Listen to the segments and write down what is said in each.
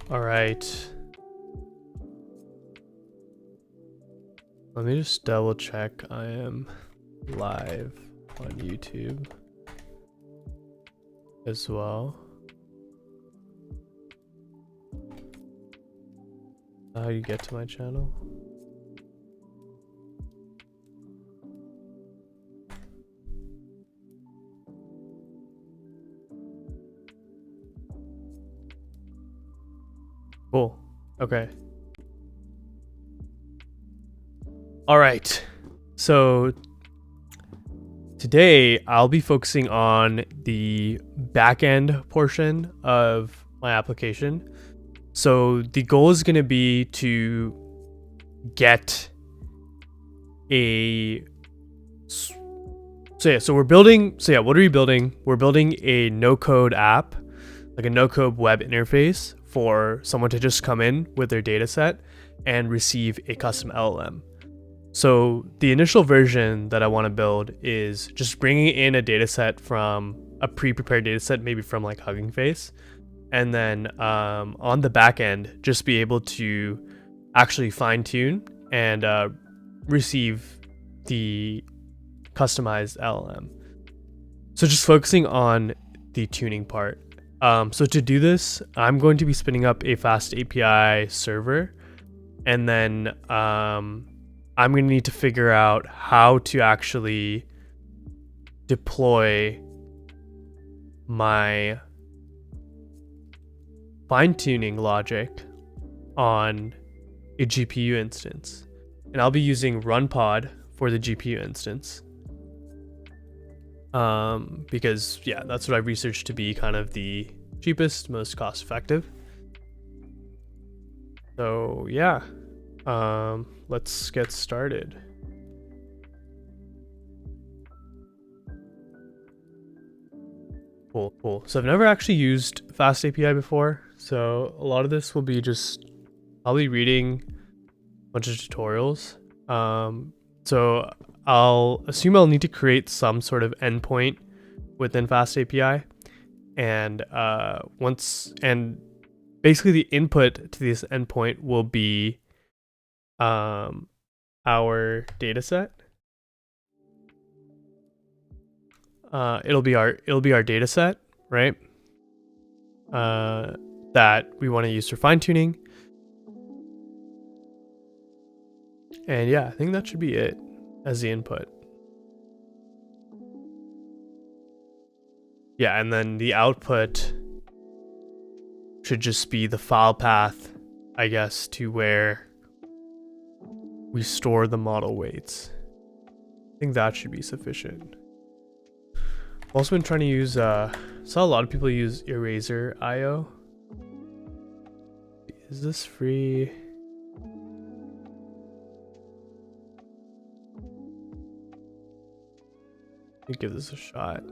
All right. Let me just double check I am live on YouTube as well. How do you get to my channel? Cool. Okay. All right. So today I'll be focusing on the backend portion of my application. So the goal is going to be to get a so we're building, what are we building? We're building a no-code app, like a no-code web interface for someone to just come in with their data set and receive a custom LLM. So the initial version that I want to build is just bringing in a data set from a pre-prepared data set, maybe from like HuggingFace, and then on the back end, just be able to actually fine tune and receive the customized LLM. So just focusing on the tuning part. So to do this, I'm going to be spinning up a FastAPI server, and then I'm going to need to figure out how to actually deploy my fine-tuning logic on a GPU instance. And I'll be using runpod for the GPU instance. Because yeah, that's what I researched to be kind of the cheapest, most cost-effective. So yeah, let's get started. Cool. So I've never actually used FastAPI before, so a lot of this will be just probably reading a bunch of tutorials. So I'll assume I'll need to create some sort of endpoint within FastAPI, and basically the input to this endpoint will be our data set. It'll be our data set, right? That we want to use for fine tuning. And yeah, I think that should be it as the input. Yeah, and then the output should just be the file path, I guess, to where we store the model weights. I think that should be sufficient. I've also been trying to use, saw a lot of people use Eraser.io. Is this free? Let me give this a shot.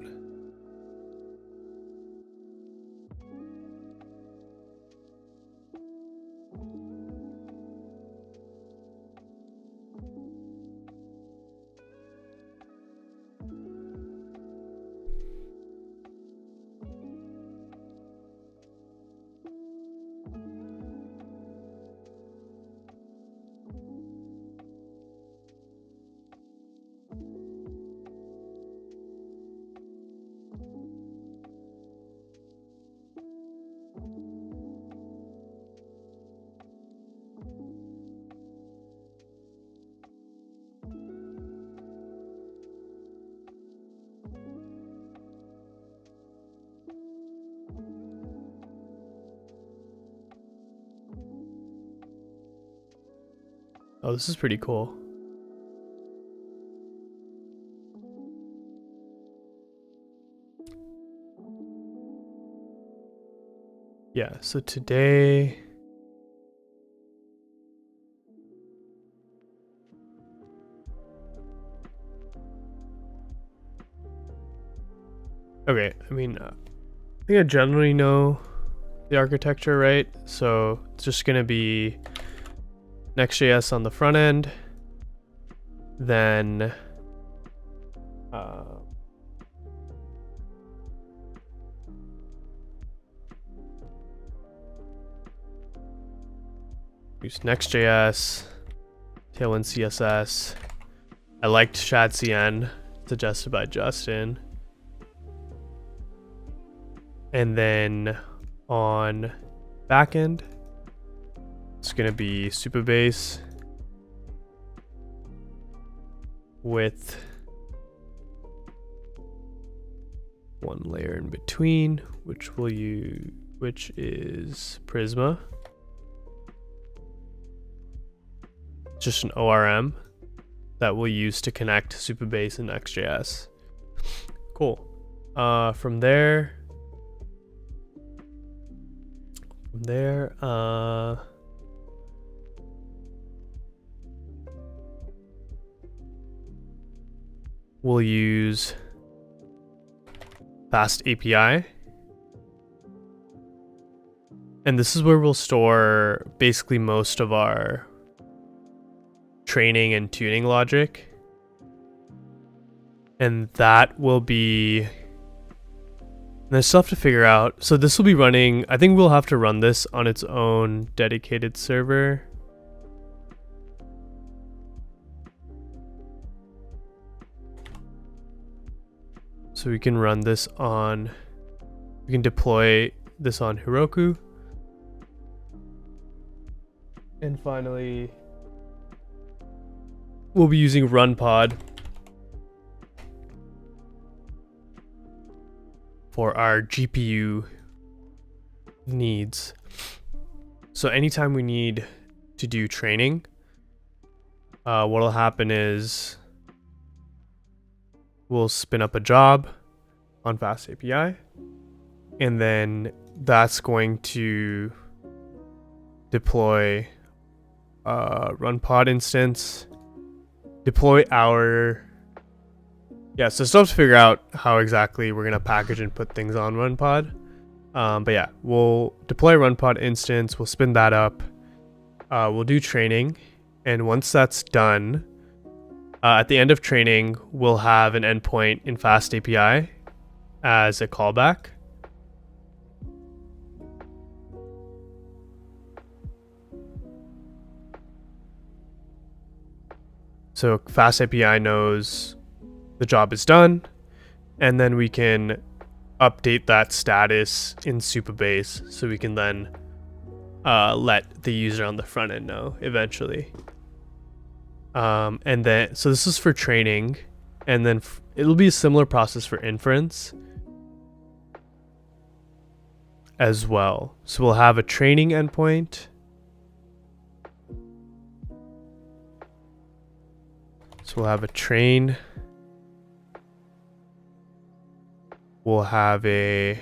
Oh, this is pretty cool. Yeah, so today okay, I mean, I think I generally know the architecture, right? So it's just gonna be NextJS on the front end, then use NextJS, Tailwind CSS. I liked ShadCN, suggested by Justin. And then on backend, it's gonna be Supabase with one layer in between, which is Prisma. Just an ORM that we'll use to connect Supabase and NextJS. Cool. From there, we'll use FastAPI. And this is where we'll store basically most of our training and tuning logic. And that will be... There's stuff to figure out. So this will be running... I think we'll have to run this on its own dedicated server. So we can run this on... We can deploy this on Heroku. And finally, we'll be using RunPod for our GPU needs. So anytime we need to do training, what'll happen is we'll spin up a job on FastAPI, and then that's going to deploy RunPod instance, deploy our... Yeah, so still have to figure out how exactly we're going to package and put things on RunPod. But yeah, we'll deploy RunPod instance, we'll spin that up, we'll do training, and once that's done, at the end of training, we'll have an endpoint in FastAPI as a callback. So FastAPI knows the job is done, and then we can update that status in Supabase, so we can then let the user on the front end know eventually. And then, so this is for training, and then it'll be a similar process for inference as well. So we'll have a training endpoint. So we'll have a train. We'll have a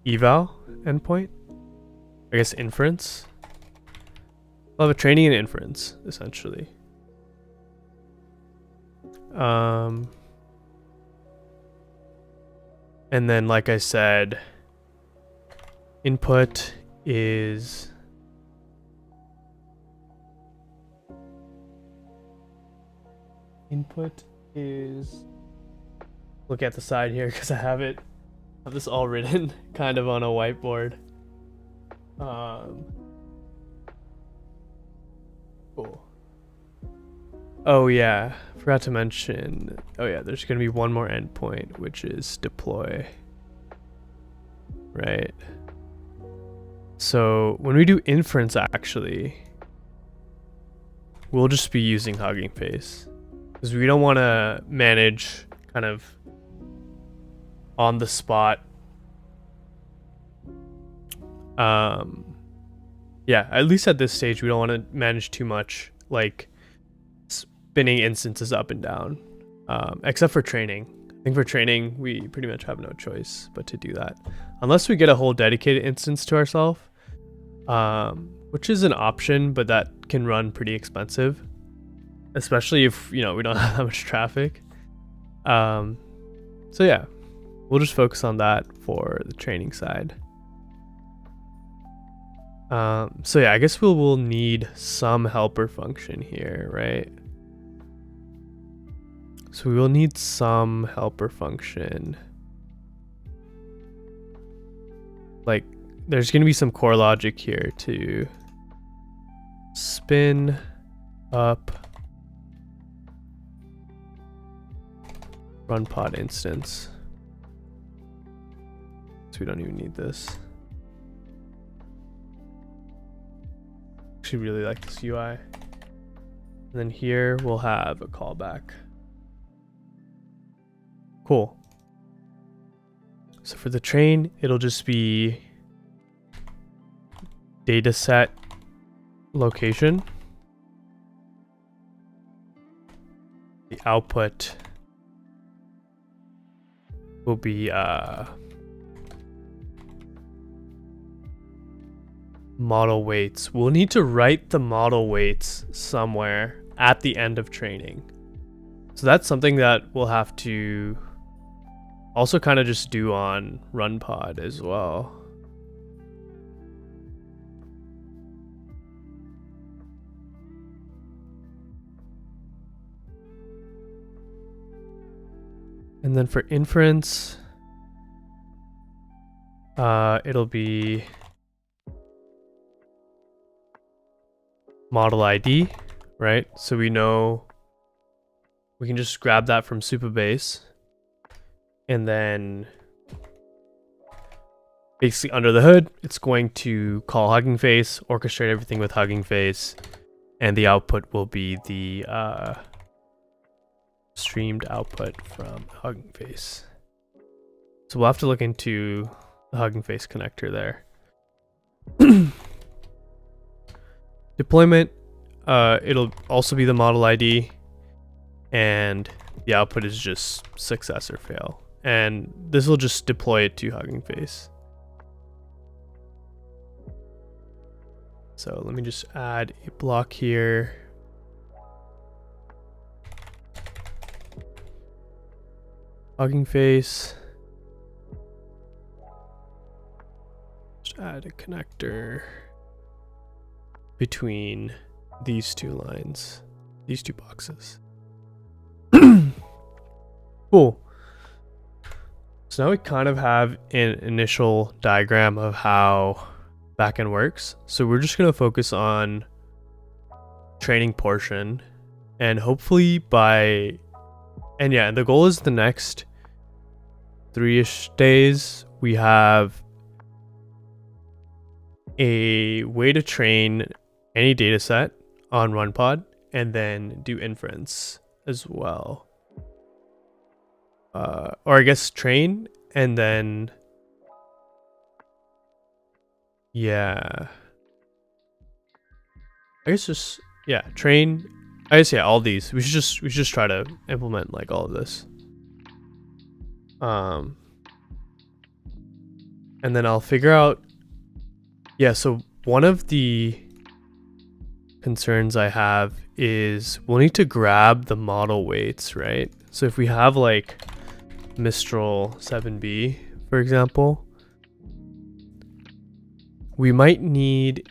eval endpoint. I guess inference. We'll have a training and inference, essentially. And then, like I said, input is... Look at the side here because I have this all written kind of on a whiteboard. Cool. Oh yeah, forgot to mention. Oh yeah, there's gonna be one more endpoint, which is deploy. Right. So when we do inference, actually, we'll just be using HuggingFace, because we don't want to manage kind of on the spot. Yeah, at least at this stage, we don't want to manage too much, like spinning instances up and down, except for training. I think for training, we pretty much have no choice but to do that, unless we get a whole dedicated instance to ourselves, which is an option, but that can run pretty expensive, especially if, you know, we don't have that much traffic. So yeah, we'll just focus on that for the training side. So yeah, I guess we'll need some helper function here, right? So we will need some helper function. like there's going to be some core logic here to spin up run pod instance. So we don't even need this. Actually really like this UI. And then here we'll have a callback. Cool. So for the train, it'll just be dataset location. The output will be model weights. We'll need to write the model weights somewhere at the end of training. So that's something that we'll have to also kind of just do on RunPod as well. And then for inference, it'll be model ID, right? So we know we can just grab that from Supabase, and then basically under the hood, it's going to call HuggingFace, orchestrate everything with HuggingFace, and the output will be the streamed output from HuggingFace. So we'll have to look into the HuggingFace connector there. Deployment, it'll also be the model ID, and the output is just success or fail. And this will just deploy it to HuggingFace. So let me just add a block here. HuggingFace. Just add a connector between these two lines, these two boxes. Cool. So now we kind of have an initial diagram of how backend works. So we're just going to focus on training portion, and hopefully the goal is the next 3-ish days we have a way to train any data set on RunPod and then do inference as well. Or I guess train and then train. I guess all these. We should just try to implement like all of this. And then I'll figure out. Yeah, so one of the concerns I have is we'll need to grab the model weights, right? So if we have like Mistral 7B, for example, we might need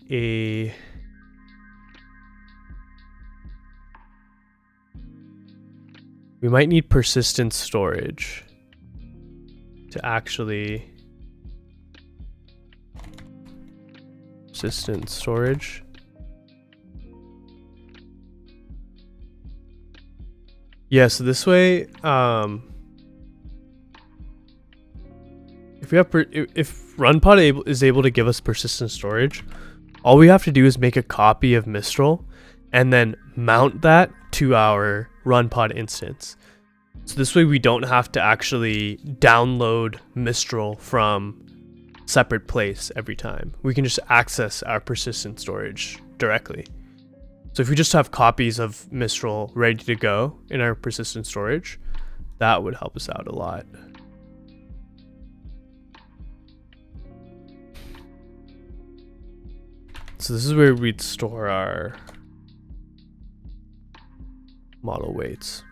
persistent storage to actually persistent storage. Yeah, so this way, if RunPod is able to give us persistent storage, all we have to do is make a copy of Mistral and then mount that to our RunPod instance. So this way we don't have to actually download Mistral from separate place every time. We can just access our persistent storage directly. So if we just have copies of Mistral ready to go in our persistent storage, that would help us out a lot. So this is where we'd store our model weights.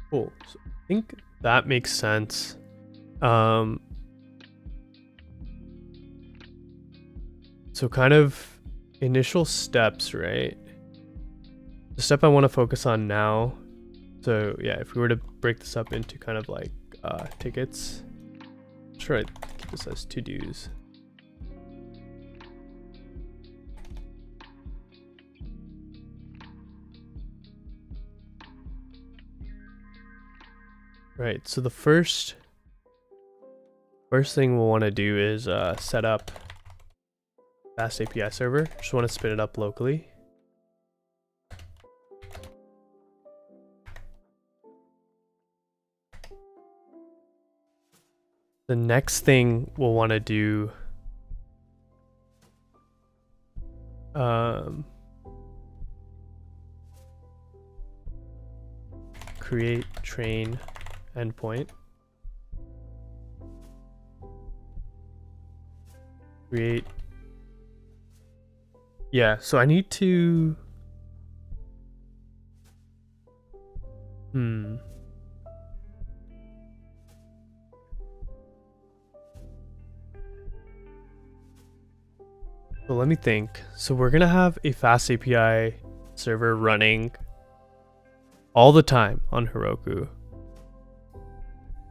Cool. So I think that makes sense. So kind of initial steps, right? The step I want to focus on now. So yeah, if we were to break this up into kind of like tickets, let's try to keep this as to-dos. Right, so the first thing we'll want to do is set up FastAPI server. Just want to spin it up locally. The next thing we'll want to do create train endpoint. Create. Yeah, so I need to So let me think. So we're gonna have a FastAPI server running all the time on Heroku,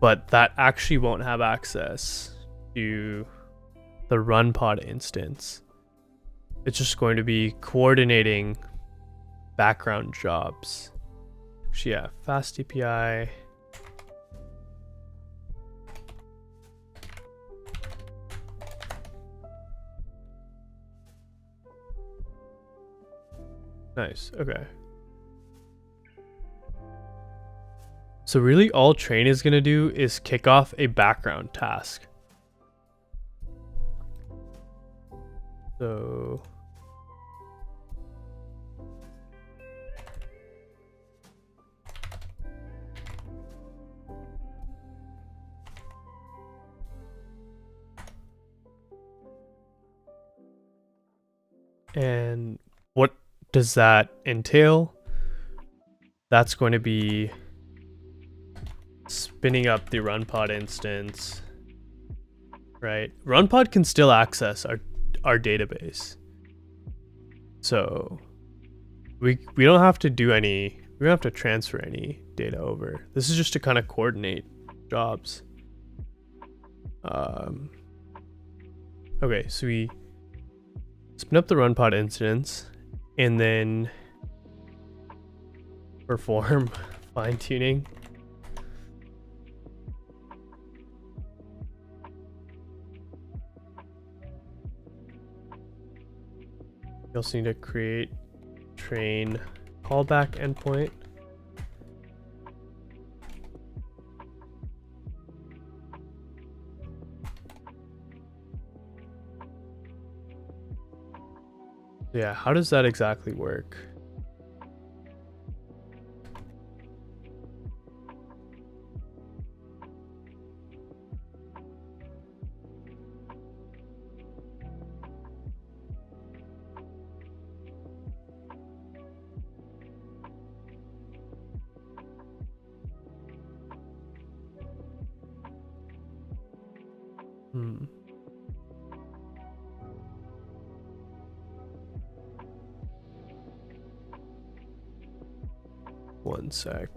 but that actually won't have access to the run pod instance. It's just going to be coordinating background jobs. So yeah, FastAPI. Nice, okay. So really all train is gonna do is kick off a background task. So and what does that entail? That's going to be spinning up the run pod instance, right? Run pod can still access our database. So we don't have to do any, we don't have to transfer any data over. This is just to kind of coordinate jobs. Okay, so we spin up the run pod instance and then perform fine tuning. You also need to create train callback endpoint. Yeah, how does that exactly work? One sec.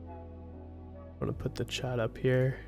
I'm gonna put the chat up here.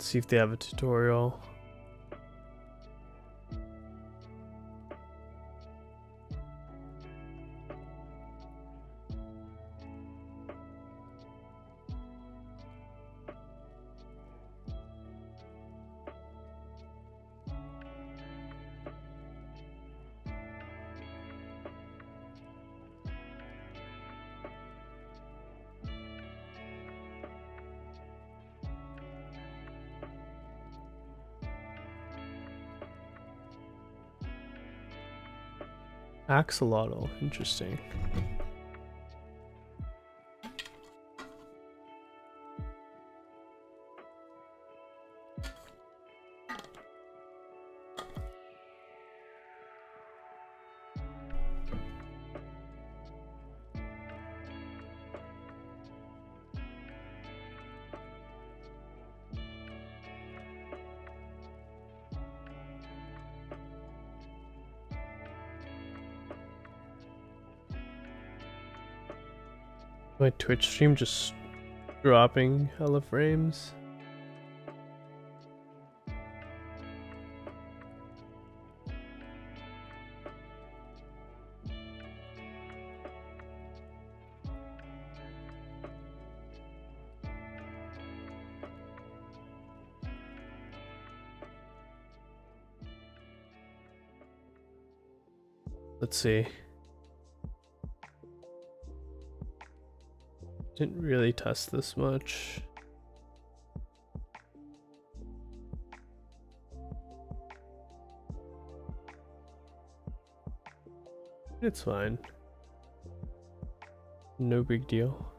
Let's see if they have a tutorial. Axolotl, interesting. My Twitch stream just dropping hella frames. Let's see. Didn't really test this much. It's fine. No big deal.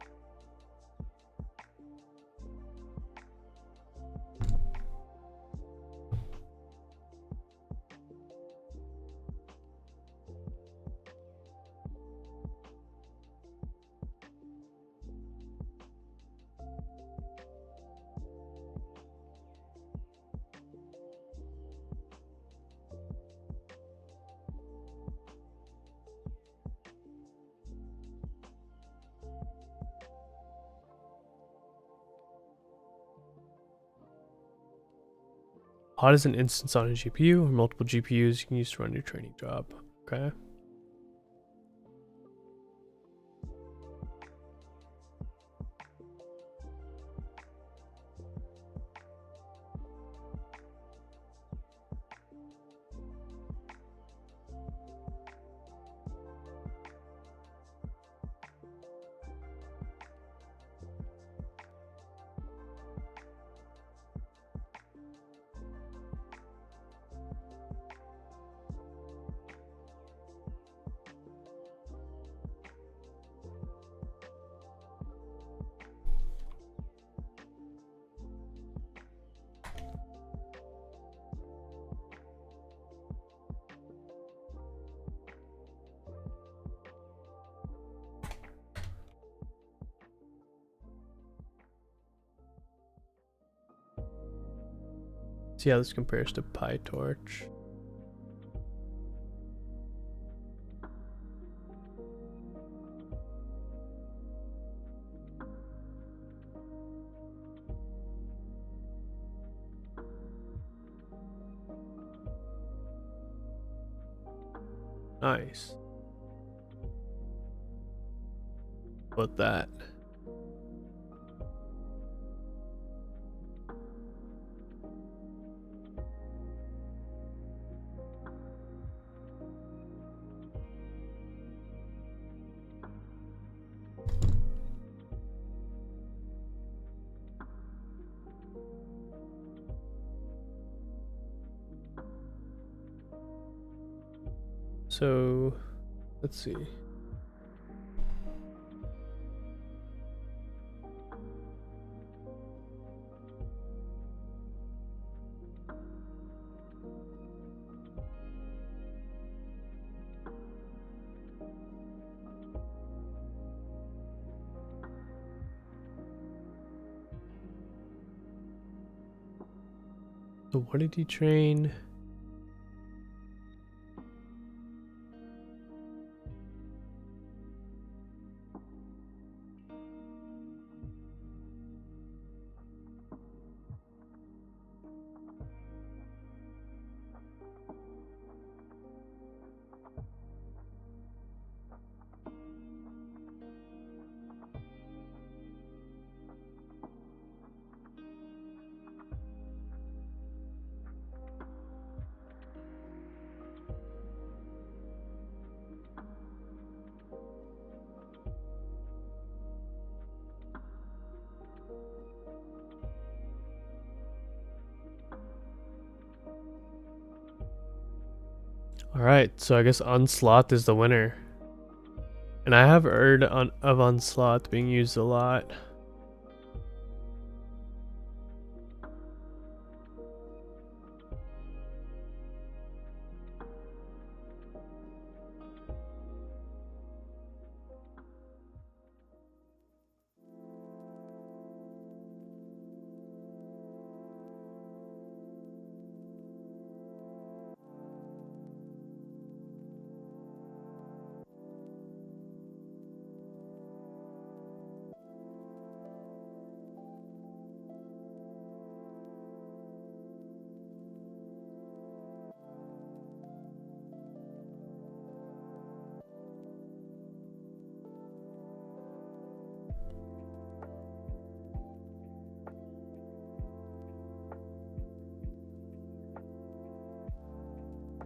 Hot is an instance on a GPU or multiple GPUs you can use to run your training job. Okay. See how this compares to PyTorch. Nice. What that? So, let's see. So what did he train? All right, so I guess Onslaught is the winner. And I have heard of Onslaught being used a lot.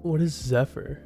What is Zephyr?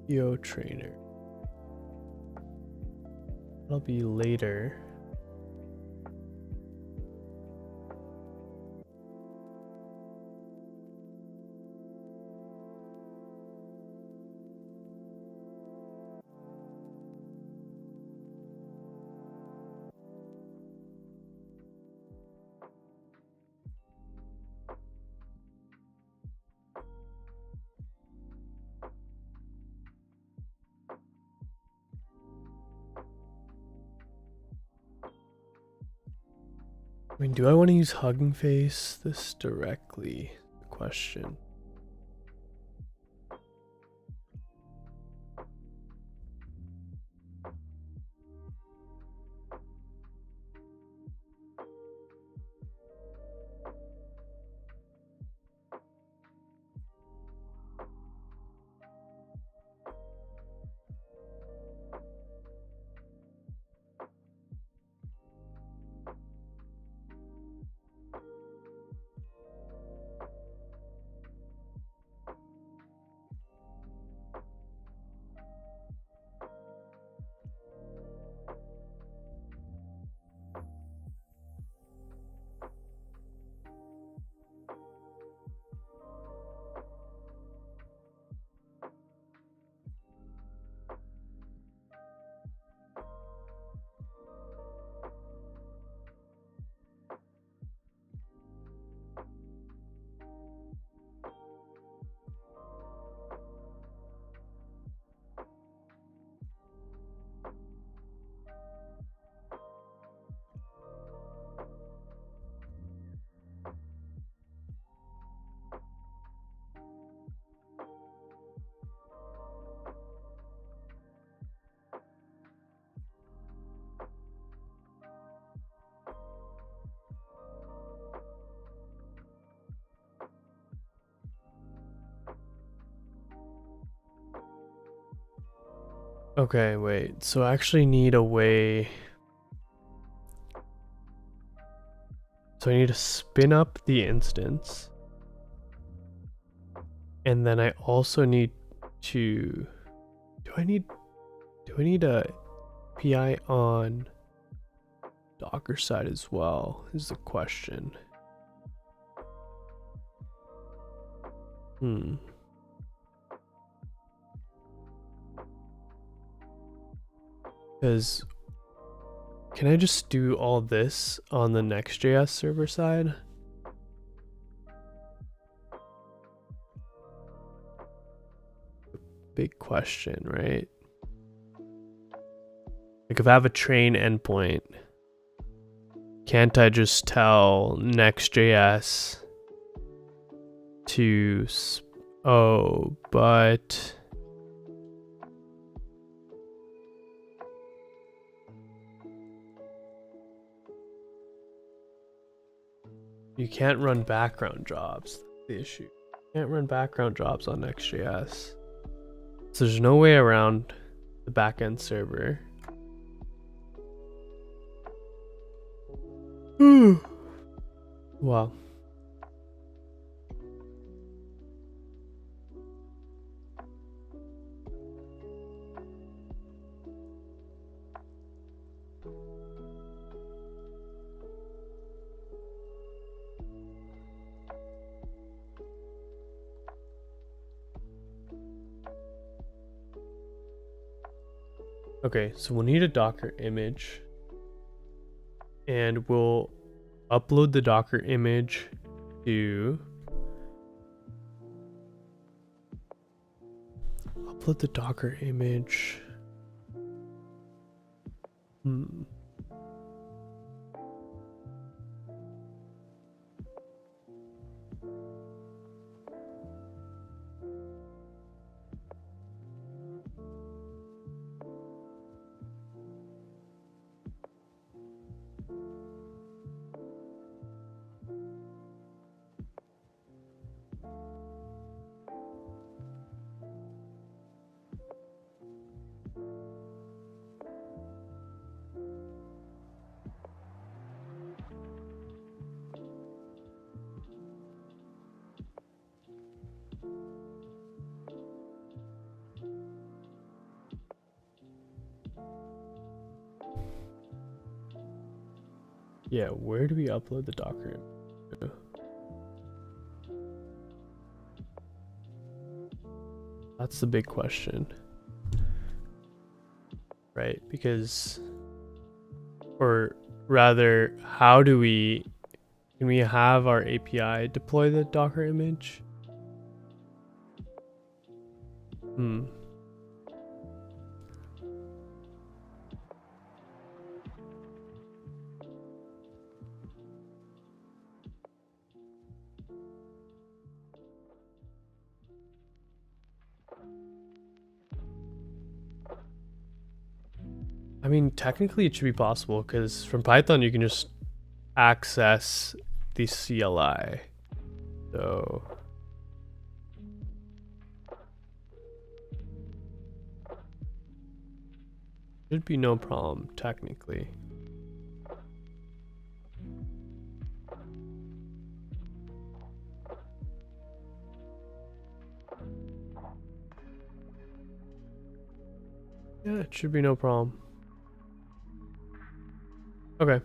Yo trainer. That'll be later. I mean, do I want to use HuggingFace this directly? Question. Okay, wait. So I actually need a way. So I need to spin up the instance. And then I also need to do I need a API on Docker side as well is the question. Because can I just do all this on the NextJS server side? Big question, right? Like if I have a train endpoint, can't I just tell NextJS to, oh, but you can't run background jobs. That's the issue. You can't run background jobs on NextJS. So there's no way around the backend server. Wow. Okay, so we'll need a Docker image, and we'll upload the Docker image to upload the Docker image. Yeah, where do we upload the Docker image to? That's the big question, right? Because, or rather, how do we, can we have our API deploy the Docker image? I mean, technically it should be possible because from Python you can just access the CLI. So should be no problem technically. Yeah, it should be no problem. Okay.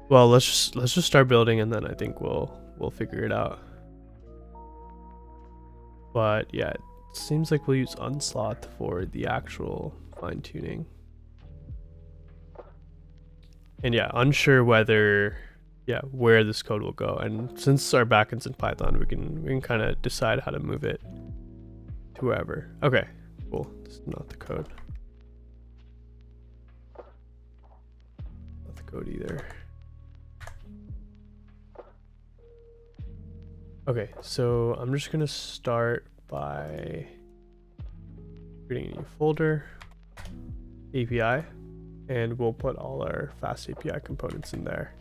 Well, let's just start building, and then I think we'll figure it out. But yeah, it seems like we'll use unsloth for the actual fine tuning. And yeah, unsure whether where this code will go. And since our backend's in Python, we can kind of decide how to move it to wherever. Okay, cool. This is not the code. Not the code either. Okay, so I'm just gonna start by creating a new folder, API, and we'll put all our FastAPI components in there.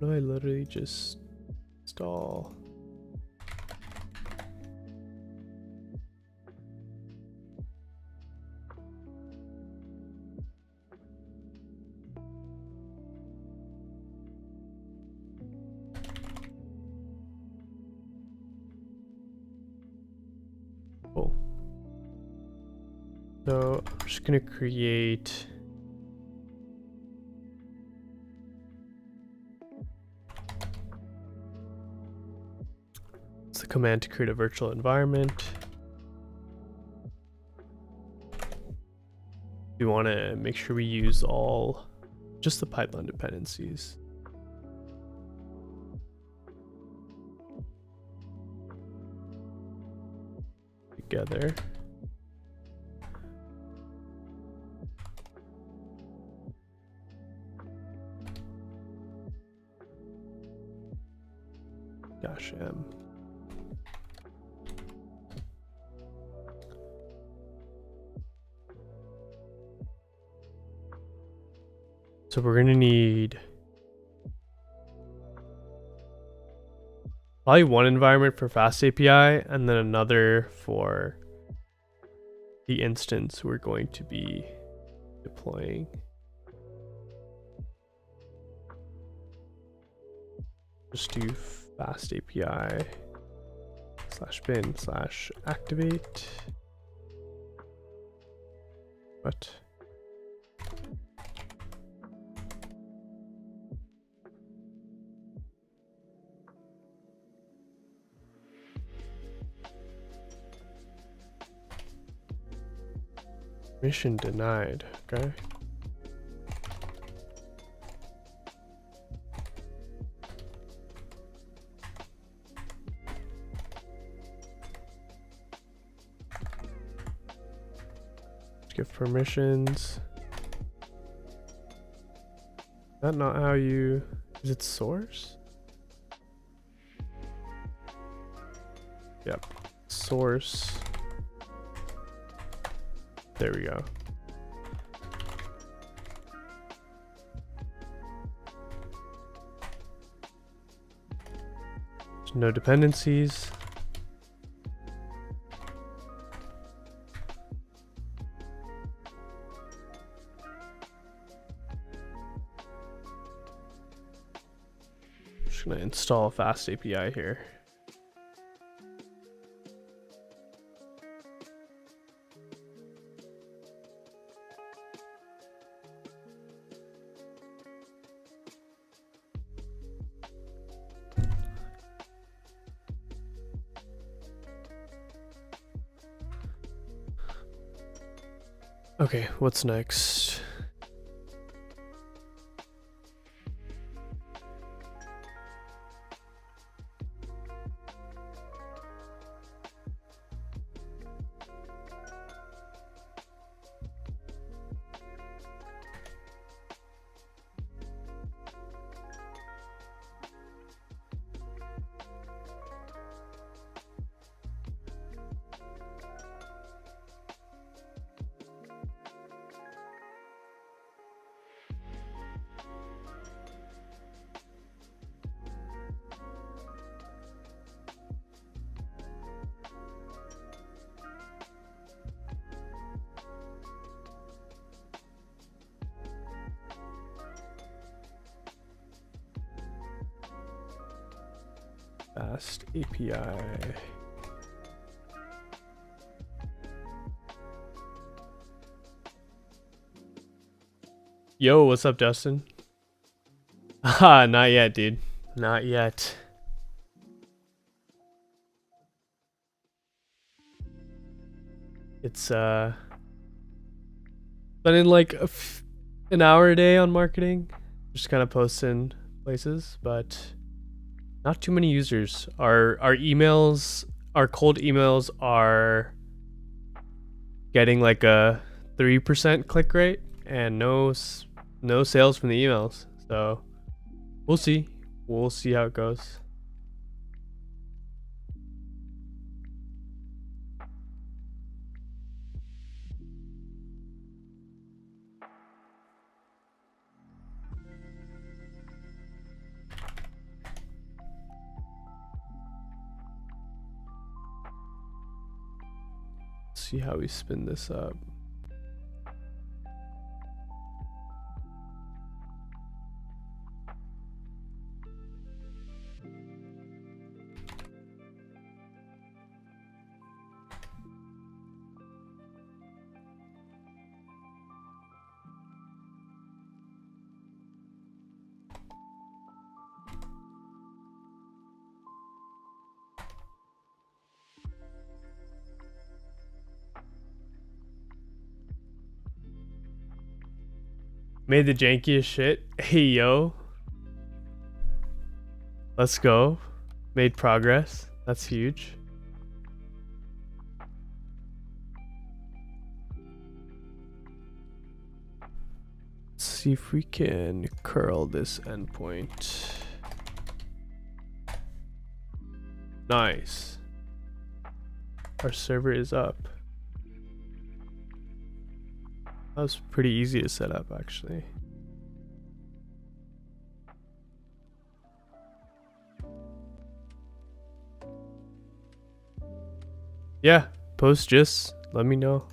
No, I literally just install. Cool. So I'm just gonna create it's the command to create a virtual environment. We want to make sure we use just the Python dependencies. Together. Gosh, so we're gonna need probably one environment for FastAPI and then another for the instance we're going to be deploying. Just do FastAPI /bin/activate. What? Mission denied. Okay. Give permissions. Is that not how you... Is it source? Yep. Source. There we go. There's no dependencies. Just gonna install FastAPI here. Okay, what's next? FastAPI. Yo, what's up, Justin? Ah, not yet, dude. Not yet. It's spending like an hour a day on marketing, just kind of posting places, but not too many users. Our emails, our cold emails are getting like a 3% click rate and no sales from the emails. So we'll see. We'll see how it goes. See how we spin this up. Made the jankiest shit. Hey yo. Let's go. Made progress. That's huge. Let's see if we can curl this endpoint. Nice. Our server is up. That was pretty easy to set up, actually. Yeah, post just let me know.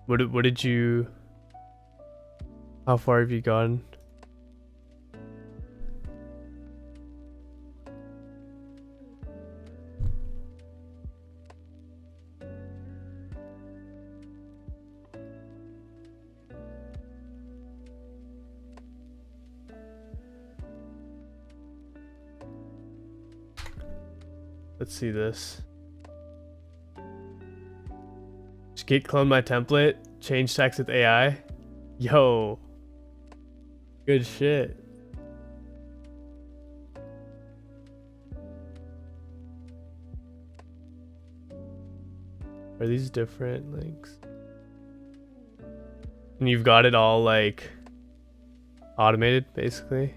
What did you? How far have you gone? Let's see this. Just git clone my template, change text with AI. Yo. Good shit. Are these different links? And you've got it all like automated, basically.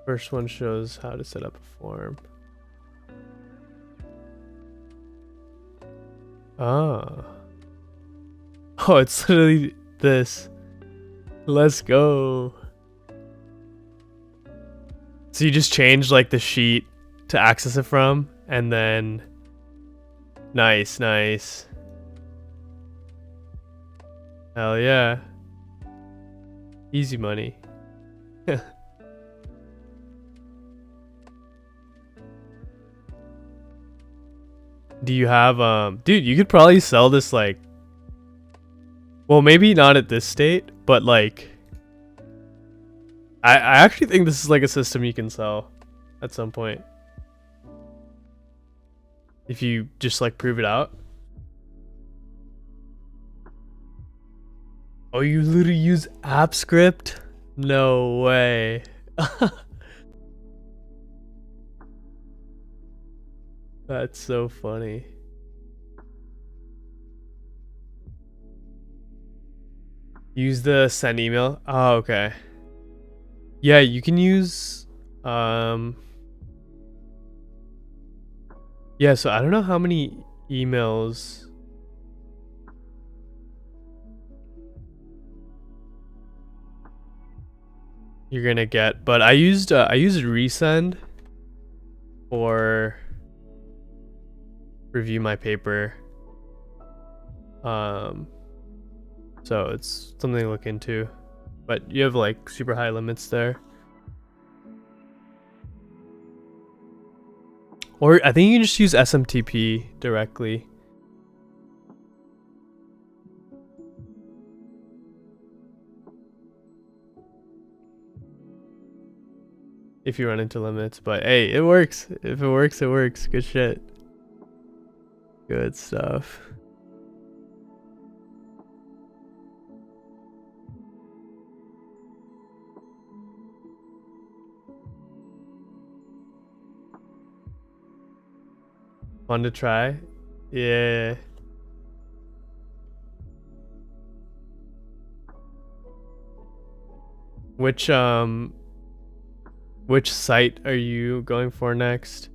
First one shows how to set up a form. Ah. Oh, it's literally this. Let's go. So you just change like the sheet to access it from, and then nice. Hell yeah. Easy money. Do you have dude, you could probably sell this like, well, maybe not at this state, but like I actually think this is like a system you can sell at some point if you just like prove it out. Oh, you literally use app script? No way. That's so funny. Use the send email. Oh, okay. Yeah, you can use yeah, so I don't know how many emails you're gonna get, but I used resend for review my paper. So it's something to look into, but you have like super high limits there. Or I think you can just use SMTP directly. If you run into limits, but hey, it works. If it works, it works. Good shit. Good stuff. Fun to try. Yeah. Which site are you going for next?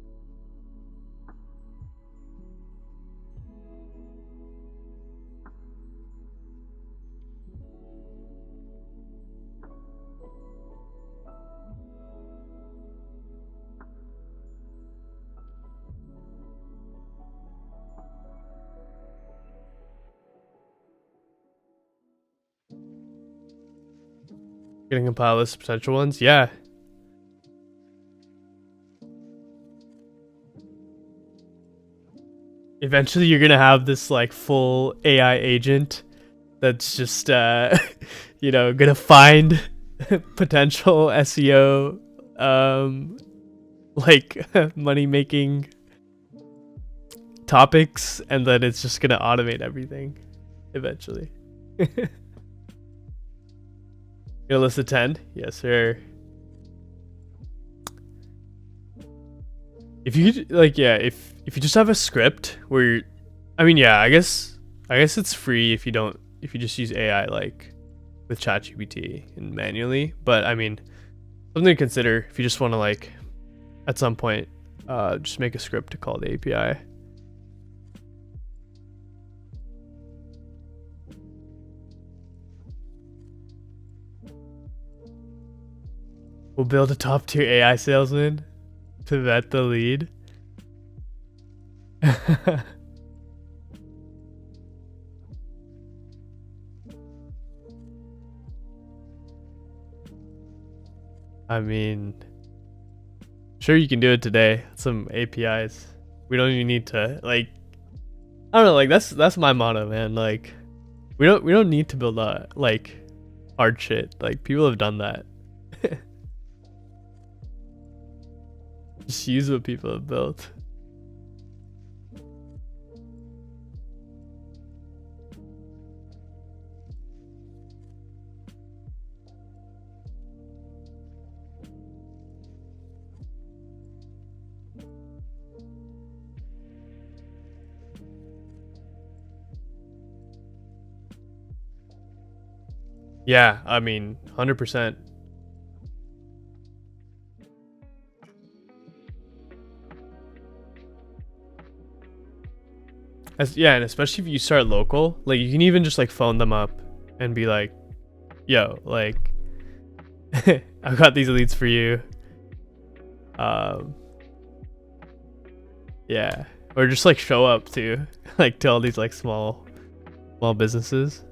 Getting a compile list of potential ones? Yeah. Eventually you're gonna have this like full AI agent that's just you know, gonna find potential SEO like money making topics, and then it's just gonna automate everything eventually. Your list of 10? Yes, sir. If you like, yeah, if you just have a script where you're, I mean, yeah, I guess it's free if you just use AI like with ChatGPT and manually. But I mean, something to consider if you just want to like at some point just make a script to call the API. We'll build a top tier AI salesman to vet the lead. I mean, sure, you can do it today. Some APIs. We don't even need to like. I don't know. Like that's my motto, man. Like we don't need to build like hard shit. Like people have done that. Just use what people have built. Yeah, I mean, 100%. Yeah, and especially if you start local, like you can even just like phone them up and be like, "Yo, like, I've got these leads for you." Um, yeah, or just like show up to like to all these like small businesses.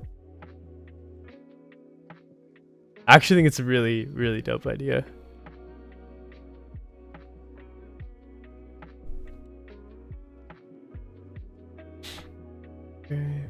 I actually think it's a really dope idea. Okay.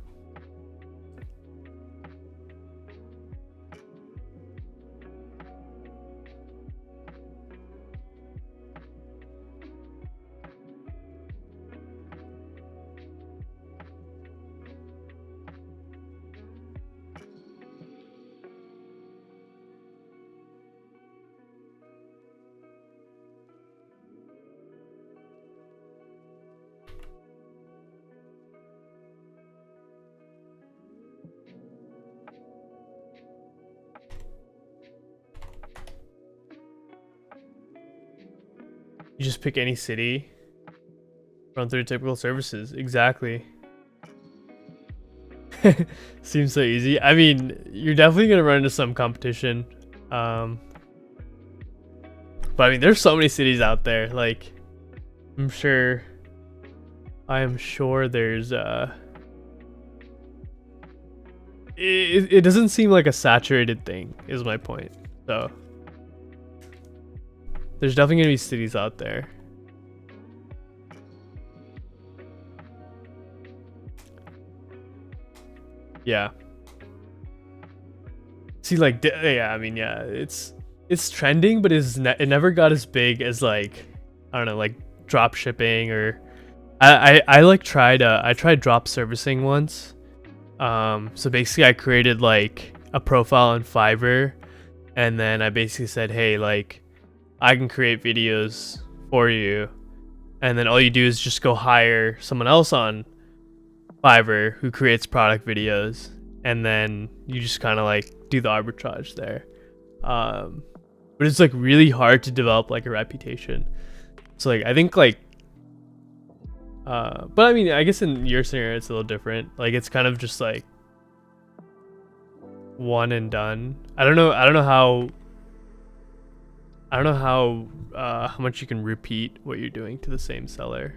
You just pick any city, run through typical services. Exactly. Seems so easy. I mean, you're definitely gonna run into some competition. Um, but I mean, there's so many cities out there. Like, I'm sure. I am sure there's it doesn't seem like a saturated thing. Is my point. So there's definitely gonna be cities out there. Yeah. See, like, yeah. I mean, yeah. It's trending, but it never got as big as like I don't know, like drop shipping or I like I tried drop servicing once. So basically, I created like a profile on Fiverr, and then I basically said, hey, like I can create videos for you, and then all you do is just go hire someone else on Fiverr who creates product videos, and then you just kind of like do the arbitrage there. But it's like really hard to develop like a reputation. So like I think like but I mean I guess in your scenario it's a little different. Like it's kind of just like one and done. I don't know how much you can repeat what you're doing to the same seller.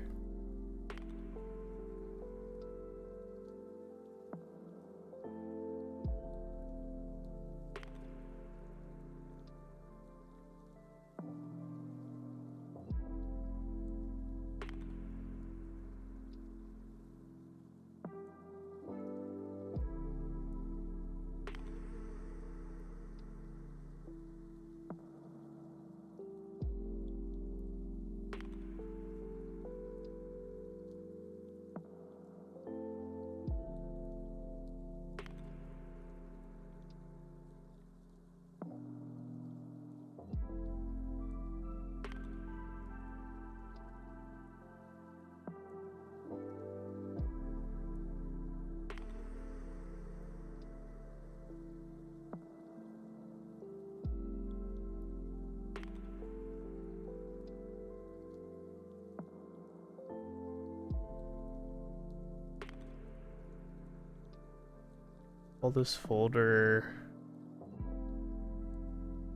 Call this folder.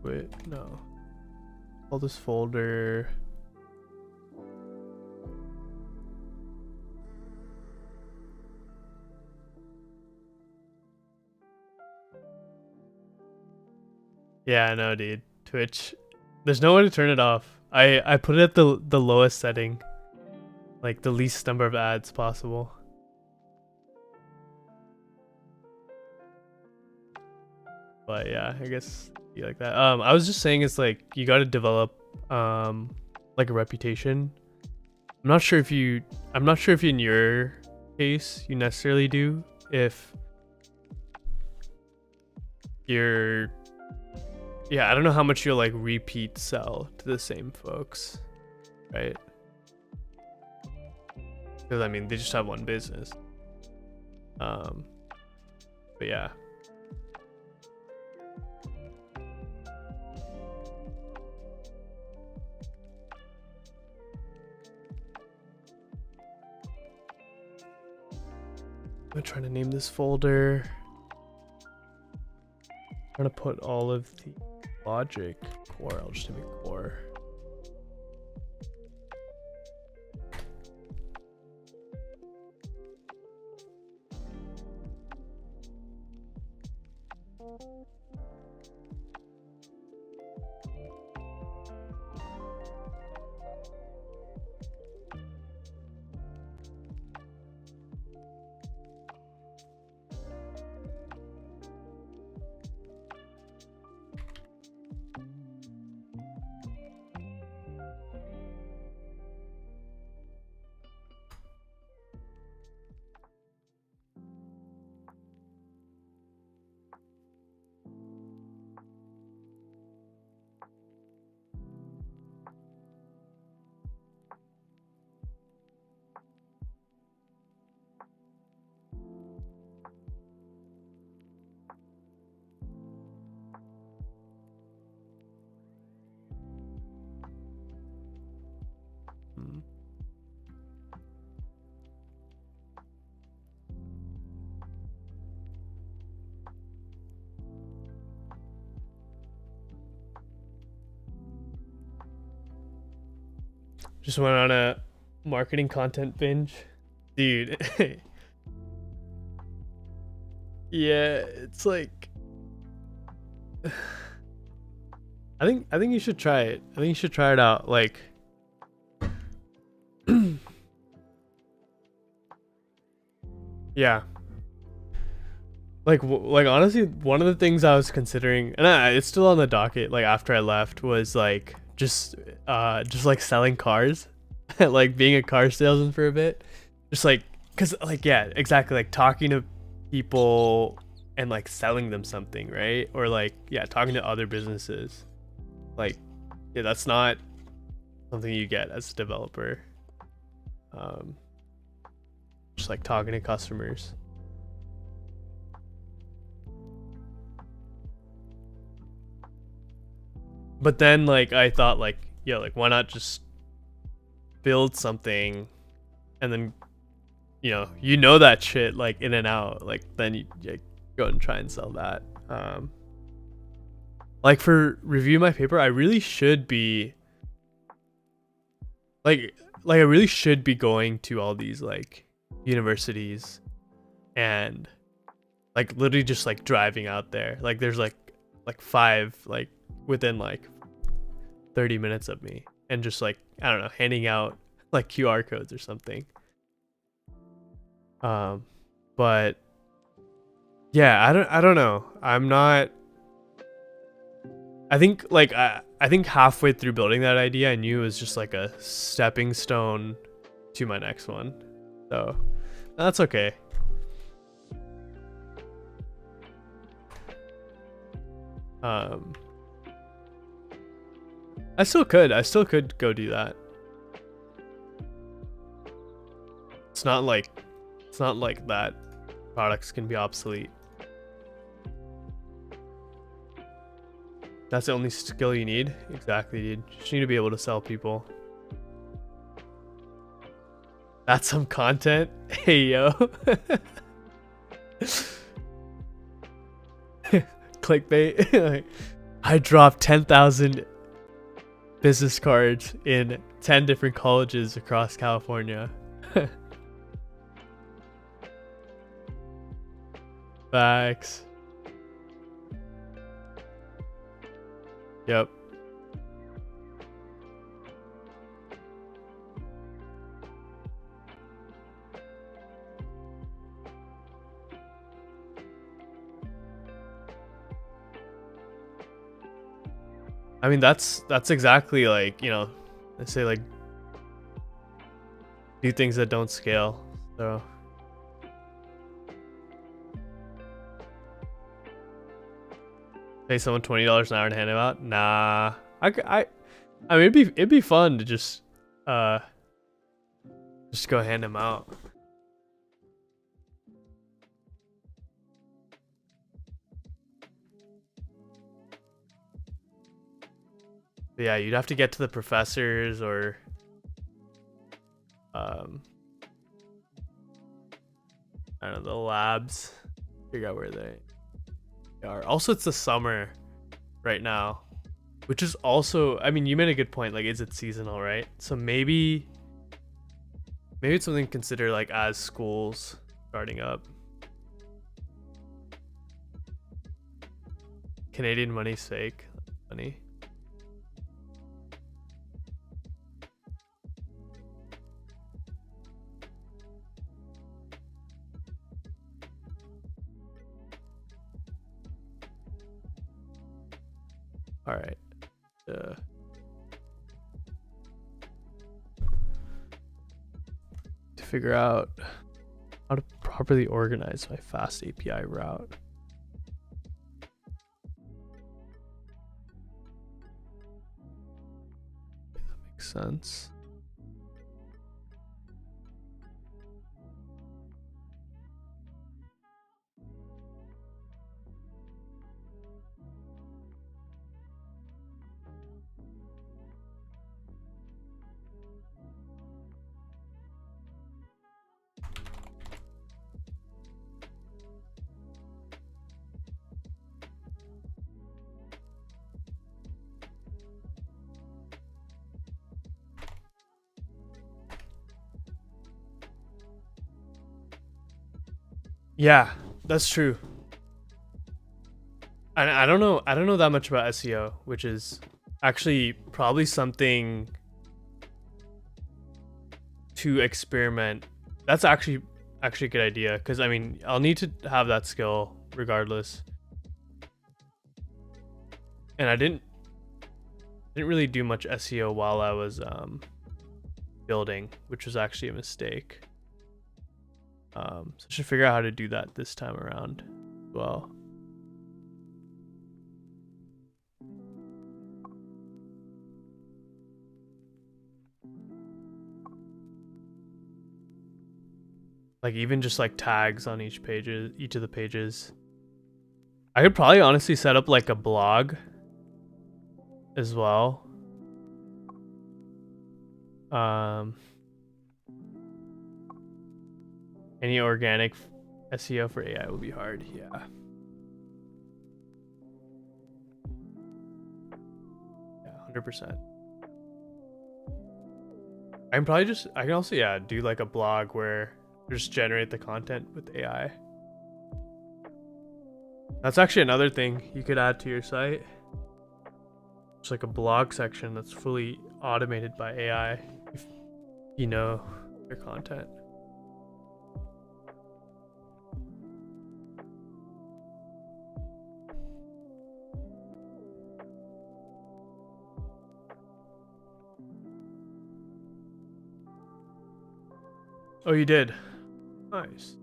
Wait, no. Call this folder. Yeah, I know, dude. Twitch. There's no way to turn it off. I put it at the lowest setting. Like the least number of ads possible. But yeah, I guess you like that. I was just saying it's like you gotta develop like a reputation. I'm not sure if in your case you necessarily do. If you're I don't know how much you'll like repeat sell to the same folks, right? Because I mean they just have one business. But yeah. I'm trying to name this folder. I'm trying to put all of the logic core. I'll just name it core. Just went on a marketing content binge. Dude. Yeah, it's like I think you should try it. I think you should try it out. Like yeah. Like honestly, one of the things I was considering, and it's still on the docket, like after I left, was like just like selling cars, like being a car salesman for a bit, just like, cause like yeah, exactly, like talking to people and like selling them something, right? Or like yeah, talking to other businesses, like yeah, that's not something you get as a developer. Just like talking to customers. But then like I thought like, yeah, like why not just build something and then you know that shit like in and out, like then you go and try and sell that. Like for review my paper, I really should be like I really should be going to all these like universities and like literally just like driving out there. Like there's like 5 like within like 30 minutes of me, and just like I don't know, handing out like QR codes or something. But yeah, I don't know. I'm not. I think like I think halfway through building that idea, I knew it was just like a stepping stone to my next one. So that's okay. I still could go do that. It's not like that products can be obsolete. That's the only skill you need? Exactly, dude. You just need to be able to sell people. That's some content. Hey, yo. clickbait. Like, I dropped 10,000 business cards in 10 different colleges across California. Facts. Yep. I mean, that's exactly like, you know, they say like do things that don't scale. So pay someone $20 an hour and hand them out. Nah, I mean, it'd be fun to just go hand them out. But yeah, you'd have to get to the professors or I don't know, the labs. Figure out where they are. Also, it's the summer right now, which is also, I mean, you made a good point. Like, is it seasonal, right? So maybe it's something to consider, like, as schools starting up. Canadian money's fake. Funny. All right. To figure out how to properly organize my FastAPI route. That makes sense. Yeah, that's true. I don't know that much about SEO, which is actually probably something to experiment. That's actually a good idea, because I mean, I'll need to have that skill regardless. And I didn't really do much SEO while I was building, which was actually a mistake. So I should figure out how to do that this time around as well. Like, even just like tags on each of the pages. I could probably honestly set up like a blog as well. Any organic SEO for AI will be hard. Yeah. Yeah, 100%. I can also do like a blog where just generate the content with AI. That's actually another thing you could add to your site. It's like a blog section that's fully automated by AI if you know your content. Oh, you did? Nice.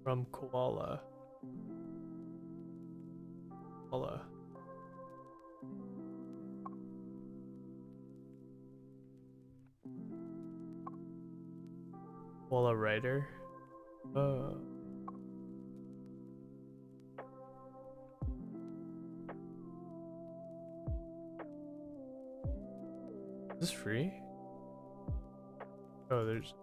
From Koala. Koala writer. Is this free? Oh, there's.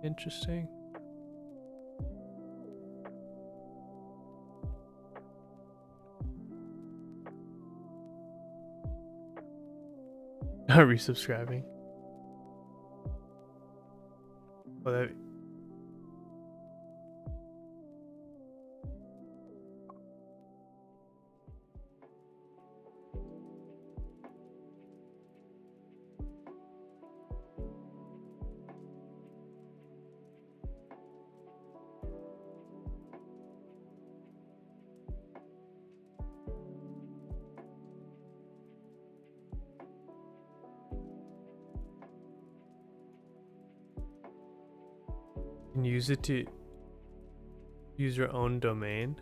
Interesting. Resubscribing. Oh, that. Can use it to use your own domain.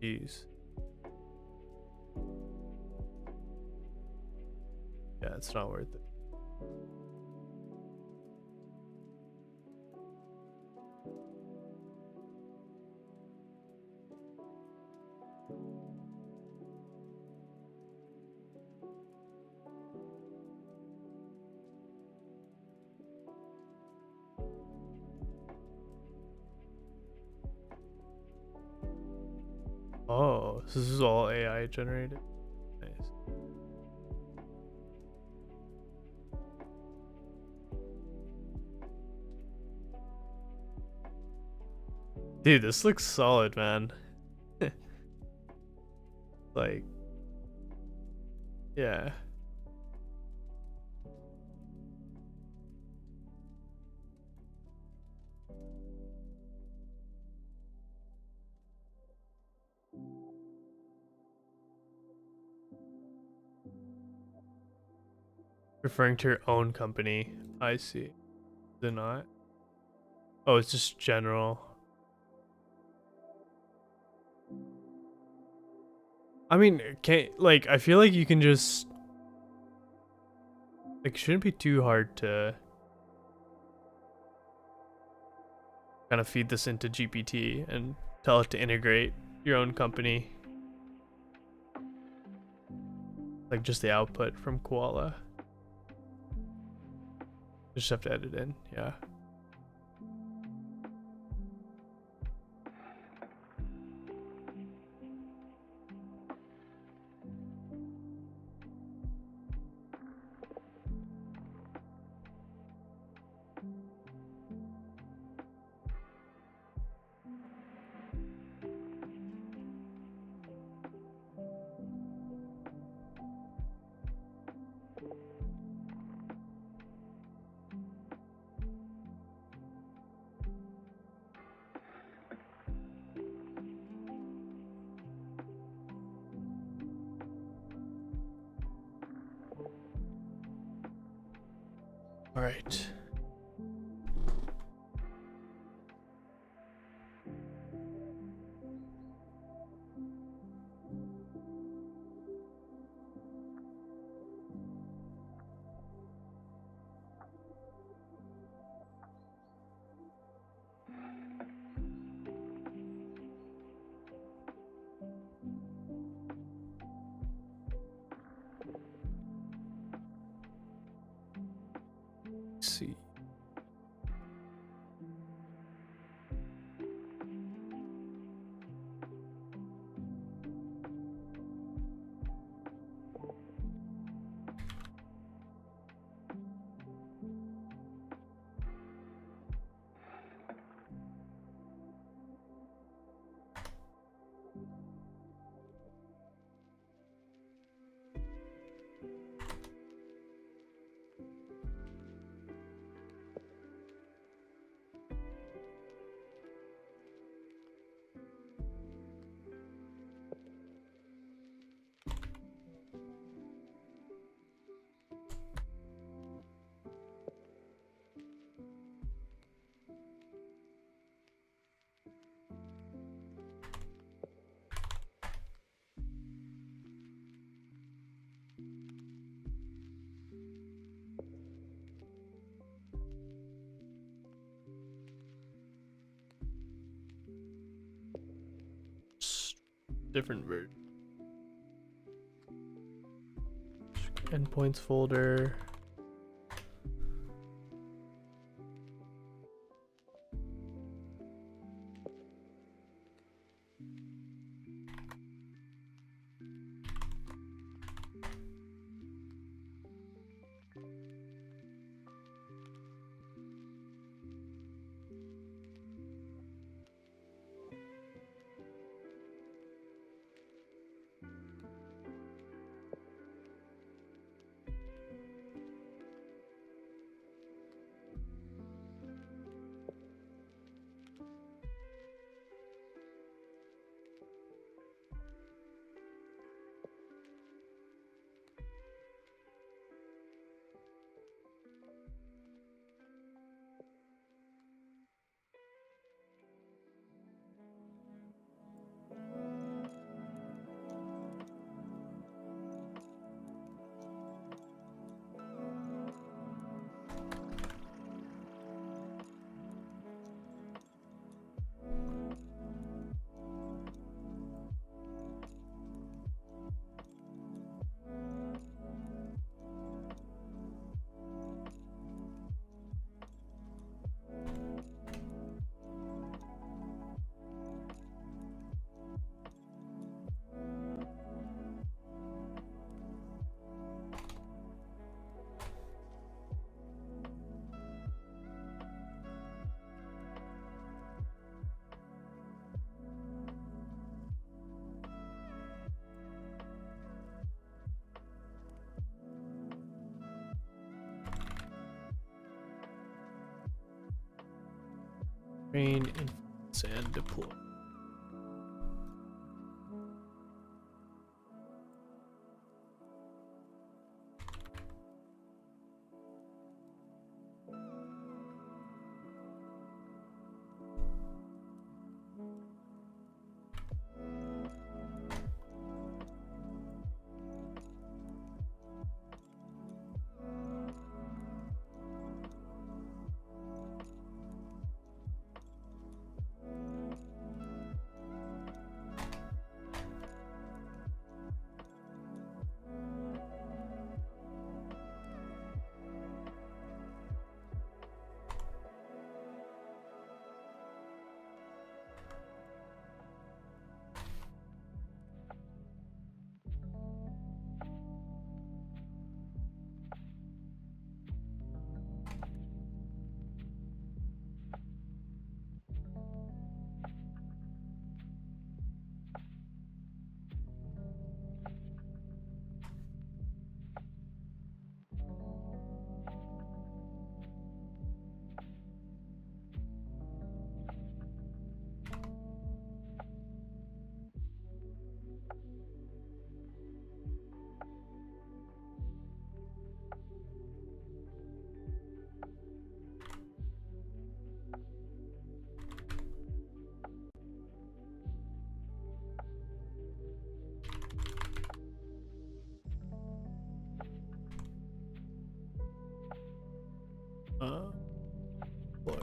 Jeez. Yeah, it's not worth it. Oh, so this is all AI generated? Nice. Dude, this looks solid, man. Like, yeah. Referring to your own company. I see. Is it not? Oh, it's just general. I mean, can't like I feel like you can just like shouldn't be too hard to kind of feed this into GPT and tell it to integrate your own company. Like just the output from Koala. Just have to edit in, yeah. All right. Let's see. different version. Endpoints folder. Train, inference, and deploy. Boy.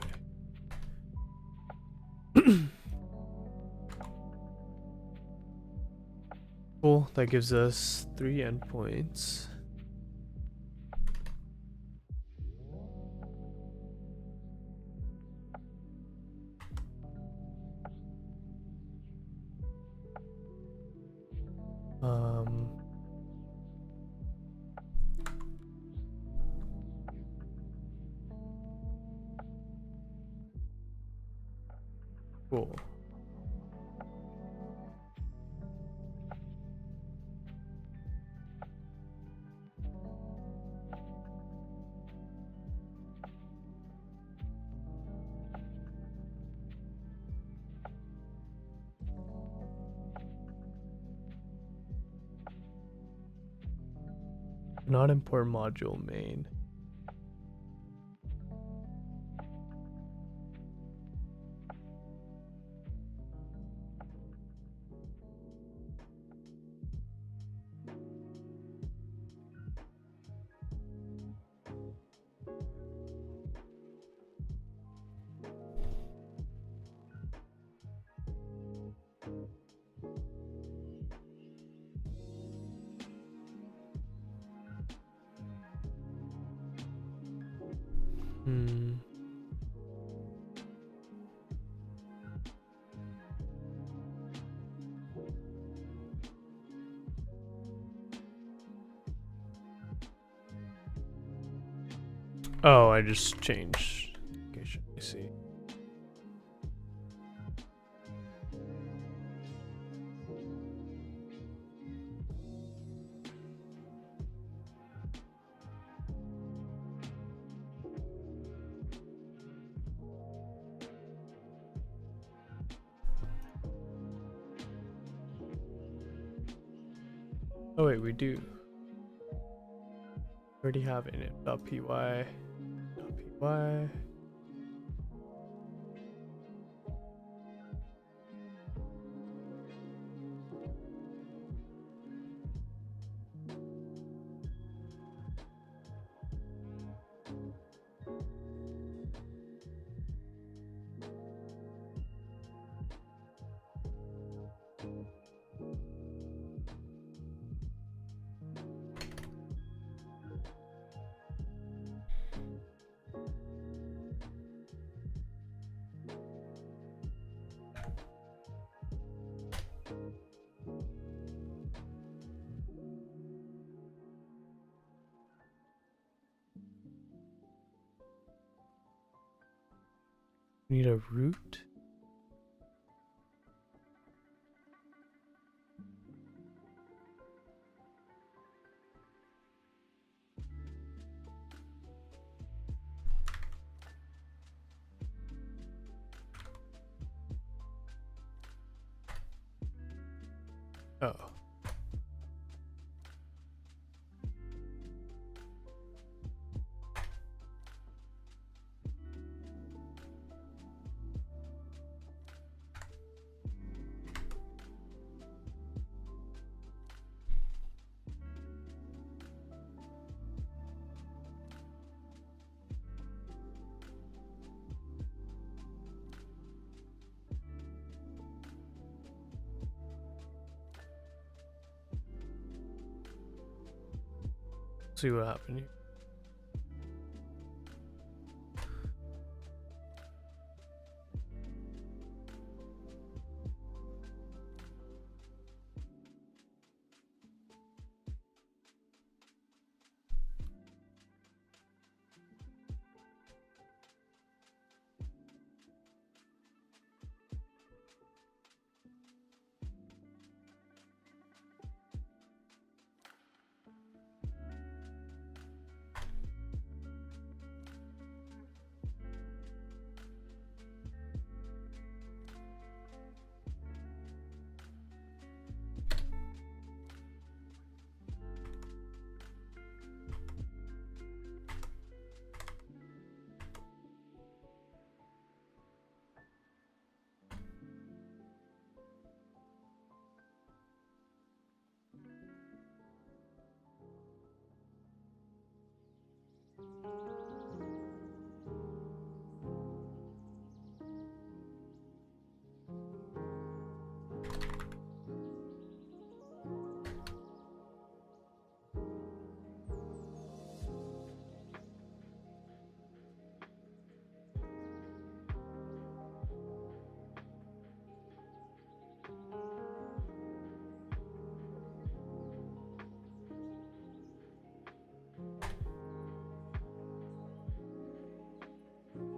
Cool. That gives us 3 endpoints. Cool. Not import module main. Hmm. Oh, I just changed. Okay, let me see. Oh wait, we do. Already have init.py. .py. We need a root. Oh. See what happened here.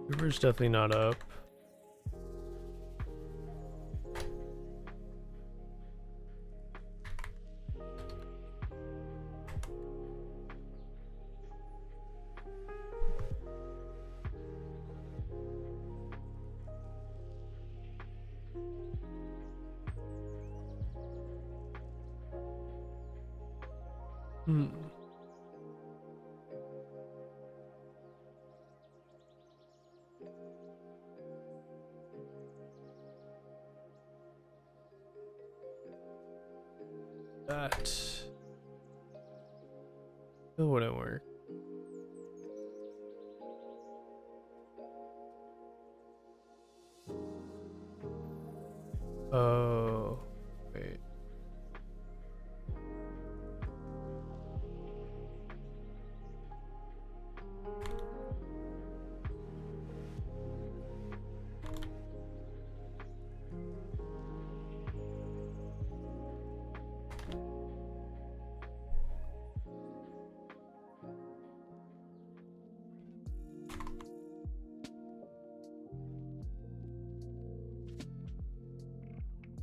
River's definitely not up. Hmm. That still wouldn't work. Oh, wait.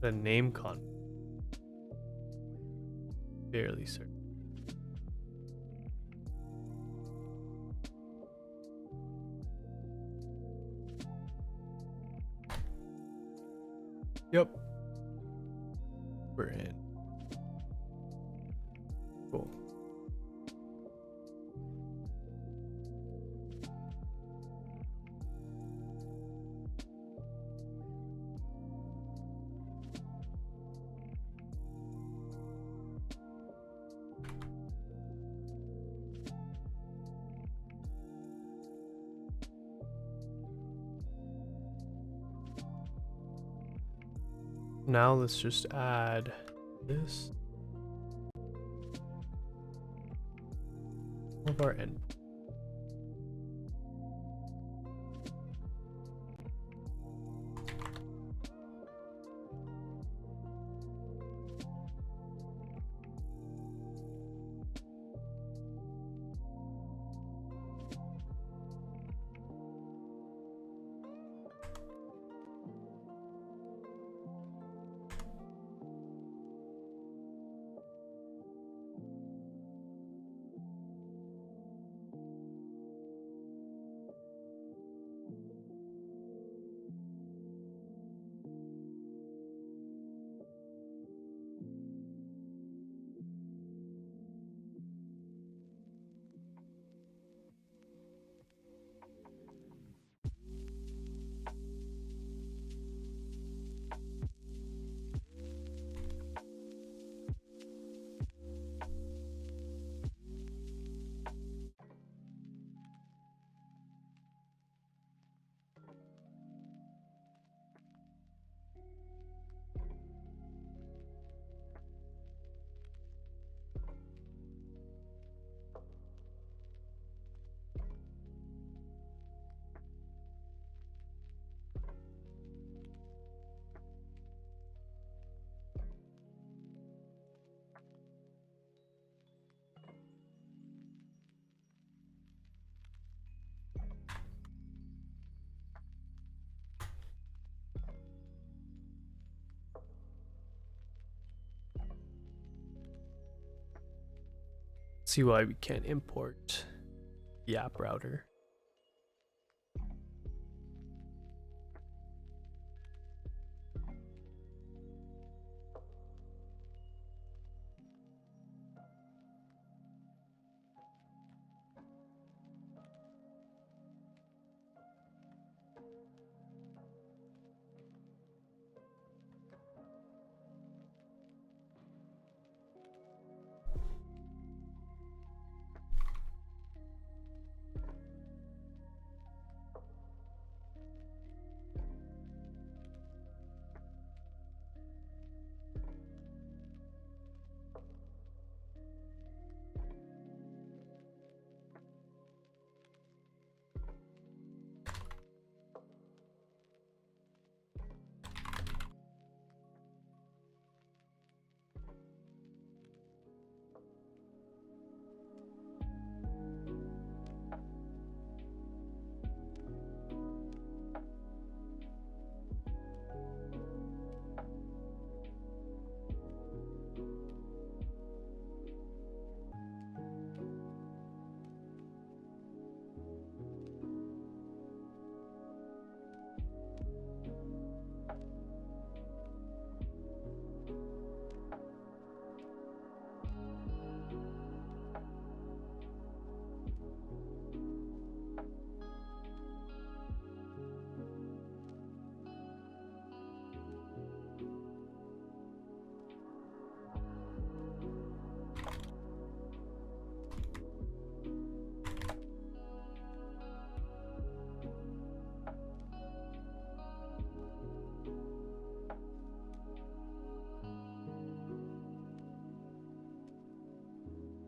The name con. Barely certain. Yep. We're in. Cool. Now let's just add this of our endpoint. See why we can't import the app router.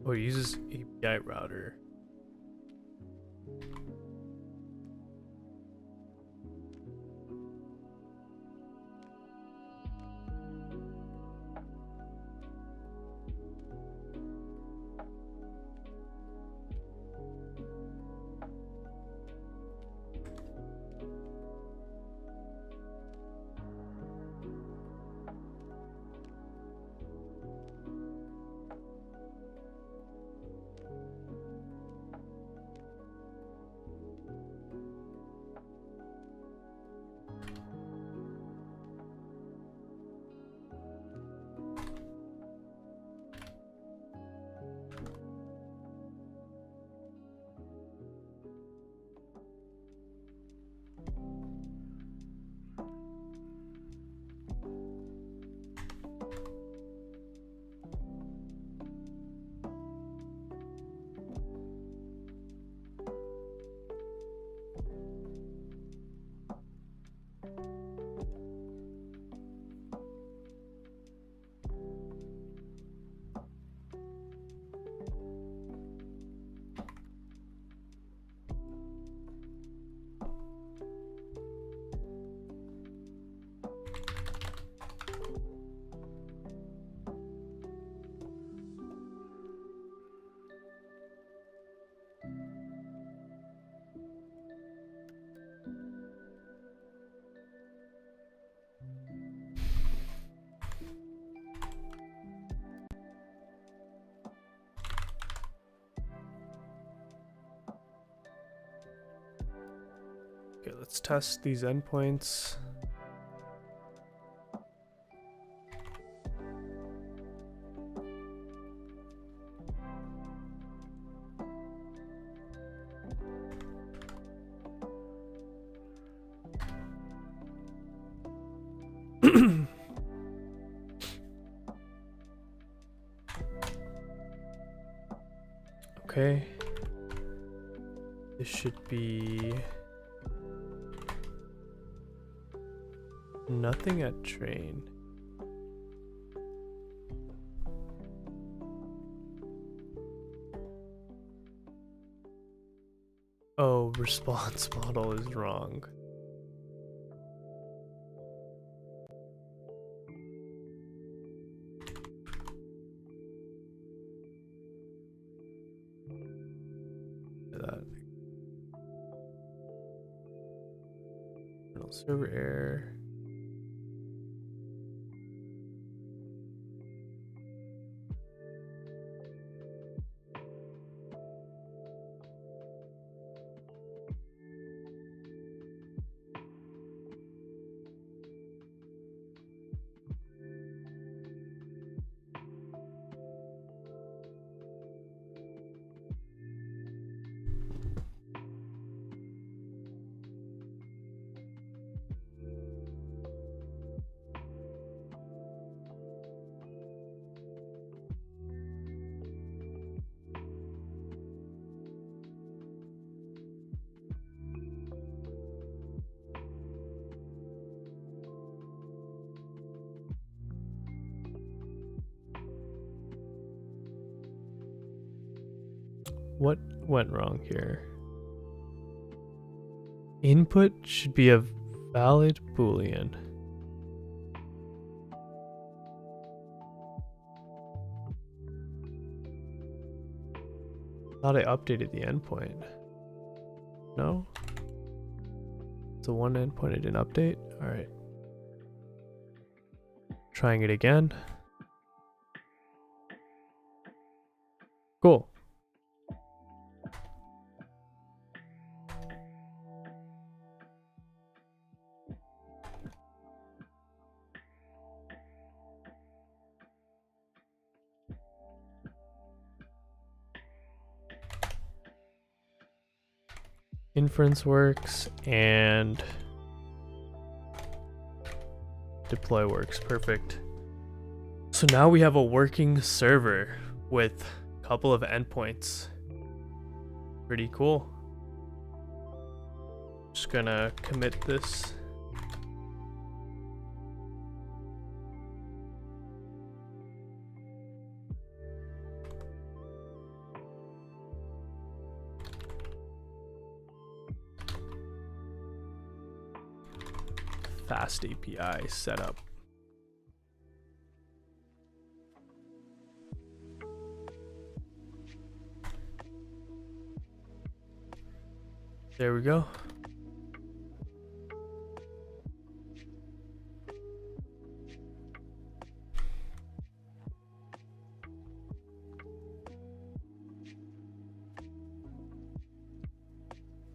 Oh, it uses API router. Okay, let's test these endpoints. Okay. This should be nothing at train. Oh, response model is wrong. That server error. What went wrong here? Input should be a valid Boolean. Thought I updated the endpoint. No? It's a one endpoint I didn't update? Alright. Trying it again. Cool. Inference works and deploy works. Perfect. So now we have a working server with a couple of endpoints. Pretty cool. Just gonna commit this. FastAPI setup. There we go.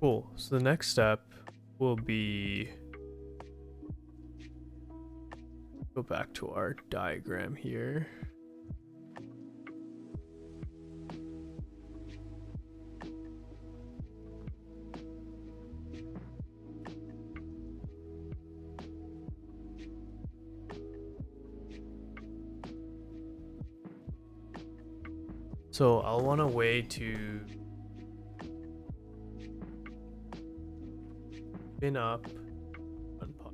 Cool. So the next step will be go back to our diagram here. So I'll want a way to spin up one pod.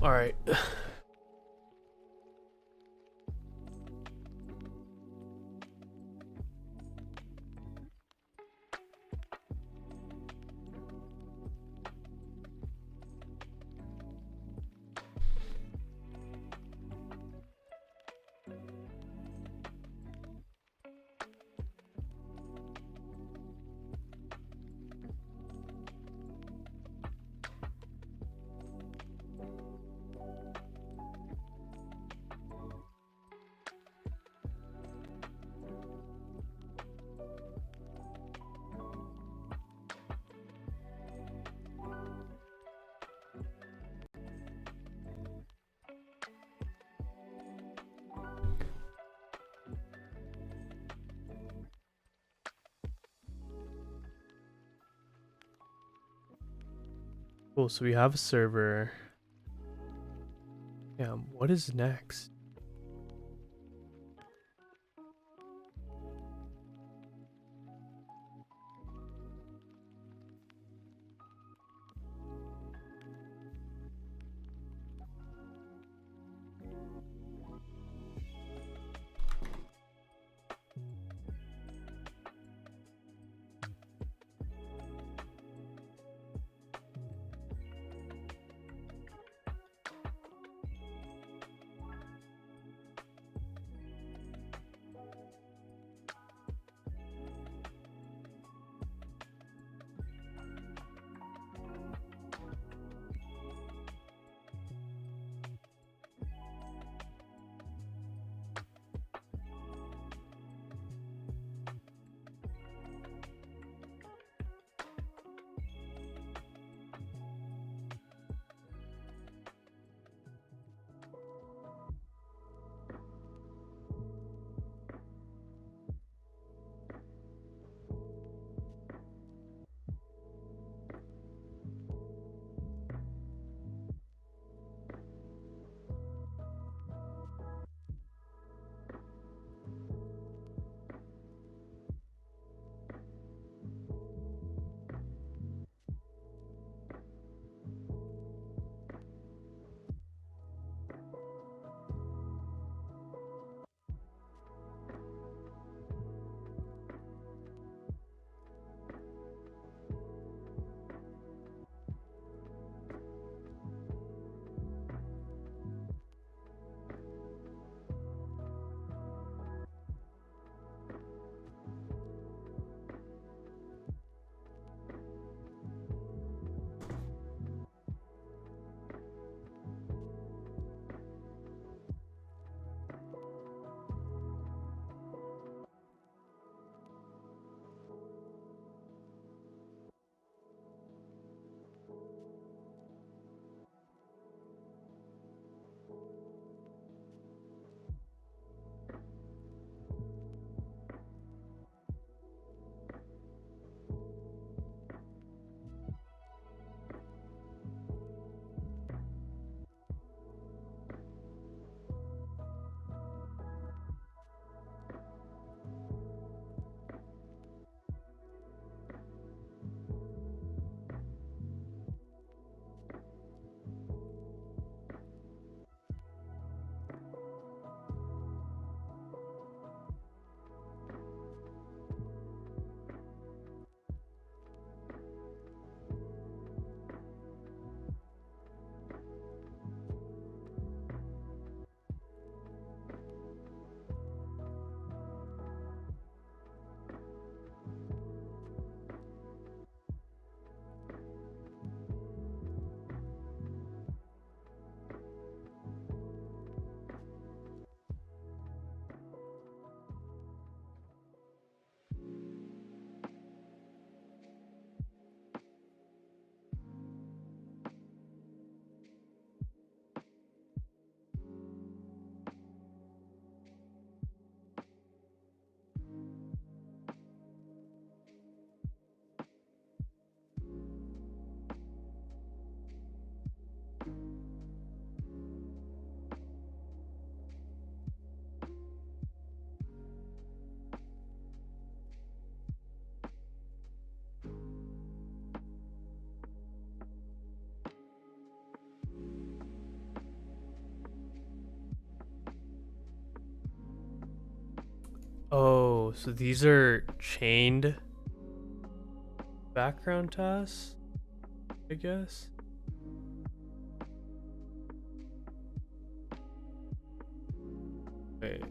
All right. Cool. So we have a server. Yeah. What is next? Oh, so these are chained background tasks, I guess. Wait.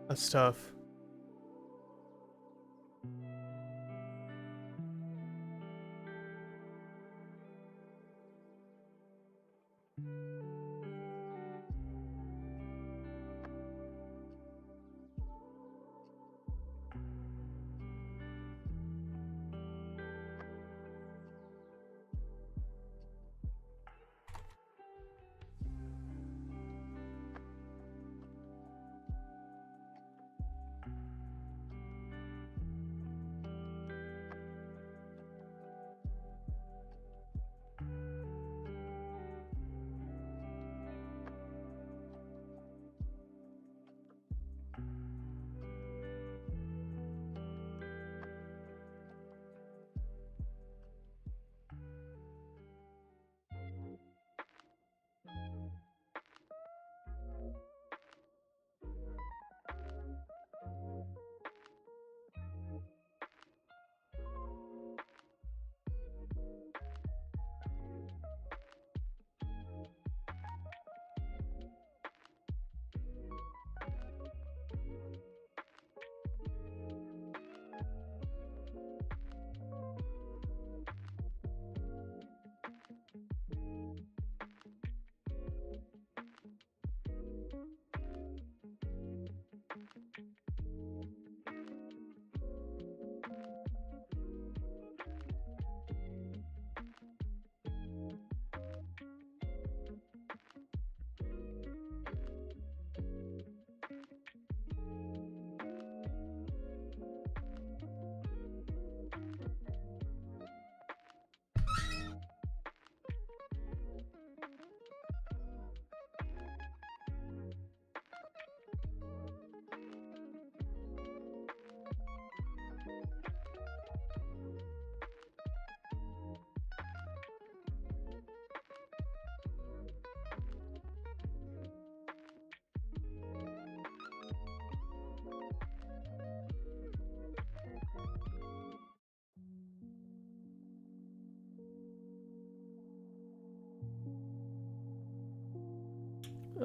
That's tough.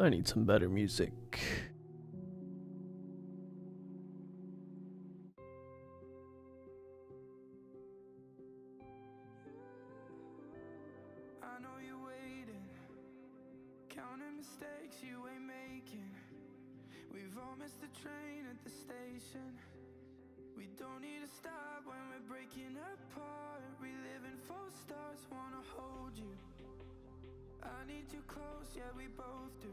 I need some better music. I know you're waiting, counting mistakes you ain't making. We've all missed the train at the station. We don't need to stop when we're breaking apart. Reliving false starts, wanna hold you. I need you close, yeah, we both do.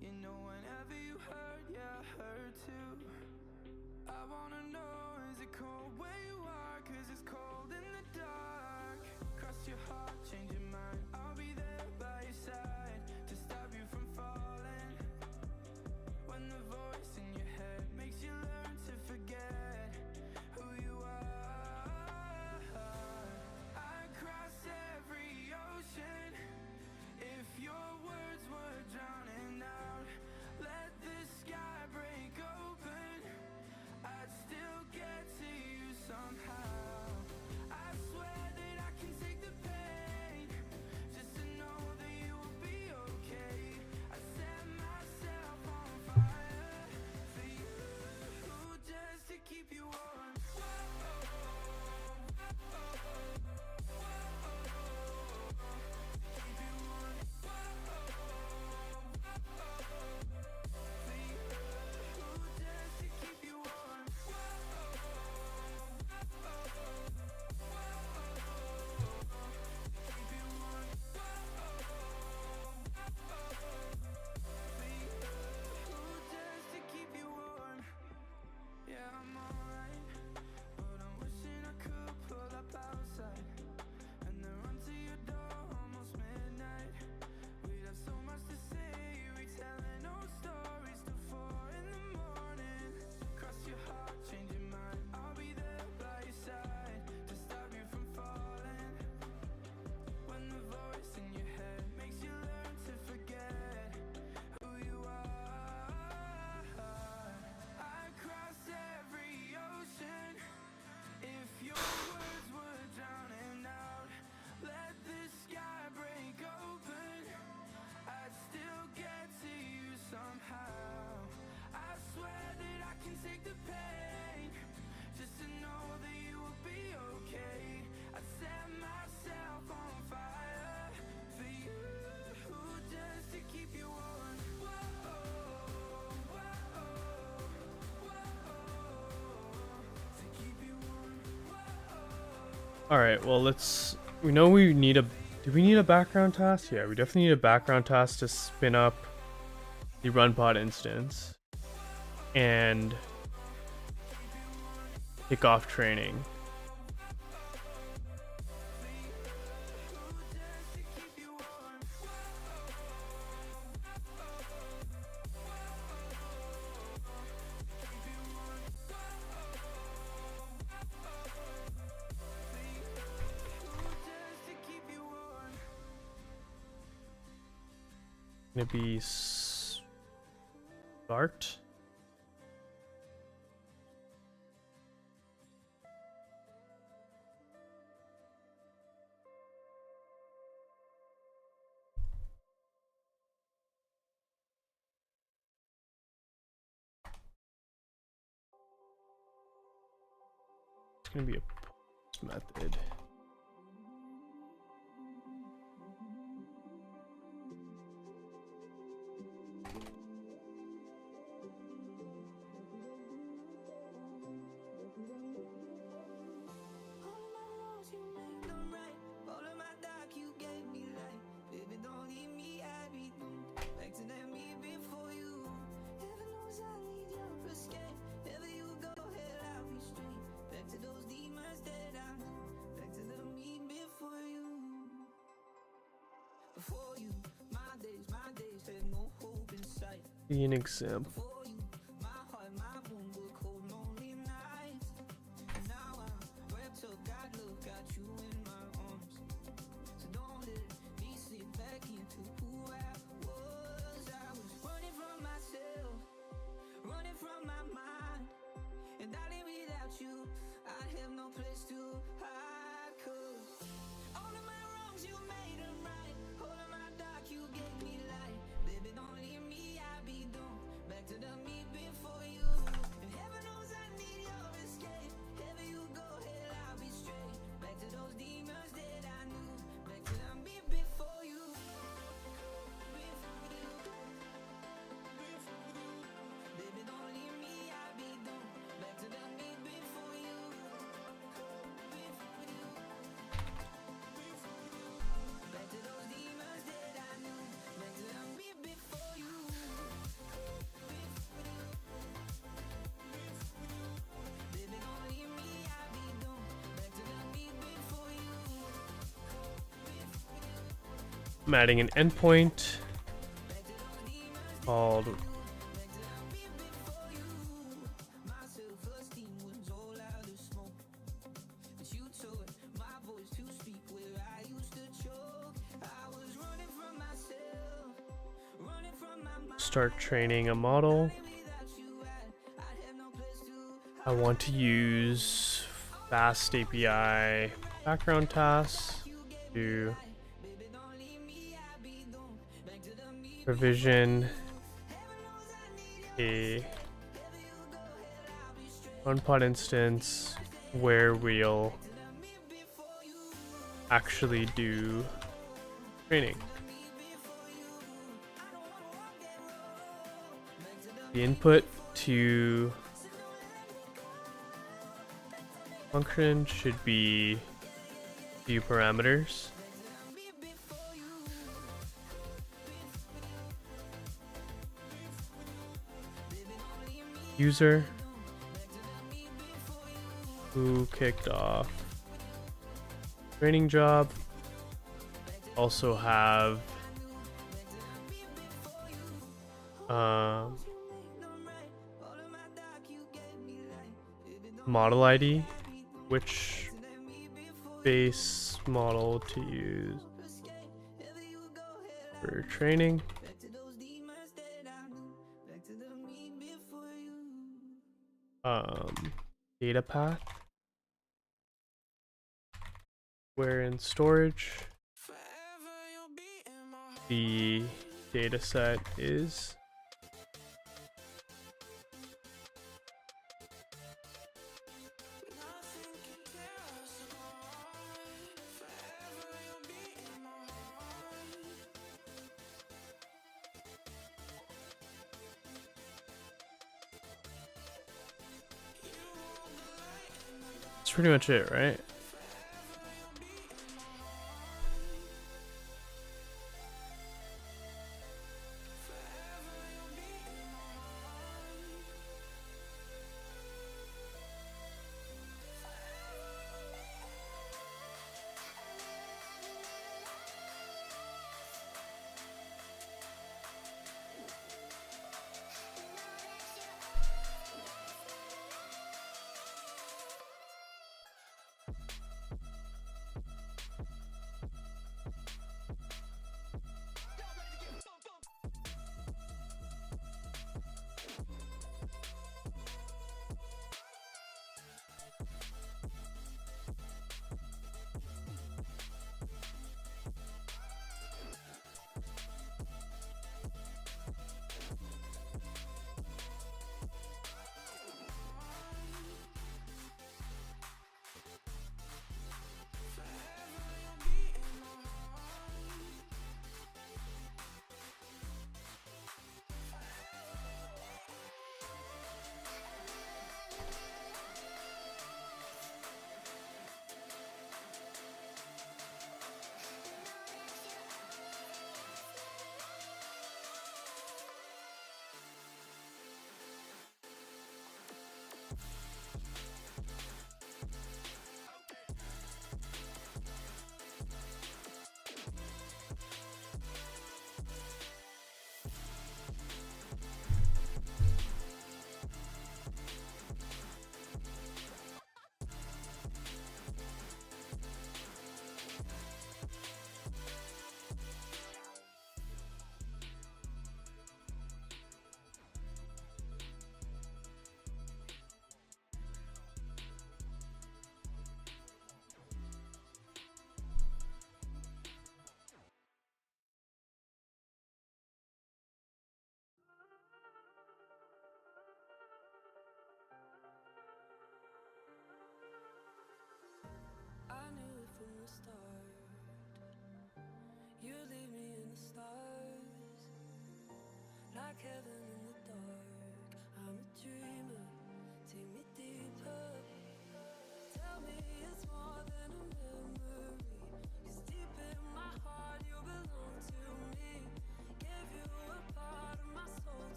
You know whenever you hurt, yeah, I hurt too. I wanna know, is it cold where you are? Cause it's cold in the dark. Cross your heart, change your mind, I'll be there by your side to stop you from falling. When the voice in your head makes you learn to forget who you are. I'd cross every ocean if your words were drowning out. Let the sky break open, I'd still get to you somehow. I swear that I can take the pain, just to know that you will be okay. I set myself on fire for you, just to keep you warm. Yeah, I'm alright, but I'm wishing I could pull up outside and then run to your door almost midnight. We'd have so much to say, retelling old stories till 4 in the morning. Cross your heart, change your mind, I'll be there by your side to stop you from falling. When the voice in your head makes you learn to forget who you are. I'd cross every ocean if your words were drowning out. Let the sky break open, I'd still get to you somehow. I swear that I can take the pain, just to know that you will be okay. I set myself on fire for you, just to keep you warm. Whoa, whoa, to keep you warm. All right, well, we know we need do we need a background task? Yeah, we definitely need a background task to spin up the run pod instance and kick off training. Gonna be start. It's gonna be a post method. Be an example. All of my wrongs, you made them right. All of my dark, you gave me light. Baby, don't leave me I'm adding an endpoint called start training a model. I want to use FastAPI background tasks to provision a on-pod instance where we'll actually do training. The input to function should be view parameters. User who kicked off training job. Also have model ID, which base model to use for training. Data path, where in storage the data set is. That's pretty much it, right?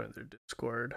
Join their Discord.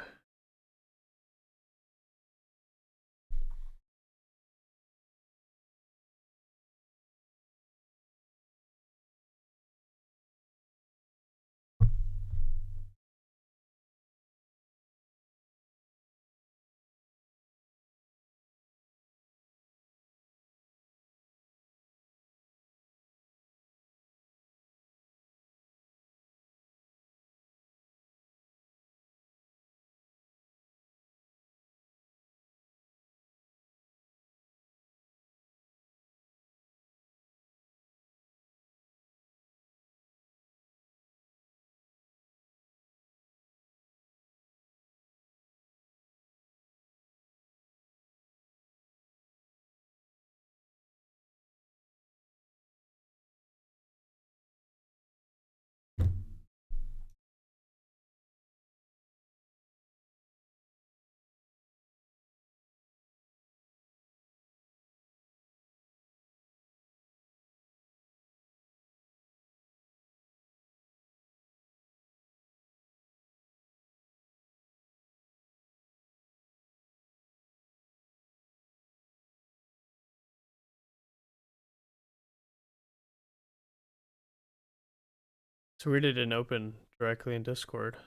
It's weird it didn't open directly in Discord.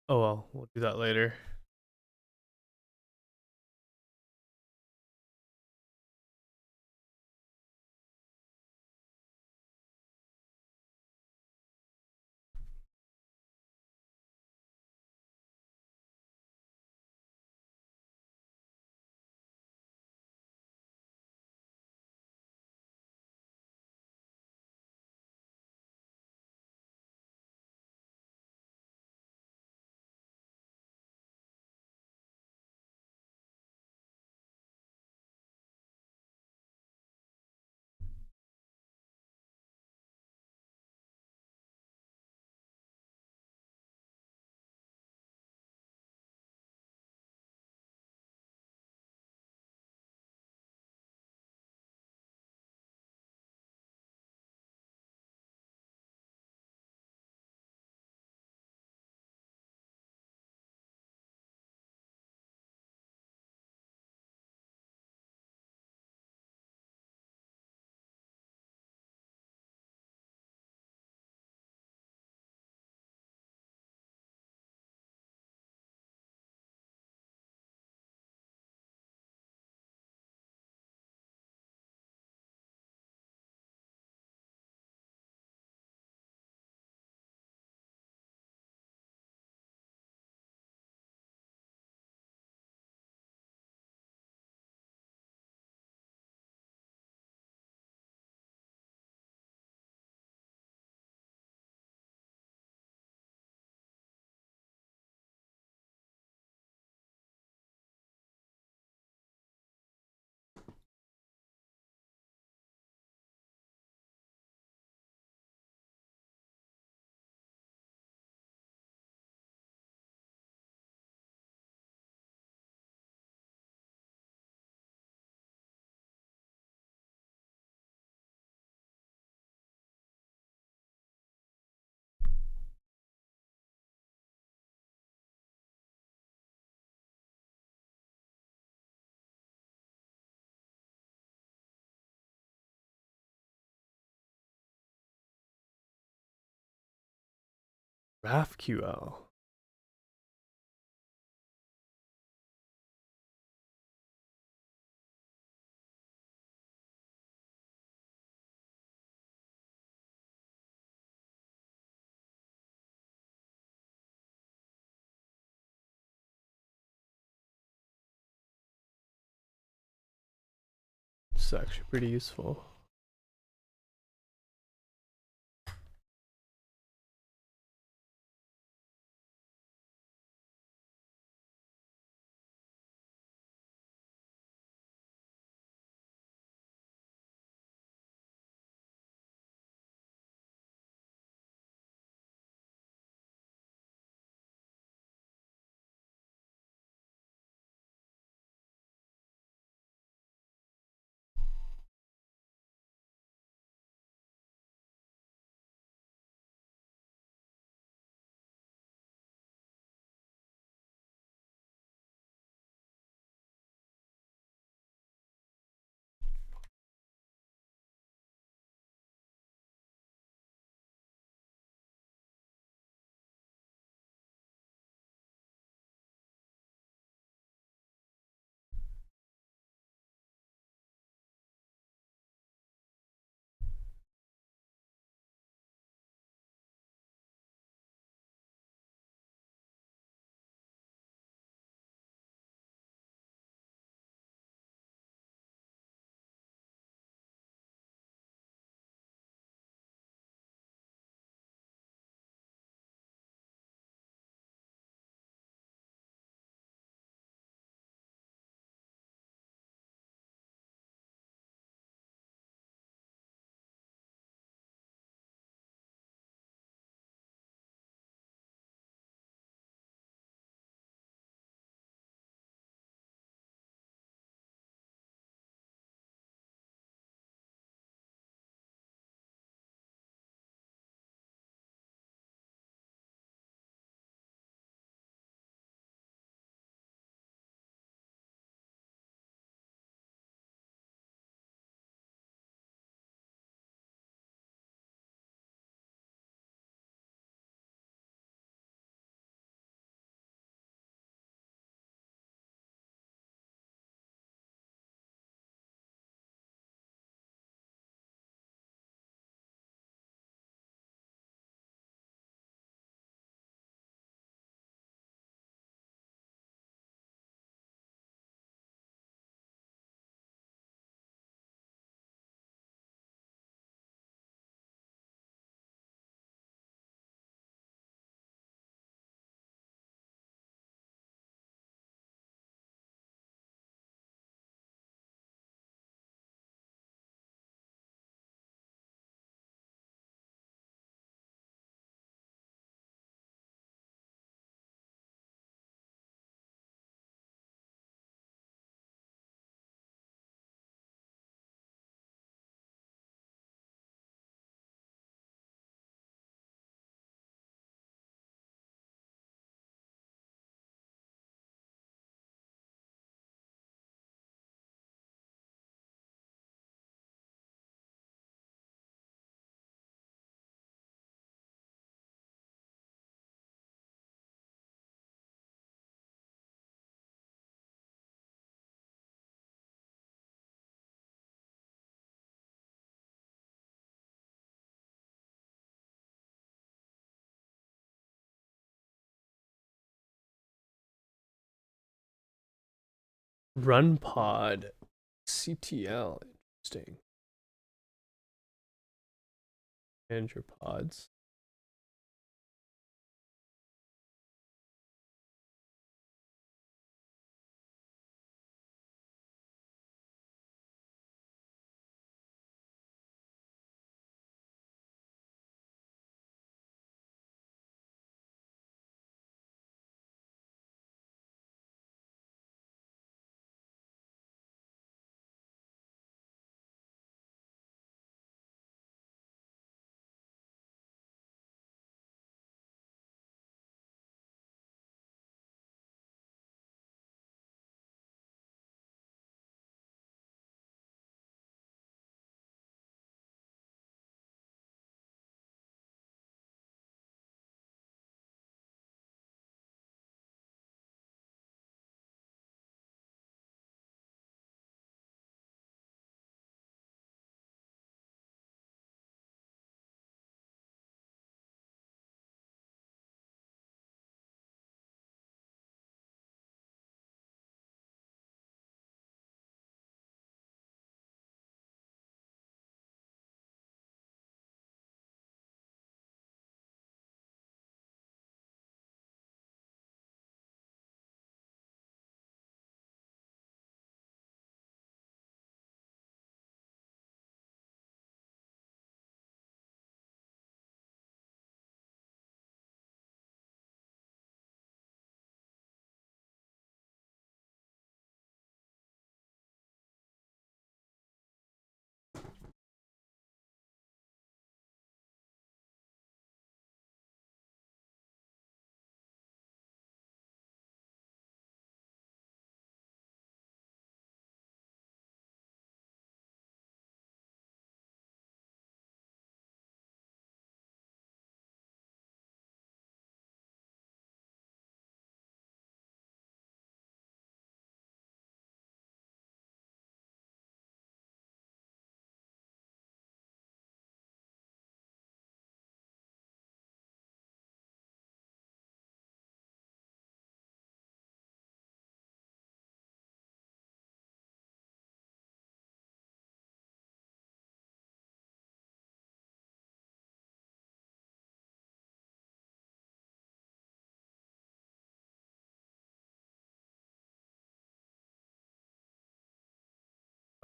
Oh well, we'll do that later. GraphQL. It's actually pretty useful. Run pod. CTL. Interesting. Manage your pods.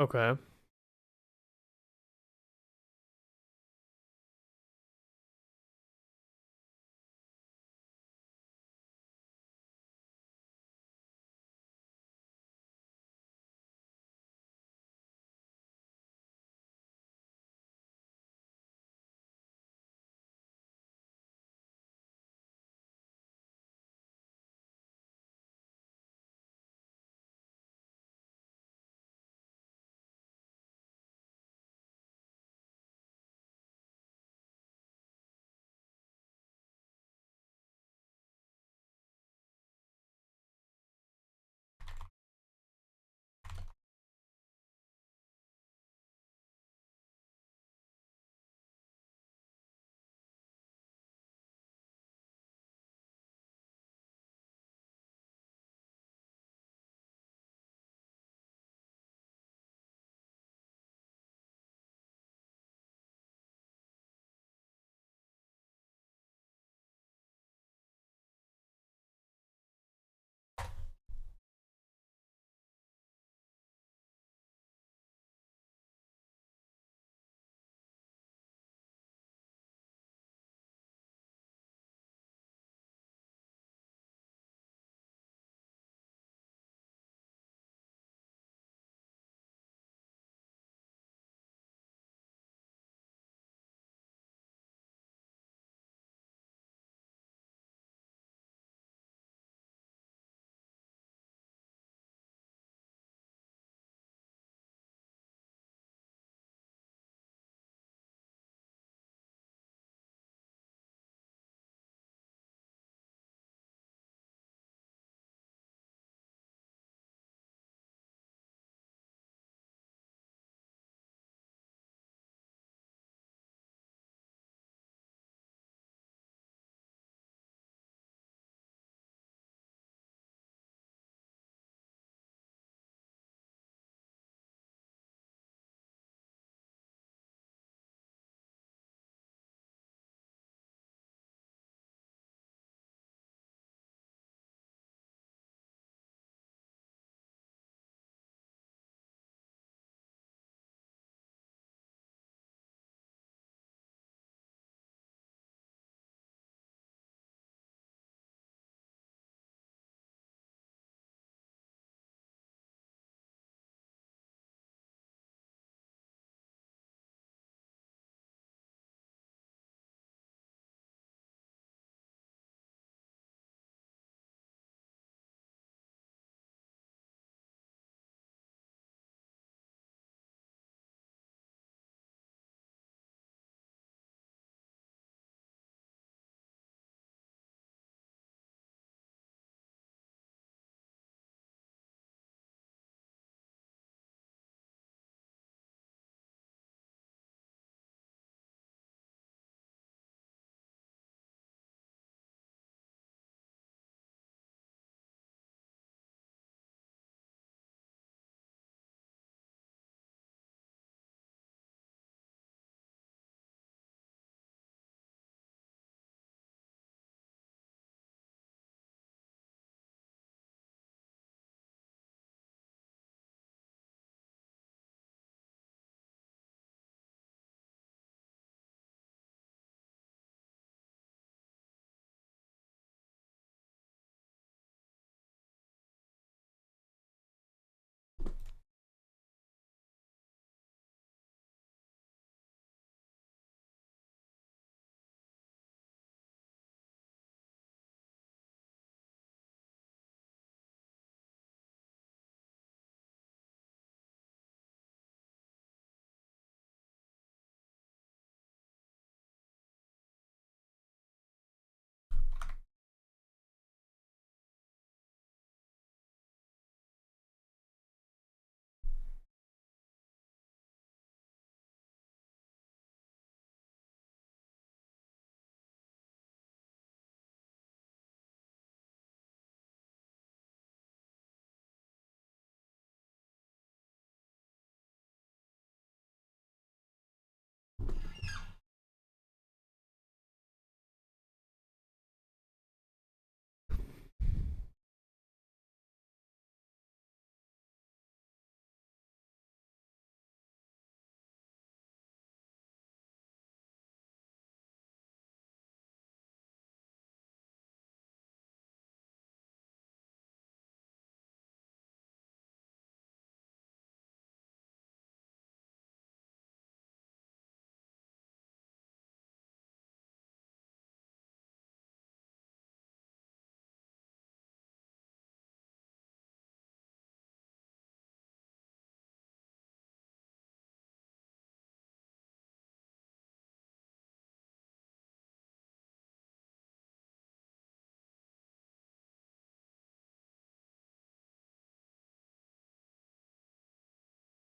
Okay.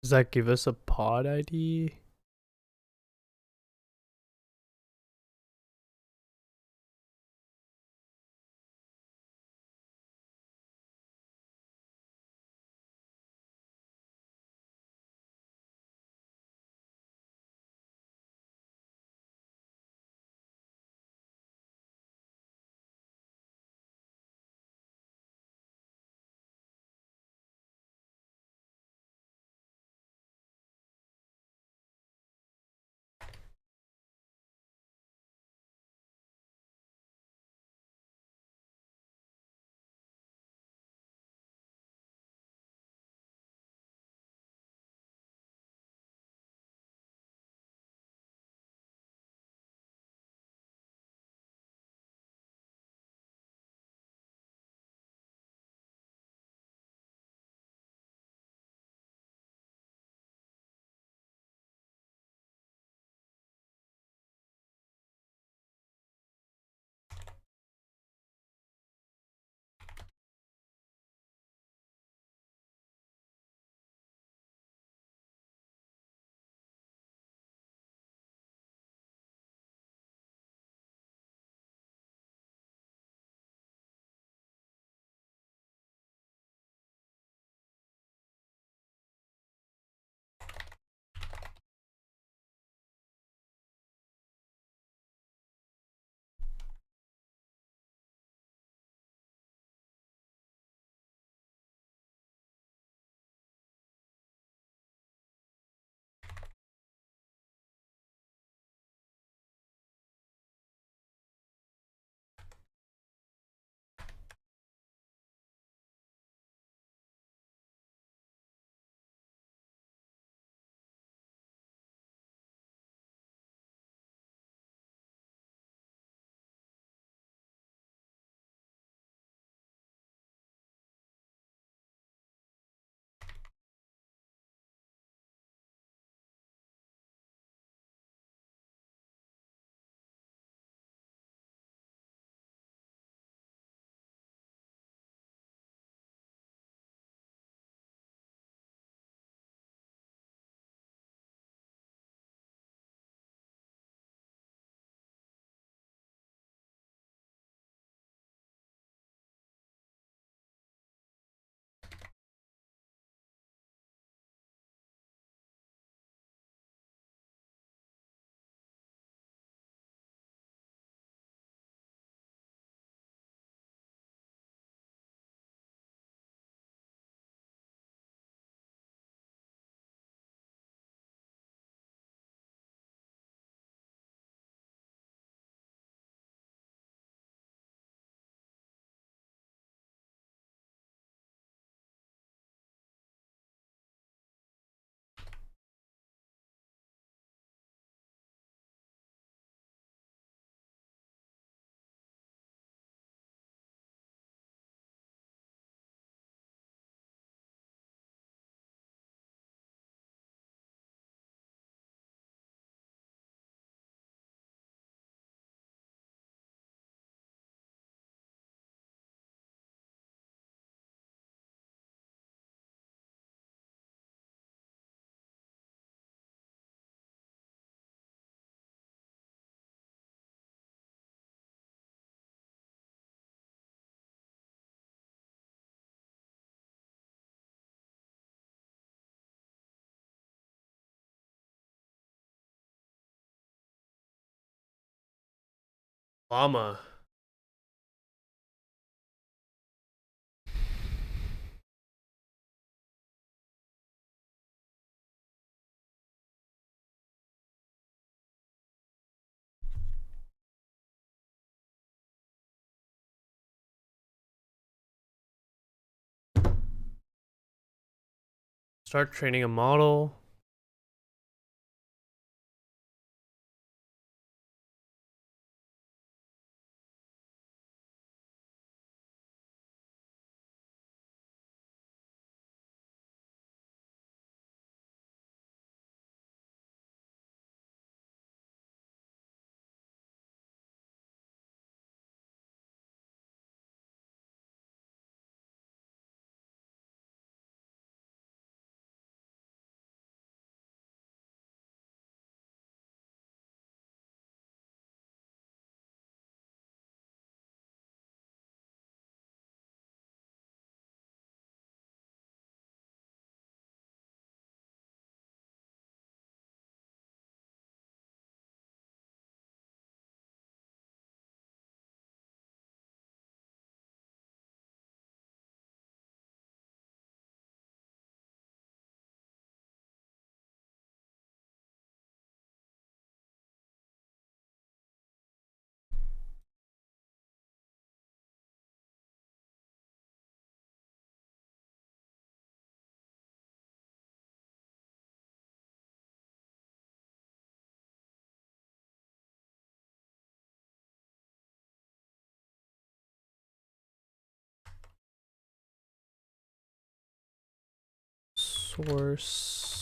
Does that give us a pod ID? Llama. Start training a model. source.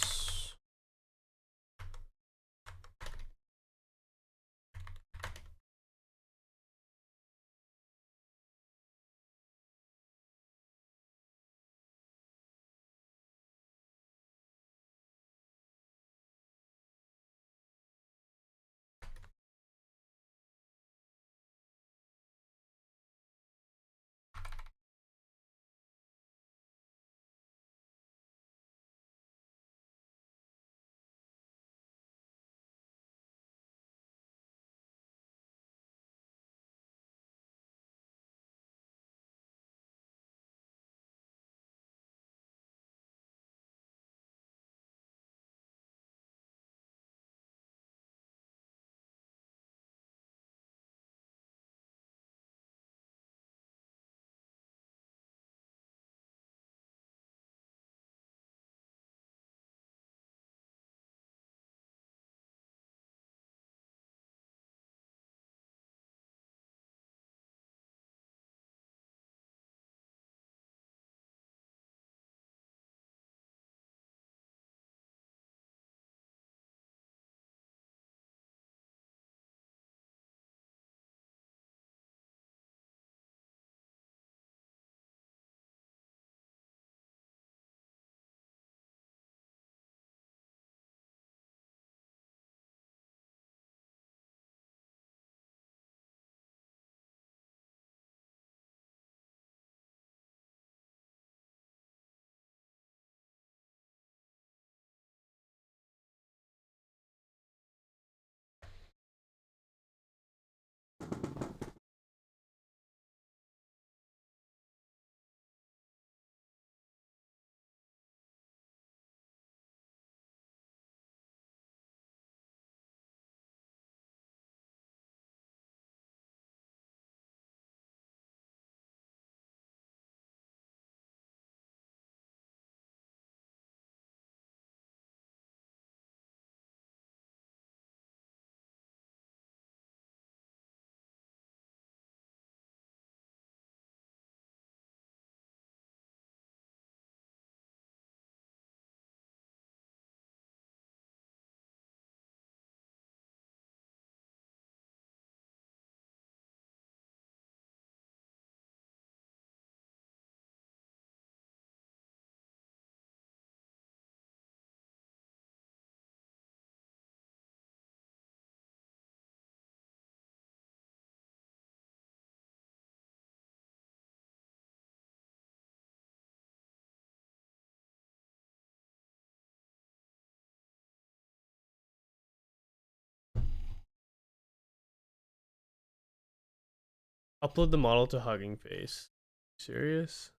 Upload the model to HuggingFace. Serious?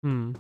Hmm.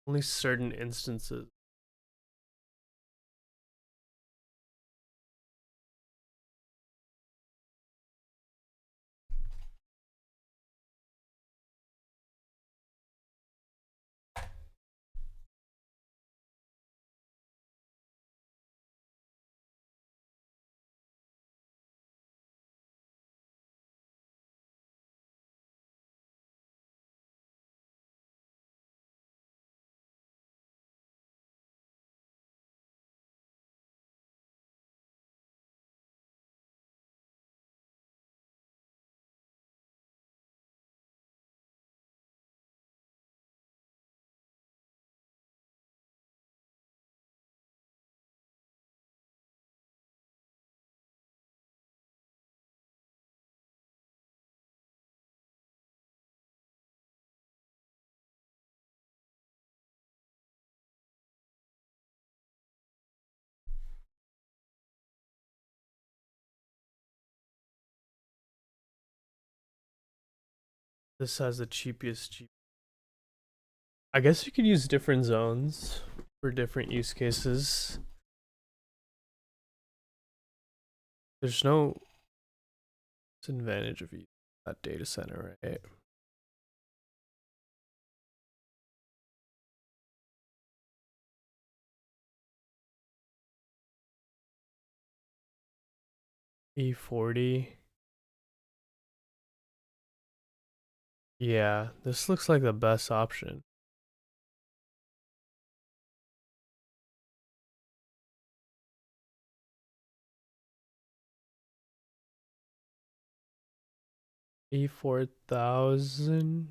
Only certain instances. This has the cheapest I guess you could use different zones for different use cases. There's no disadvantage of using that data center, right? E40. Yeah, this looks like the best option. 84,000.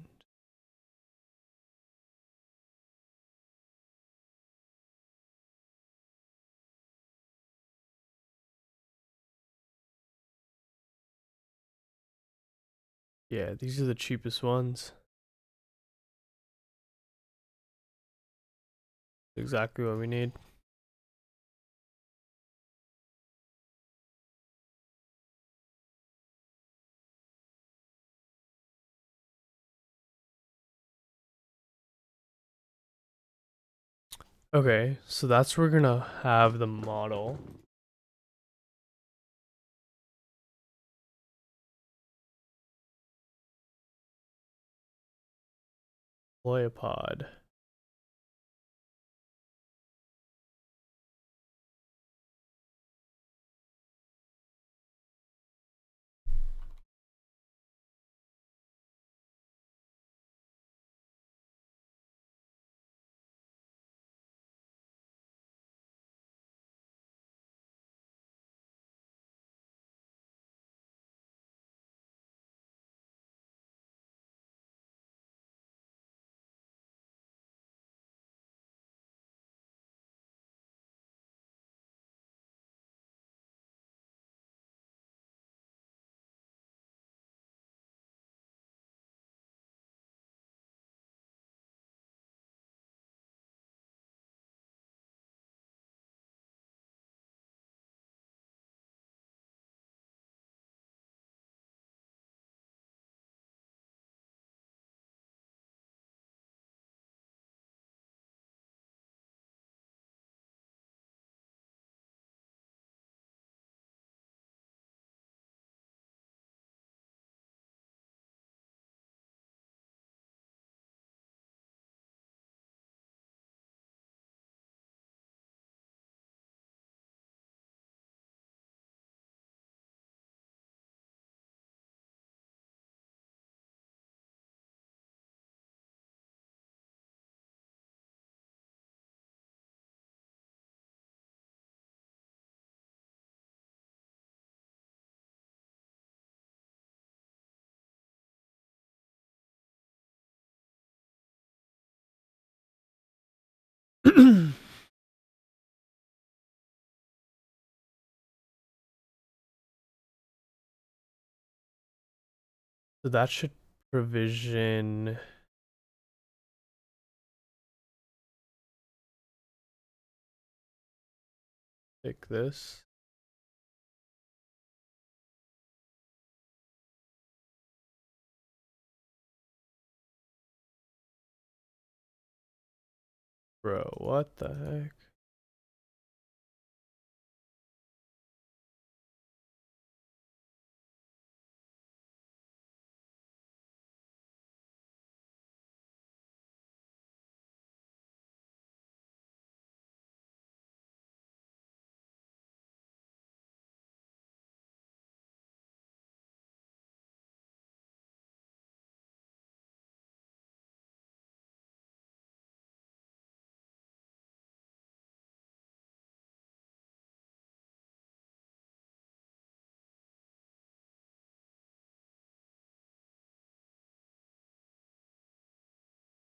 Yeah, these are the cheapest ones. Exactly what we need. Okay, so that's where we're gonna have the model. Deploy a pod. So that should provision pick this. Bro, what the heck?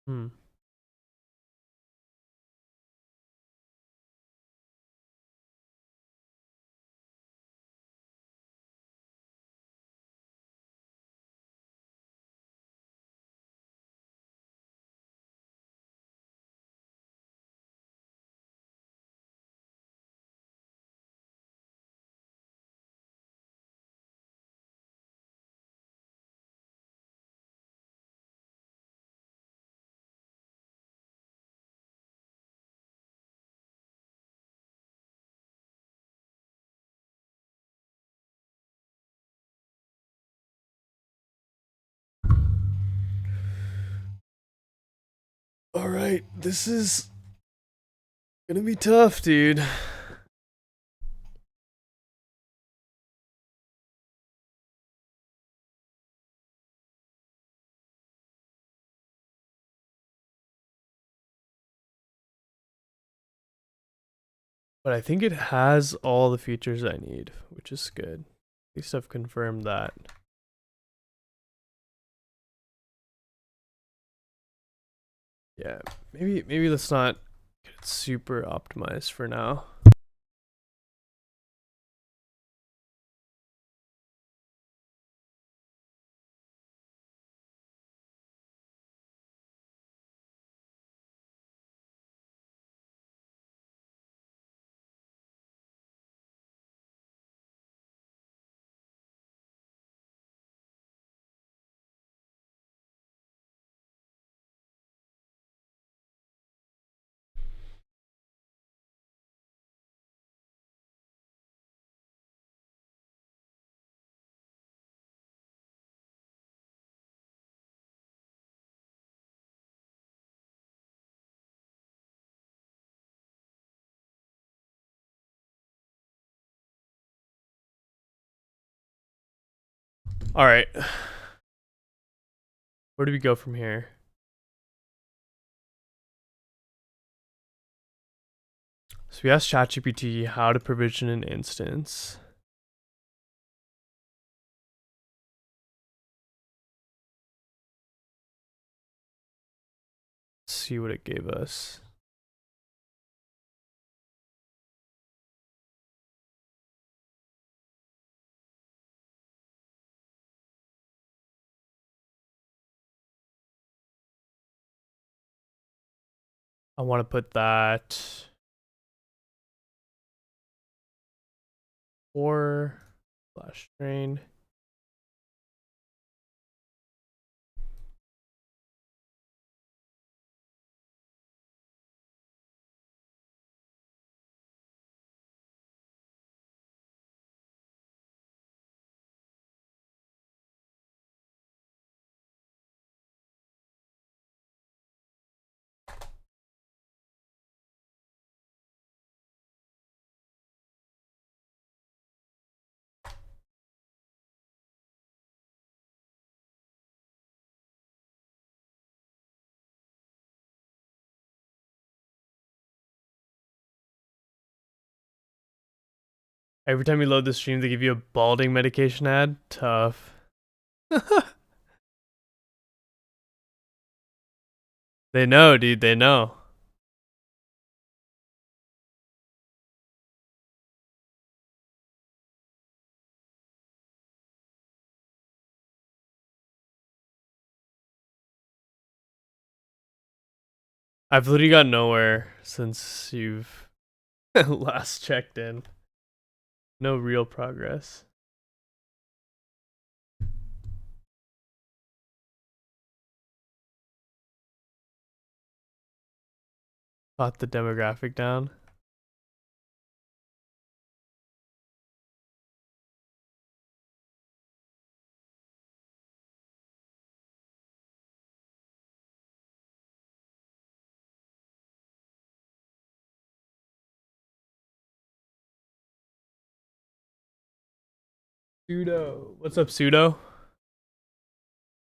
Hmm. All right, this is gonna be tough, dude. But I think it has all the features I need, which is good. At least I've confirmed that. Yeah, maybe let's not get it super optimized for now. All right, where do we go from here? So we asked ChatGPT how to provision an instance. Let's see what it gave us. I want to put that for slash train. Every time you load the stream, they give you a balding medication ad. Tough. They know, dude. They know. I've literally got nowhere since you've last checked in. No real progress. Got the demographic down. Pseudo. What's up, Pseudo?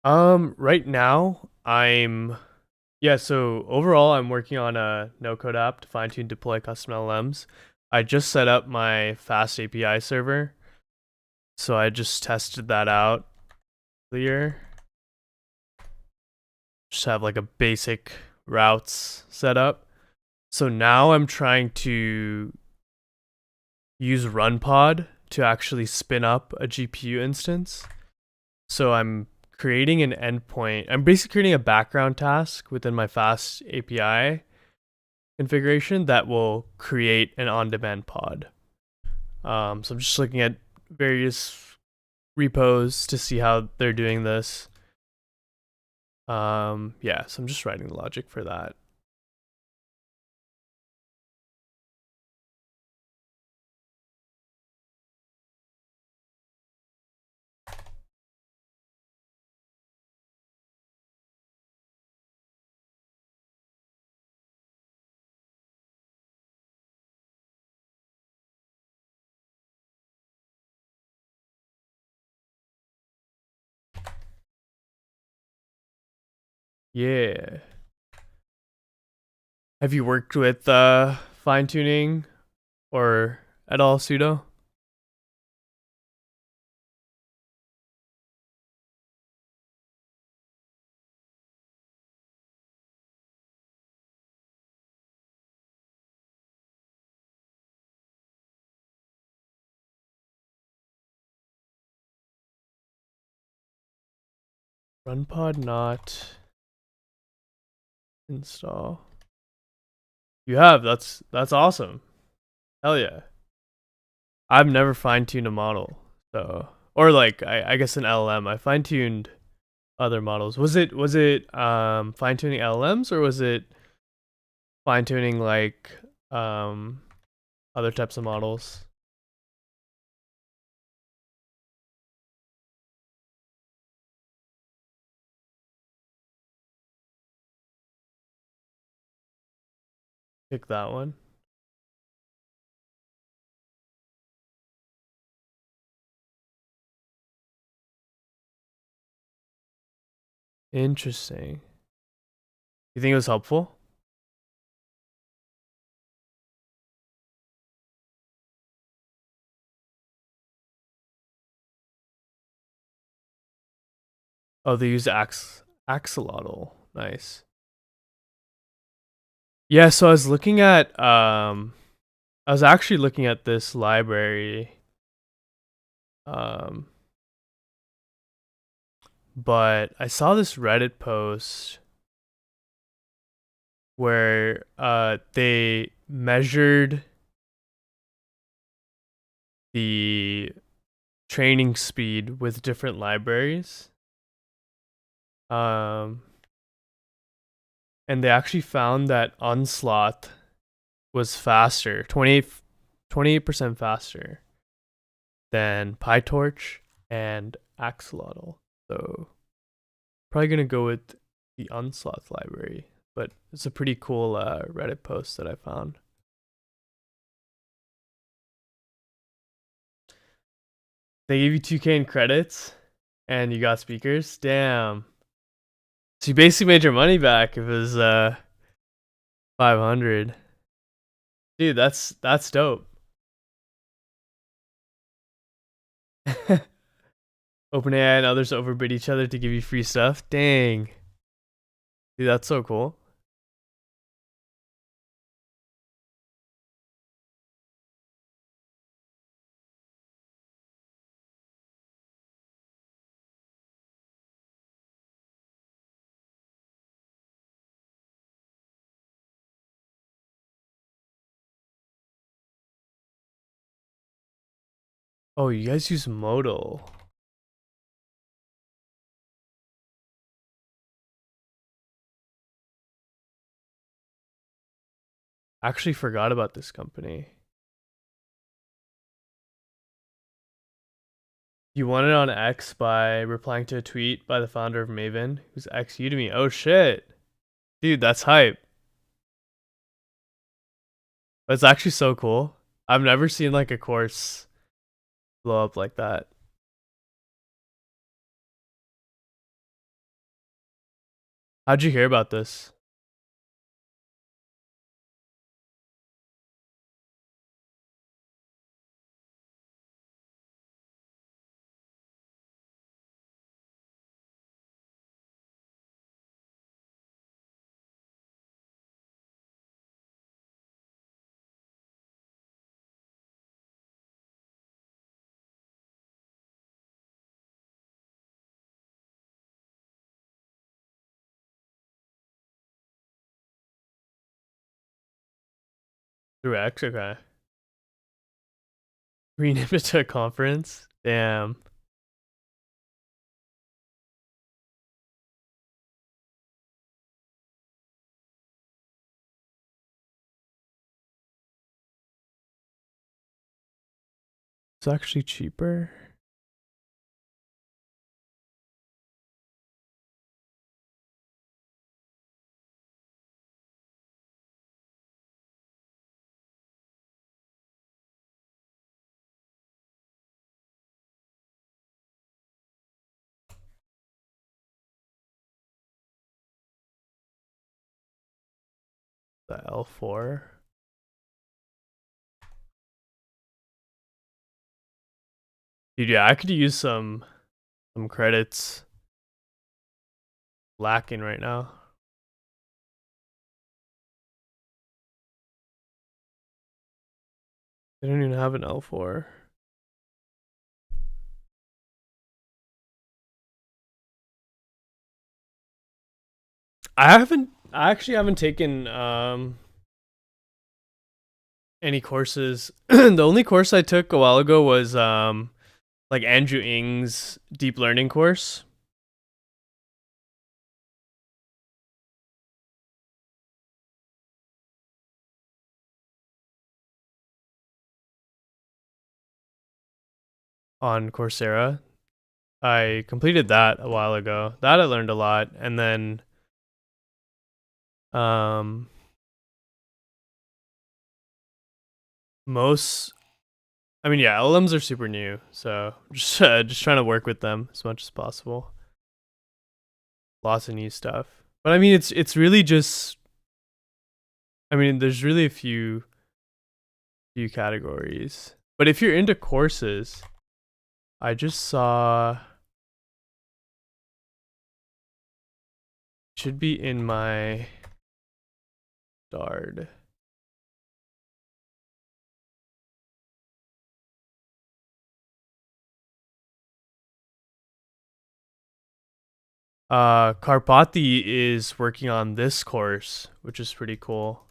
Right now so overall I'm working on a no-code app to fine-tune deploy custom LLMs. I just set up my FastAPI server. So I just tested that out earlier. Just have like a basic routes set up. So now I'm trying to use RunPod to actually spin up a GPU instance. So I'm creating an endpoint. I'm basically creating a background task within my Fast API configuration that will create an on-demand pod. So I'm just looking at various repos to see how they're doing this. Yeah, so I'm just writing the logic for that. Yeah. Have you worked with fine tuning or at all, Pseudo? Run pod not install. You have. That's awesome. Hell yeah. I've never fine-tuned a model. So, or like I guess an LLM. I fine-tuned other models. Was it fine-tuning LLMs, or was it fine-tuning like other types of models? Pick that one. Interesting. You think it was helpful? Oh, they use axolotl. Nice. Yeah, so I was actually looking at this library, um but I saw this Reddit post where they measured the training speed with different libraries. Um and they actually found that Onslaught was faster, 28% faster than PyTorch and Axolotl. So probably gonna go with the Onslaught library, but it's a pretty cool Reddit post that I found. They gave you 2K in credits, and you got speakers. Damn. So you basically made your money back if it was 500. Dude, that's dope. OpenAI and others overbid each other to give you free stuff. Dang. Dude, that's so cool. Oh, you guys use Modal. I actually forgot about this company. You won it on X by replying to a tweet by the founder of Maven, who's ex Udemy. Oh shit. Dude, that's hype. That's actually so cool. I've never seen like a course blow up like that. How'd you hear about this? Through X? Okay. Rename it to a conference? Damn. It's actually cheaper. The L4. Dude, yeah, I could use some credits. Lacking right now. They don't even have an L4. I actually haven't taken any courses. The only course I took a while ago was like Andrew Ng's deep learning course. On Coursera. I completed that a while ago. That I learned a lot, and then um most I mean, yeah, LLMs are super new, so just trying to work with them as much as possible. Lots of new stuff, but I mean, it's really just. I mean, there's really a few categories, but if you're into courses, I just saw should be in my Dard. Karpati is working on this course, which is pretty cool.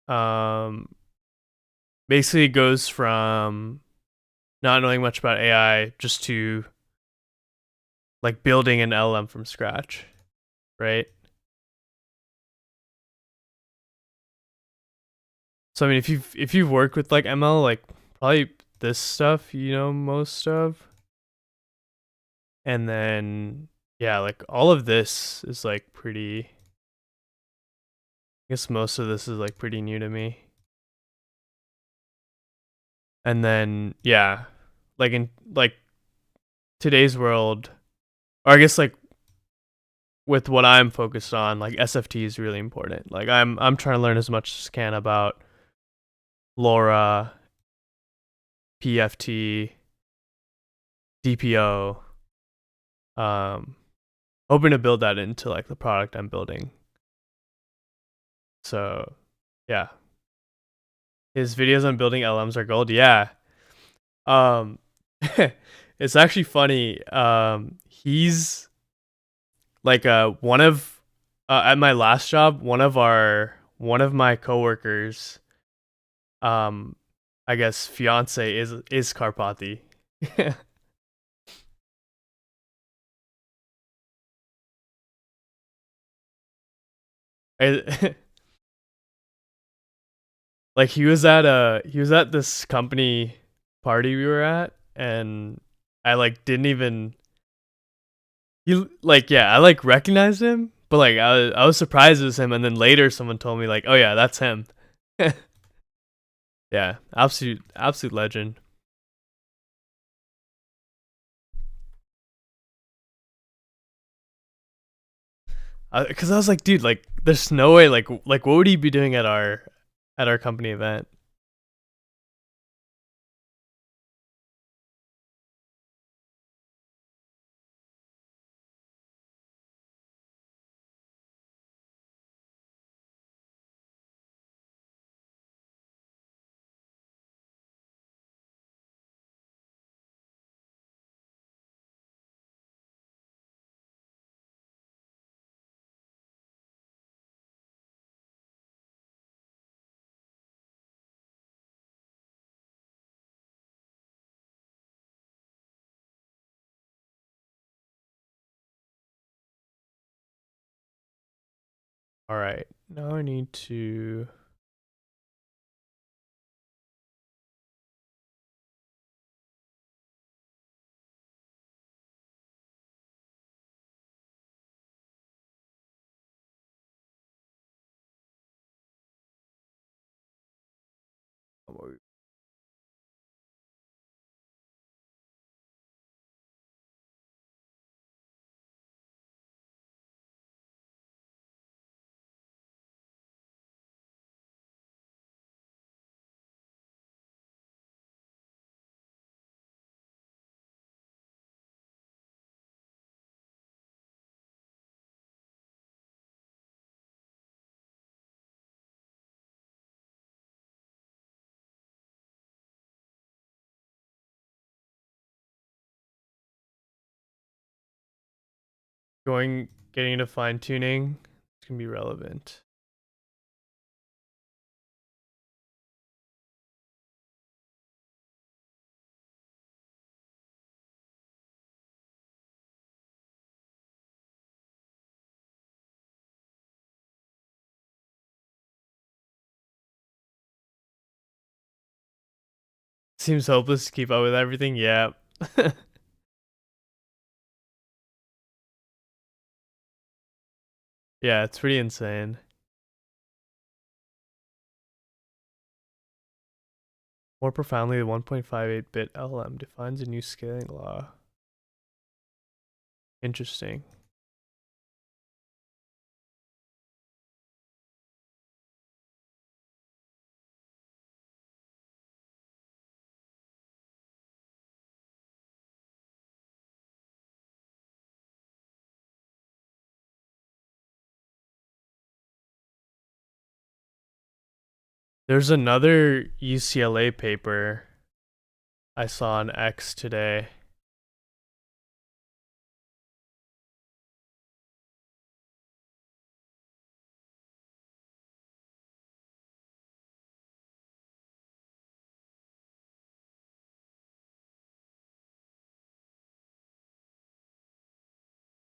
Um, Basically, it goes from not knowing much about AI just to like building an LLM from scratch, right? So I mean, if you've worked with like ML, like probably this stuff you know most of, and then yeah, like all of this is like pretty. I guess most of this is like pretty new to me. And then yeah, like in like today's world, or I guess like with what I'm focused on, like SFT is really important. Like I'm trying to learn as much as I can about LoRa, PFT, DPO. Um, Hoping to build that into like the product I'm building. So yeah, his videos on building LMs are gold. Yeah. Um, it's actually funny. He's like one of at my last job, one of my coworkers, um, I guess fiance is Karpati. I, like he was at this company party we were at, and I like didn't even he like yeah I like recognized him, but like I was surprised it was him, and then later someone told me like, oh yeah, that's him. Yeah, absolute legend. Because I was like, dude, like there's no way like what would he be doing at our company event? All right, now I need to. getting into fine tuning, it's gonna be relevant. Seems hopeless to keep up with everything. Yeah. Yeah, it's pretty insane. More profoundly, the 1.58-bit LLM defines a new scaling law. Interesting. There's another UCLA paper I saw on X today.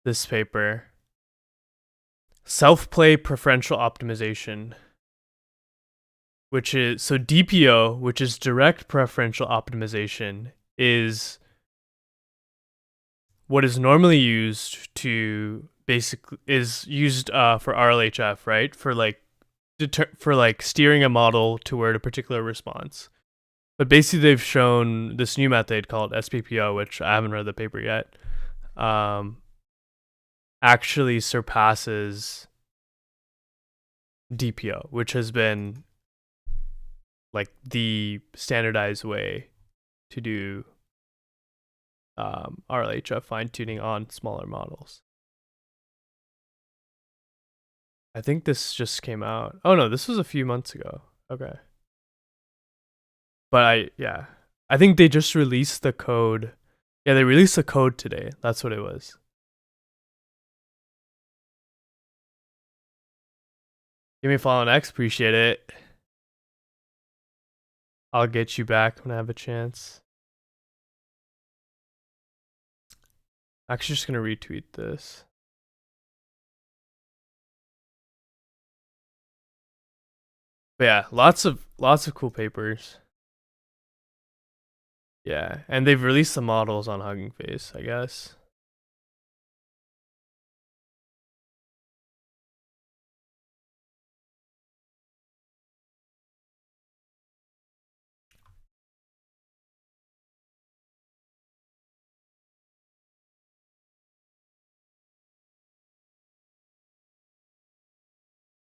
This paper, self-play preferential optimization, which is so DPO, which is direct preferential optimization, is what is normally used to basically is used for RLHF, right? For like steering a model toward a particular response. But basically, they've shown this new method called SPPO, which I haven't read the paper yet, actually surpasses DPO, which has been like the standardized way to do RLHF fine tuning on smaller models. I think this just came out. Oh no, this was a few months ago. Okay. But I think they just released the code. Yeah, they released the code today. That's what it was. Give me a follow on X. Appreciate it. I'll get you back when I have a chance. Actually, just gonna retweet this. But yeah, lots of cool papers. Yeah, and they've released the models on HuggingFace, I guess.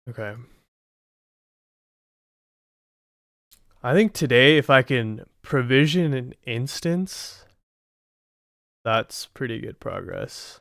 Okay. I think today, if I can provision an instance, that's pretty good progress.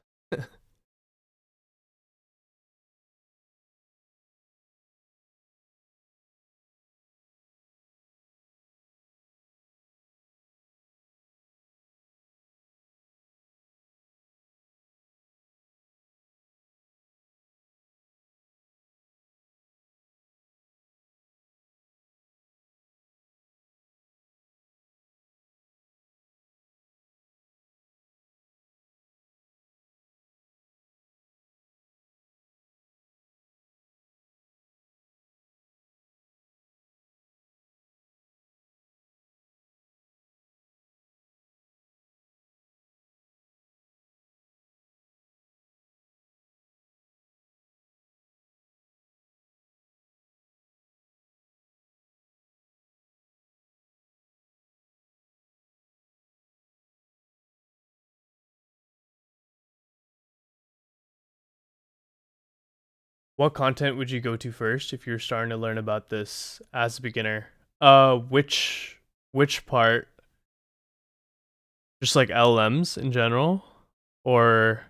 What content would you go to first if you're starting to learn about this as a beginner? Which part? Just like LLMs in general, or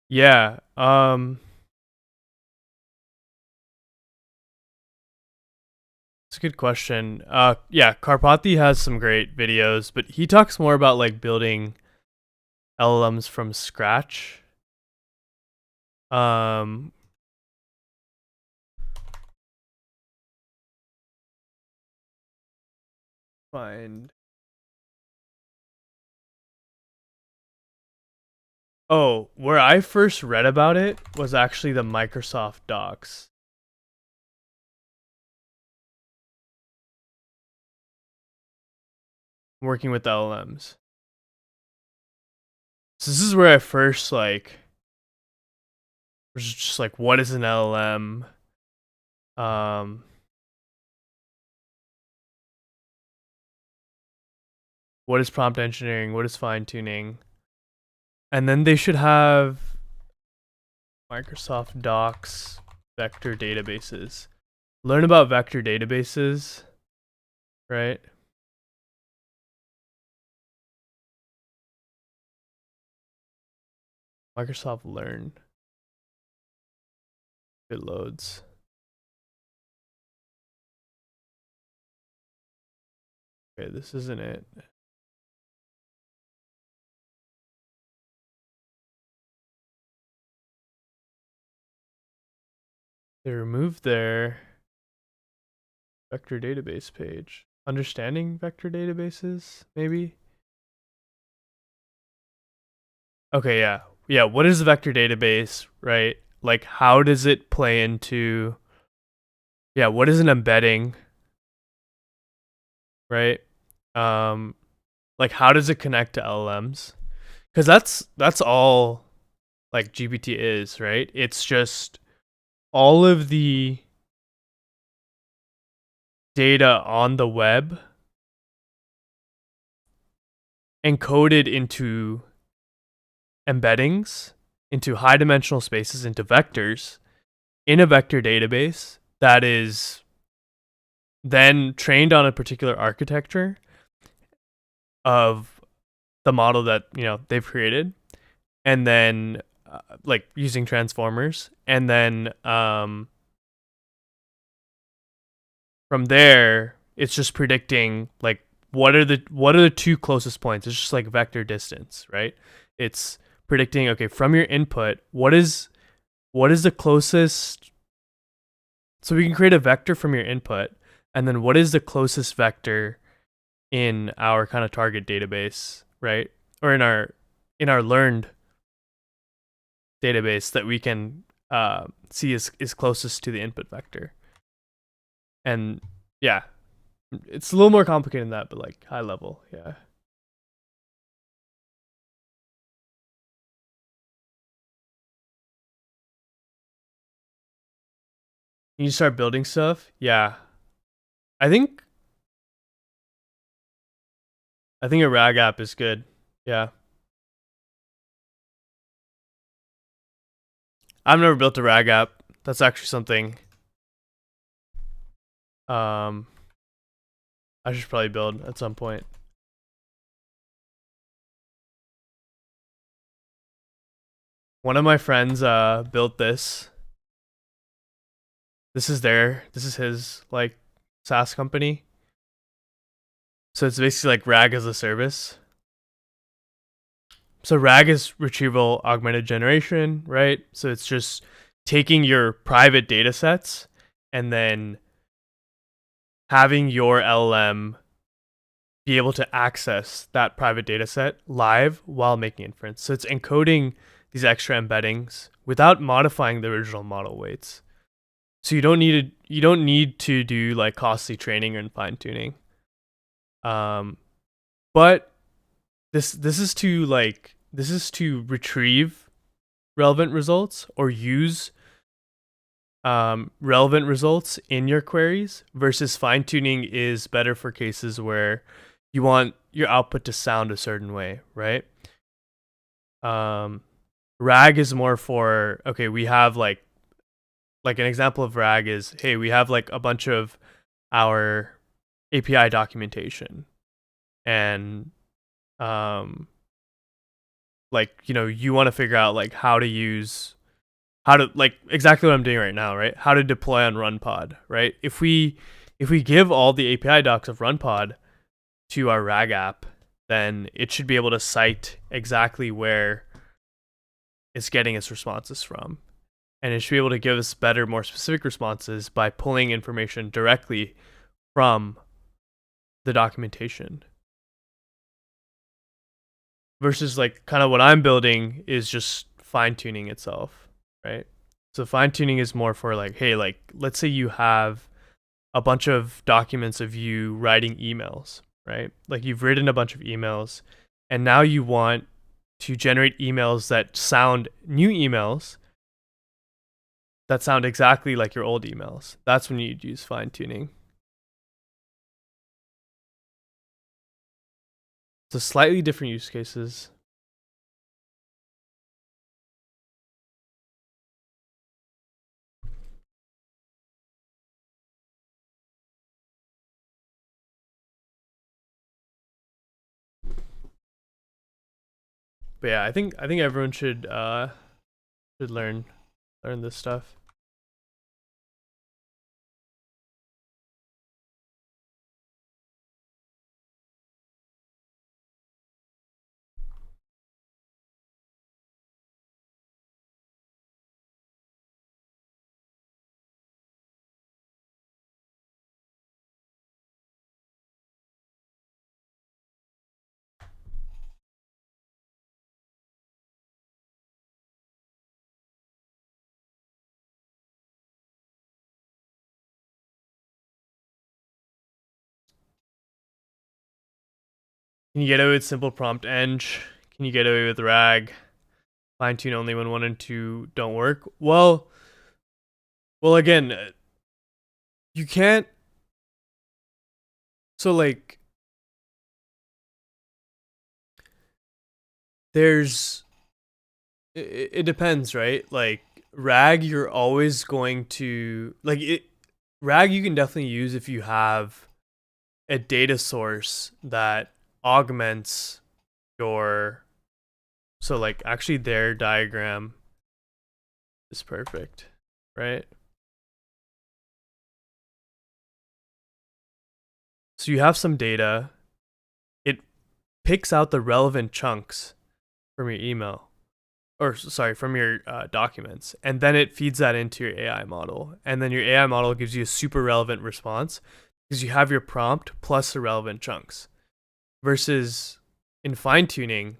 yeah, it's It's a good question. Yeah, Karpathy has some great videos, but he talks more about like building LLMs from scratch. Um, find. Oh, where I first read about it was actually the Microsoft Docs. Working with LLMs. So this is where I first like was just like, what is an LLM? Um, what is prompt engineering? What is fine tuning? And then they should have Microsoft Docs vector databases. Learn about vector databases, right? Microsoft Learn. It loads. Okay, this isn't it. They removed their vector database page. Understanding vector databases, maybe? Okay, yeah. Yeah, what is a vector database, right? Like, how does it play into... Yeah, what is an embedding, right? Like, how does it connect to LLMs? Because that's all, like, GPT is, right? It's just all of the data on the web encoded into embeddings, into high dimensional spaces, into vectors in a vector database that is then trained on a particular architecture of the model that they've created, and then like using transformers, and then from there it's just predicting like what are the two closest points. It's just like vector distance, right? It's predicting, okay, from your input, what is the closest. So we can create a vector from your input, and then what is the closest vector in our kind of target database, right? Or in our learned database that we can see is closest to the input vector. And yeah, it's a little more complicated than that, but like high level, yeah. You start building stuff, yeah. I think a RAG app is good, yeah. I've never built a RAG app. That's actually something I should probably build at some point. One of my friends built this. This is his like SaaS company. So it's basically like RAG as a service. So RAG is retrieval augmented generation, right? So it's just taking your private data sets and then having your LLM be able to access that private data set live while making inference. So it's encoding these extra embeddings without modifying the original model weights. So you don't need to do like costly training and fine tuning. But this is to retrieve relevant results or use relevant results in your queries, versus fine tuning is better for cases where you want your output to sound a certain way, right? RAG is more for, okay, we have like an example of RAG is, hey, we have like a bunch of our API documentation, and like you want to figure out like how to like exactly what I'm doing right now, right? How to deploy on RunPod, right? If we if we give all the API docs of RunPod to our RAG app, then it should be able to cite exactly where it's getting its responses from. And it should be able to give us better, more specific responses by pulling information directly from the documentation. Versus like kind of what I'm building is just fine tuning itself, right? So fine tuning is more for like, hey, like let's say you have a bunch of documents of you writing emails, right? Like you've written a bunch of emails and now you want to generate emails that sound new emails that sound exactly like your old emails. That's when you'd use fine tuning. So slightly different use cases. But yeah, I think everyone should learn this stuff. Can you get away with simple prompt eng? Can you get away with RAG? Fine tune only when 1 and 2 don't work? Well, again, you can't. So like, there's. It depends, right? Like RAG, you're always going to like it. RAG you can definitely use if you have a data source that augments your. So like actually their diagram is perfect, right? So you have some data, it picks out the relevant chunks from your email, or sorry, from your documents, and then it feeds that into your AI model, and then your AI model gives you a super relevant response because you have your prompt plus the relevant chunks. Versus in fine tuning,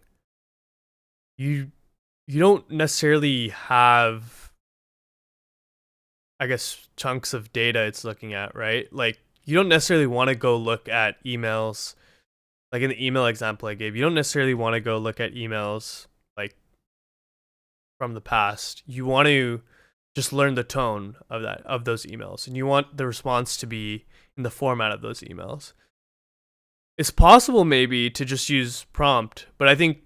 you don't necessarily have, I guess, chunks of data it's looking at, right? Like you don't necessarily want to go look at emails. Like in the email example I gave, you don't necessarily want to go look at emails like from the past. You want to just learn the tone of those emails, and you want the response to be in the format of those emails. It's possible maybe to just use prompt, but I think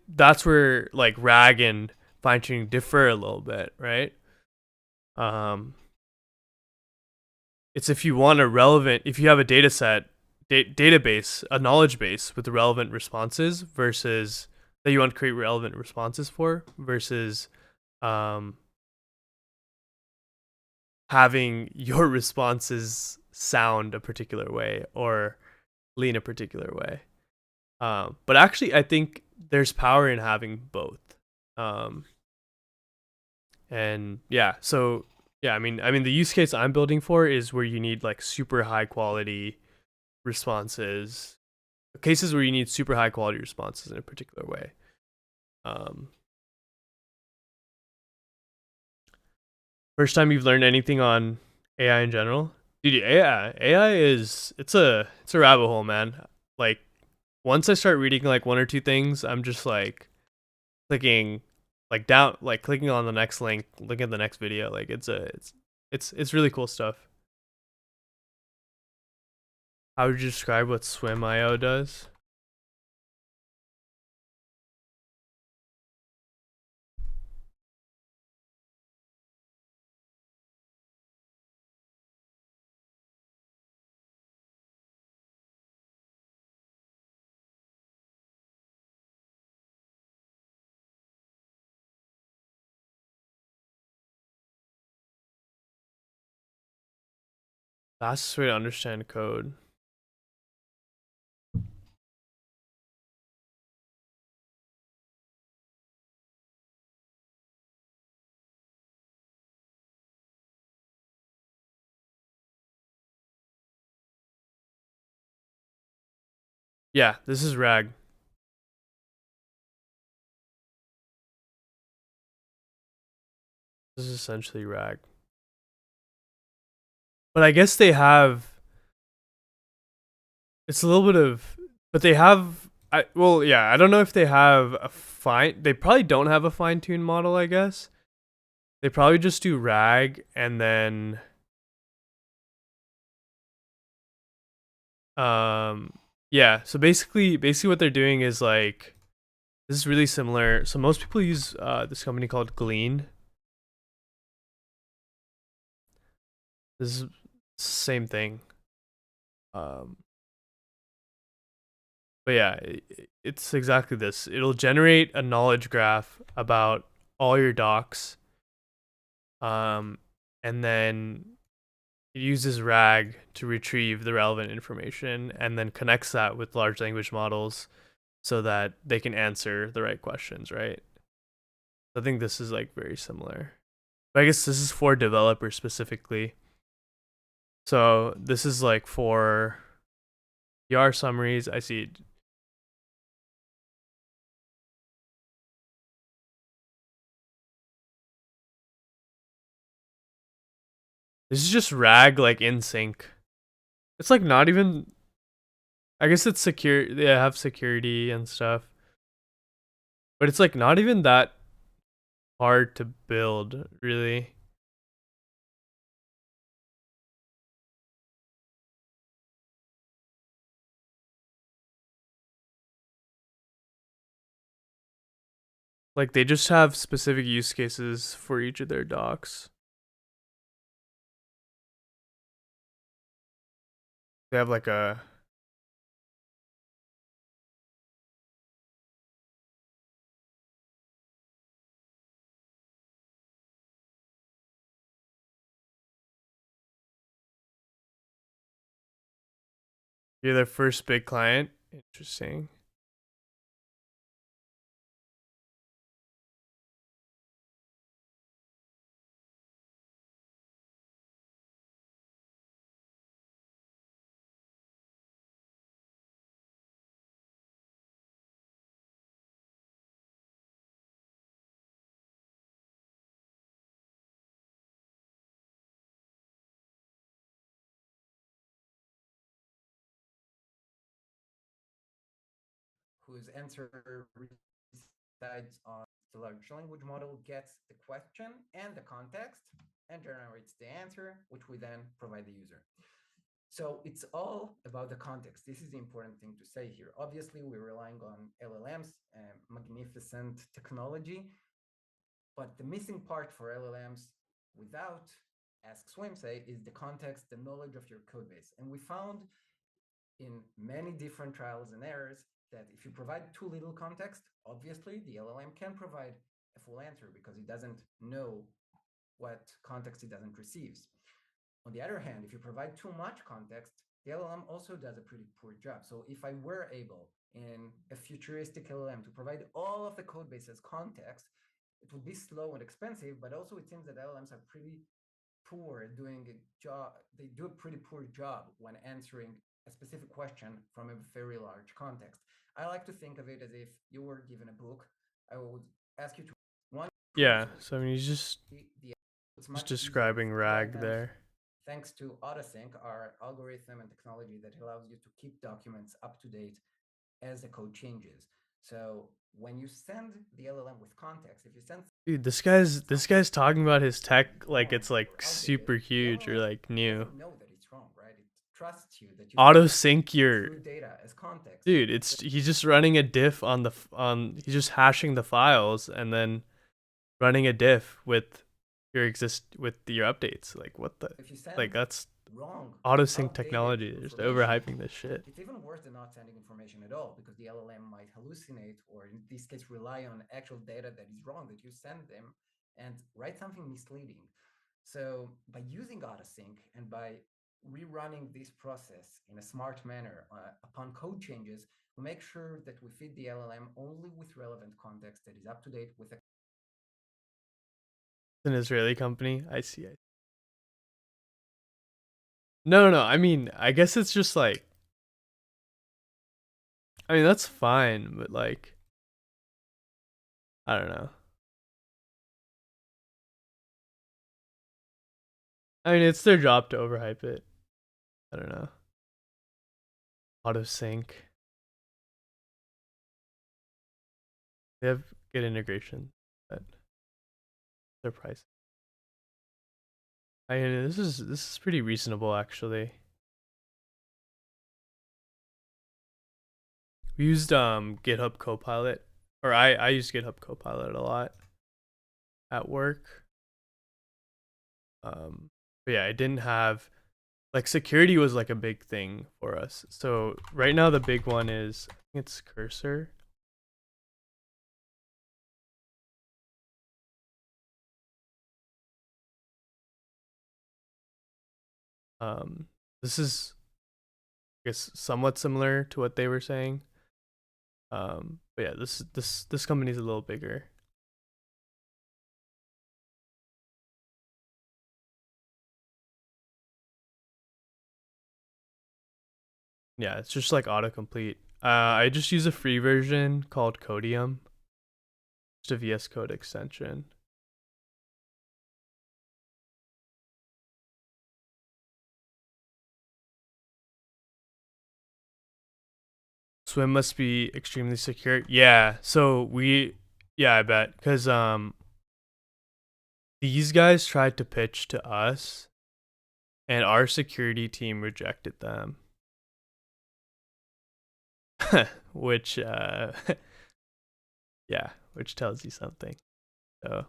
that's where like RAG and fine tuning differ a little bit, right? Um, it's if you want a relevant, if you have a data set, database, a knowledge base with the relevant responses versus that you want to create relevant responses for versus um, having your responses sound a particular way or lean a particular way. But actually, I think there's power in having both. Um, and yeah, so yeah, I mean, the use case I'm building for is where you need like super high quality responses, cases where you need super high quality responses in a particular way. Um, First time you've learned anything on AI in general? Dude, AI is it's a rabbit hole, man. Like once I start reading like one or two things, I'm just like clicking like down like clicking on the next link, looking at the next video. Like it's really cool stuff. How would you describe what Swim.io does? Fastest way to understand code. Yeah, this is RAG. This is essentially RAG. But I guess they have. It's a little bit of, but they have. Yeah, I don't know if they have a fine. They probably don't have a fine tuned model. I guess they probably just do RAG and then yeah. So basically what they're doing is like this is really similar. So most people use this company called Glean. This is same thing. Um, but yeah, it's exactly this. It'll generate a knowledge graph about all your docs, um, and then it uses RAG to retrieve the relevant information, and then connects that with large language models so that they can answer the right questions. Right. I think this is like very similar. But I guess this is for developers specifically. So this is like for PR summaries. I see. This is just RAG like in sync. It's like not even. I guess it's secure. They have security and stuff, but it's like not even that hard to build, really. Like they just have specific use cases for each of their docs. They have like a you're their first big client. Interesting. whose answer resides on the large language model gets the question and the context and generates the answer, which we then provide the user. So it's all about the context. This is the important thing to say here. Obviously, we're relying on LLMs, magnificent technology, but the missing part for LLMs without Ask Swimsay is the context, the knowledge of your code base. And we found in many different trials and errors that if you provide too little context, obviously the LLM can provide a full answer because it doesn't know what context it doesn't receive. On the other hand, if you provide too much context, the LLM also does a pretty poor job. So if I were able in a futuristic LLM to provide all of the code base as context, it would be slow and expensive, but also it seems that LLMs are pretty poor at doing a job. They do a pretty poor job when answering a specific question from a very large context. I like to think of it as if you were given a book. I would ask you to one Yeah. proofs of So I mean, he's it's just much easier with describing RAG LLMs there. thanks to AutoSync, our algorithm and technology that allows you to keep documents up to date as the code changes. So when you send the LLM with context, if you send Dude, this guy's talking about his tech like wrong it's or like outdated, super the huge or LLM like new. doesn't know that it's wrong, right? It trusts you that you Auto send sync your true data as context. dude. It's he's just running a diff on on. He's just hashing the files and then running a diff with with your updates. Like what the If you send like that's wrong, auto sync outdated technology. They're just information, overhyping this shit. it's even worse than not sending information at all because the LLM might hallucinate or in this case rely on actual data that is wrong that you send them and write something misleading. So by using AutoSync and by rerunning this process in a smart manner upon code changes, we make sure that we feed the LLM only with relevant context that is up to date with the An Israeli company. I see. No. I mean, I guess it's just like, I mean, that's fine, but like, I don't know. I mean, it's their job to overhype it. I don't know. Auto sync. They have good integration, but their price. I mean, this is pretty reasonable actually. We used GitHub Copilot, or I use GitHub Copilot a lot at work. But yeah, I didn't have like security was like a big thing for us. So right now the big one is I think it's Cursor. This is I guess somewhat similar to what they were saying. But yeah, this company's a little bigger. Yeah, it's just like autocomplete. I just use a free version called Codium. Just a VS Code extension. Swim must be extremely secure. Yeah, yeah, I bet cuz these guys tried to pitch to us and our security team rejected them. Which yeah, which tells you something. So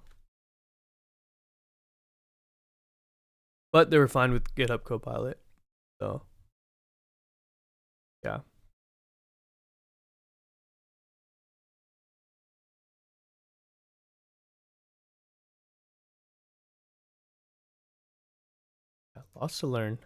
but they were fine with GitHub Copilot. So yeah. Lots to learn.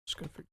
Just gonna figure.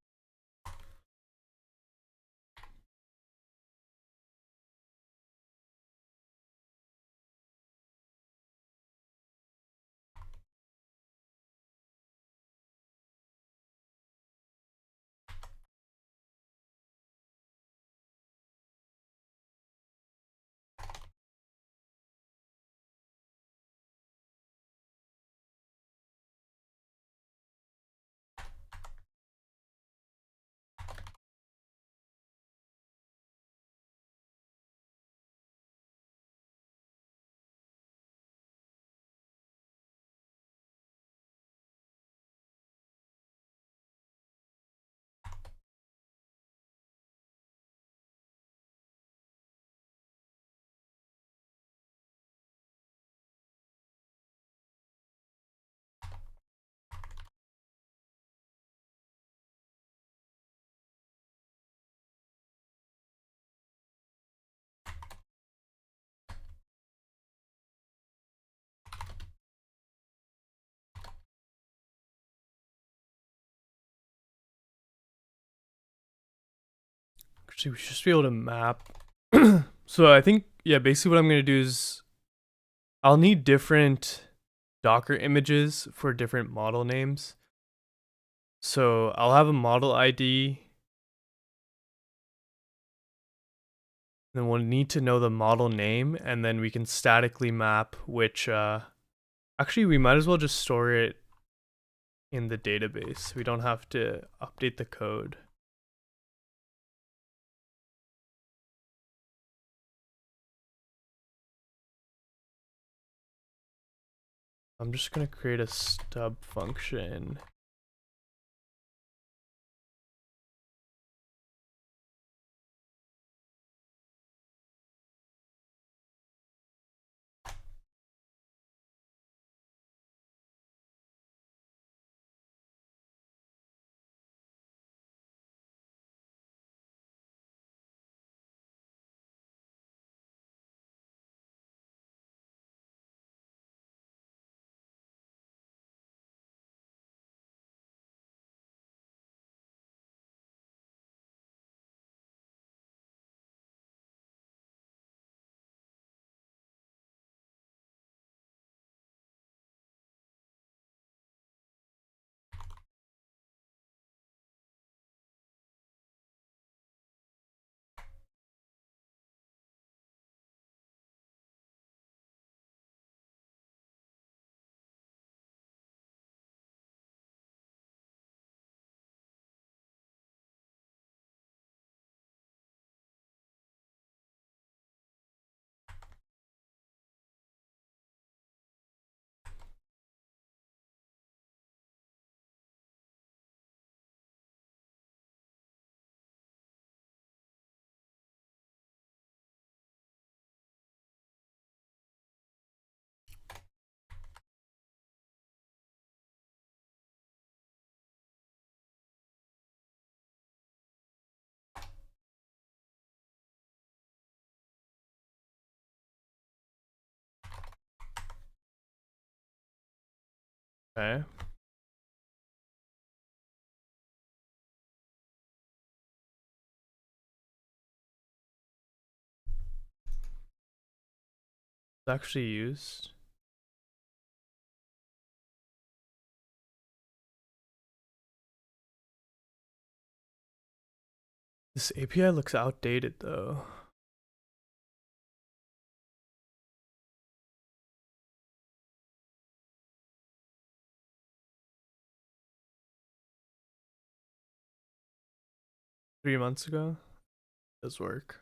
Actually, we should just be able to map. So I think yeah, basically what I'm gonna do is I'll need different Docker images for different model names. So I'll have a model ID. Then we'll need to know the model name, and then we can statically map which actually we might as well just store it in the database. We don't have to update the code. I'm just gonna create a stub function. Okay. It's actually used. This API looks outdated though. Three months ago. Does work.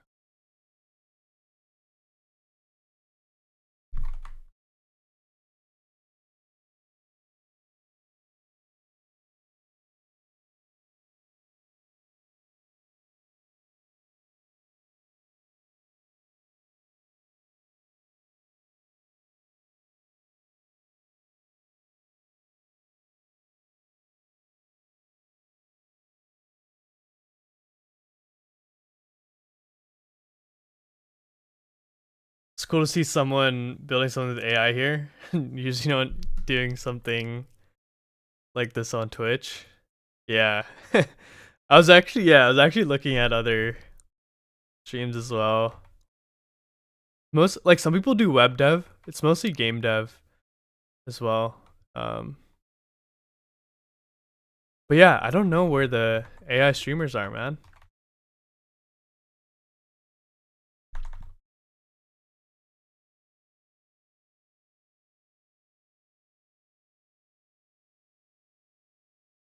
It's cool to see someone building something with AI here. Usually not doing something like this on Twitch. Yeah. I was actually looking at other streams as well. Most like some people do web dev. It's mostly game dev as well. But yeah, I don't know where the AI streamers are, man.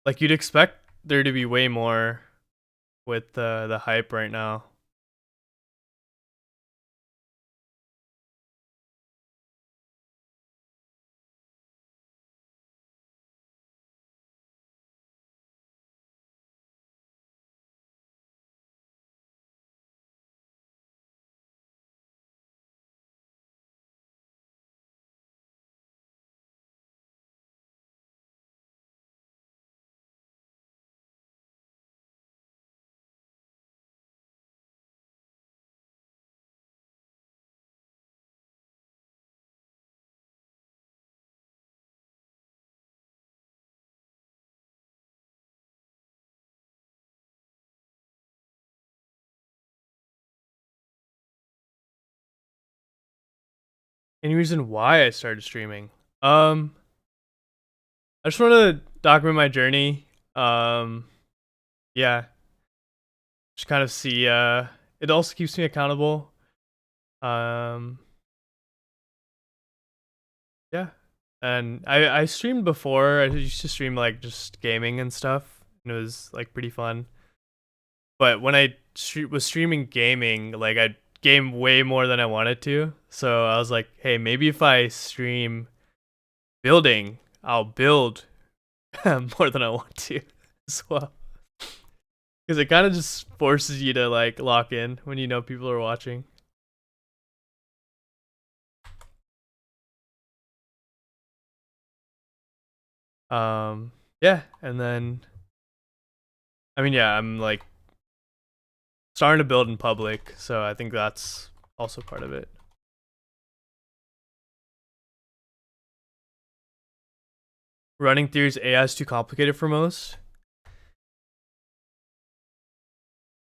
Like you'd expect there to be way more with the hype right now. Any reason why I started streaming? I just want to document my journey. Yeah, just kind of see. It also keeps me accountable. Um, yeah, And I streamed before. I used to stream like just gaming and stuff, and it was like pretty fun. But when I was streaming gaming, like I game way more than I wanted to. So I was like, hey, maybe if I stream building, I'll build more than I want to as well. Because it kind of just forces you to like lock in when you know people are watching. Yeah, and then I mean, yeah, I'm like starting to build in public, so I think that's also part of it. Running theories AI is too complicated for most.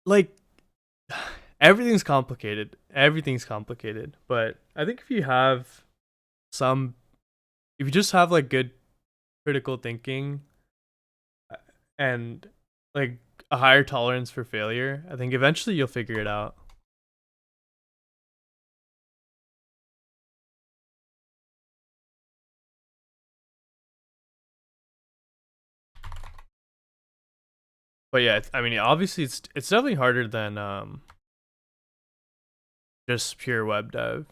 Like everything's complicated, but I think some if you just have like good critical thinking and like a higher tolerance for failure, I think eventually you'll figure it out. But yeah, I mean, obviously it's definitely harder than just pure web dev.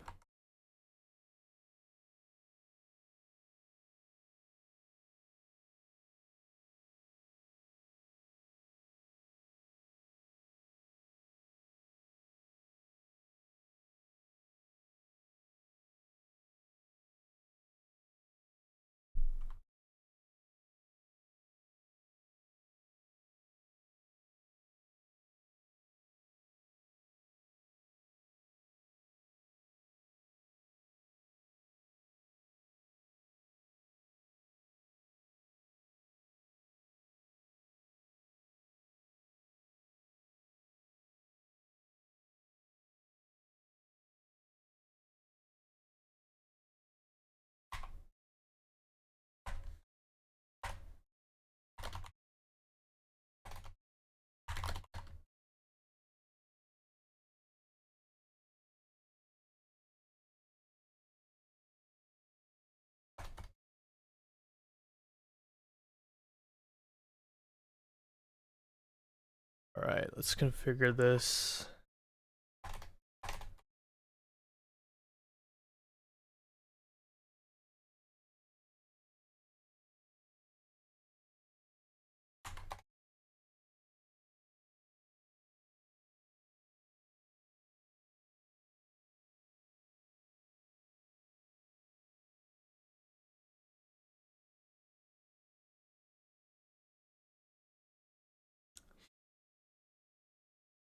All right, let's configure this.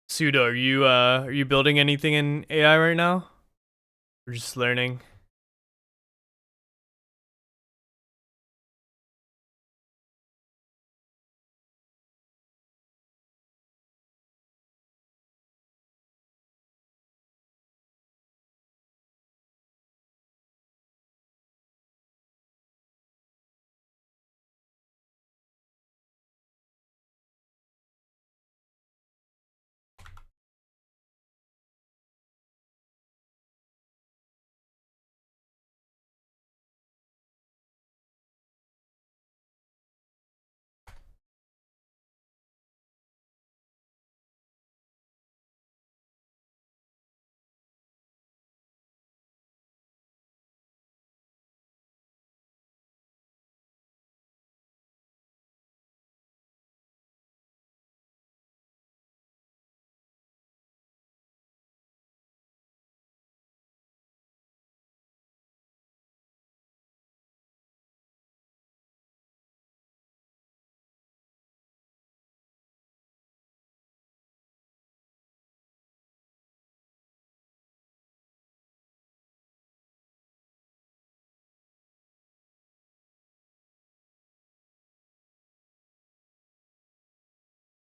Sudo, are you building anything in AI right now? Or just learning?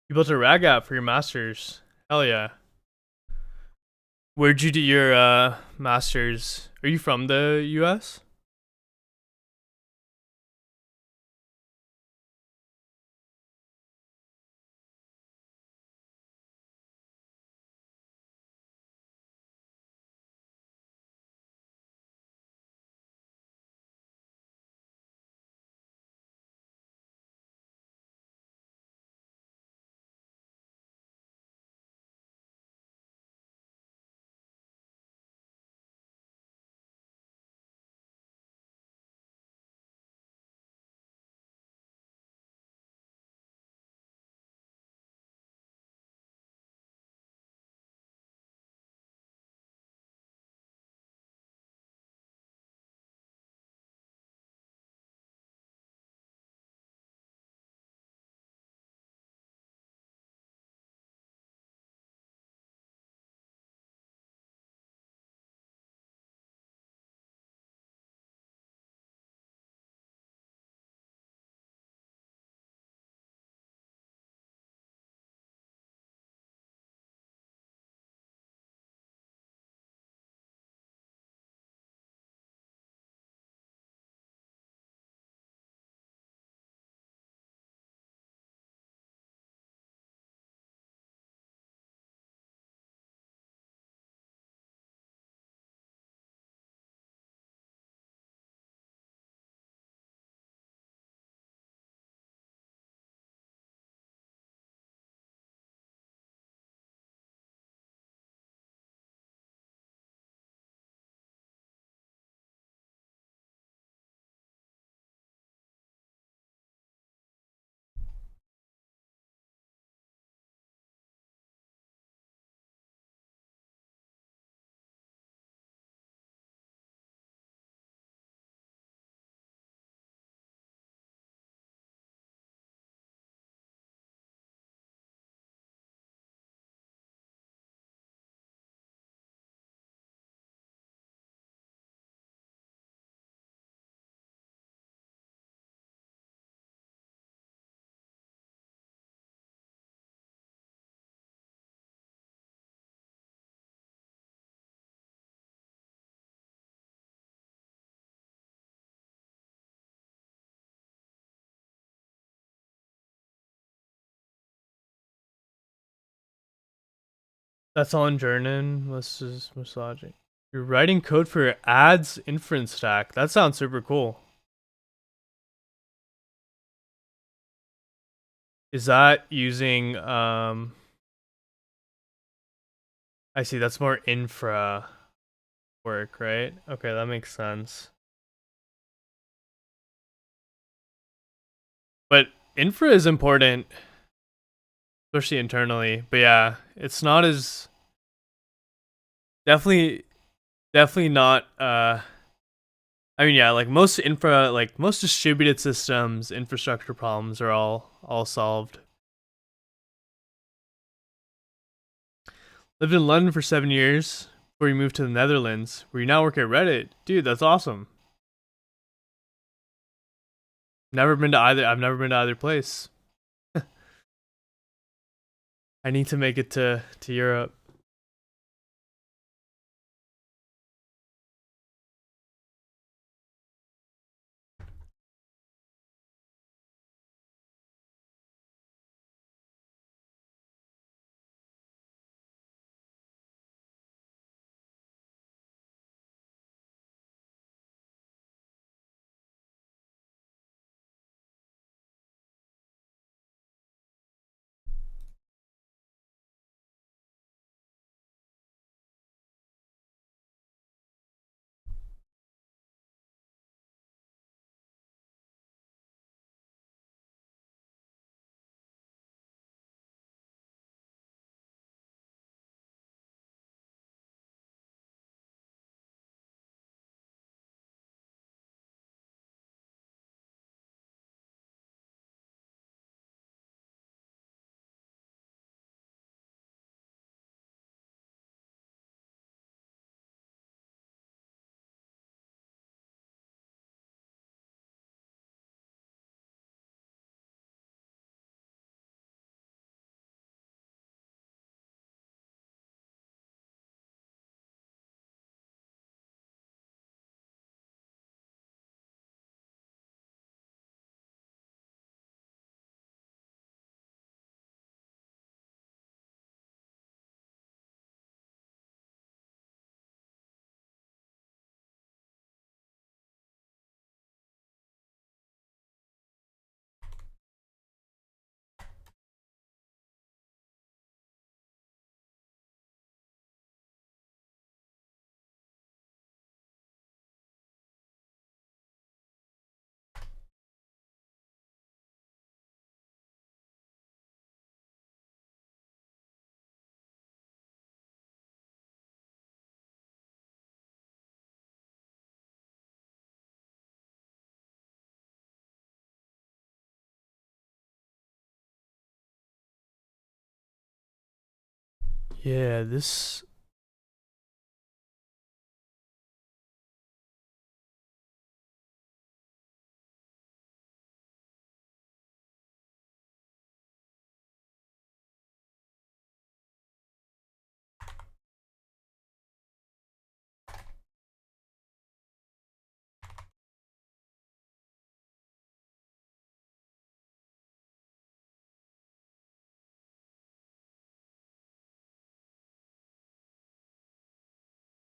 You built a rag app for your masters. Hell yeah. Where'd you do your masters? Are you from the US? That's all in German. This is massaging. You're writing code for your ads inference stack. That sounds super cool. Is that using I see, that's more infra work, right? Okay, that makes sense. But infra is important, especially internally. But yeah, it's not as definitely not I mean yeah, like most infra like most distributed systems, infrastructure problems are all solved. Lived in London for 7 years before you moved to the Netherlands, where you now work at Reddit. Dude, that's awesome. Never been to either I've never been to either place. I need to make it to Europe. Yeah, this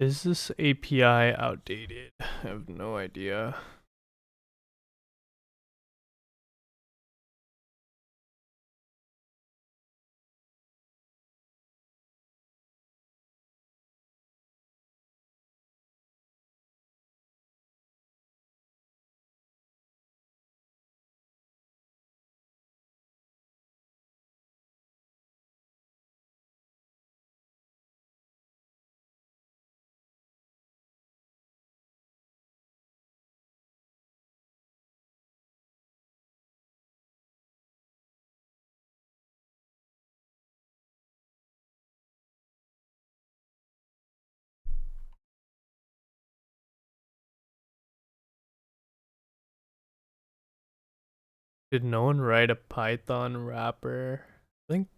is this API outdated? I have no idea. Did no one write a Python wrapper? I think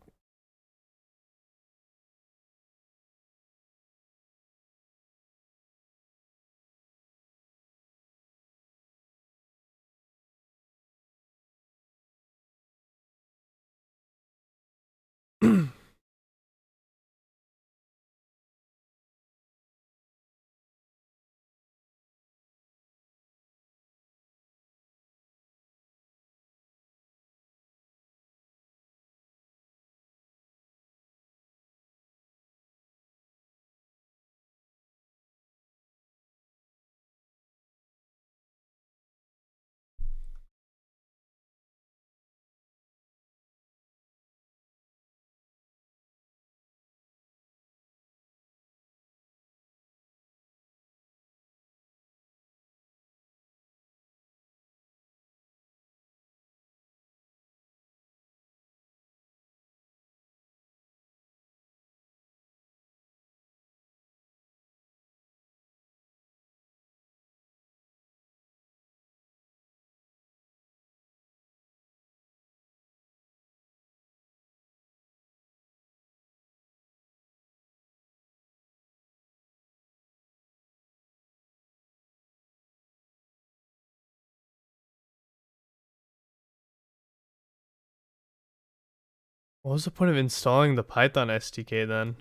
What was the point of installing the Python SDK then?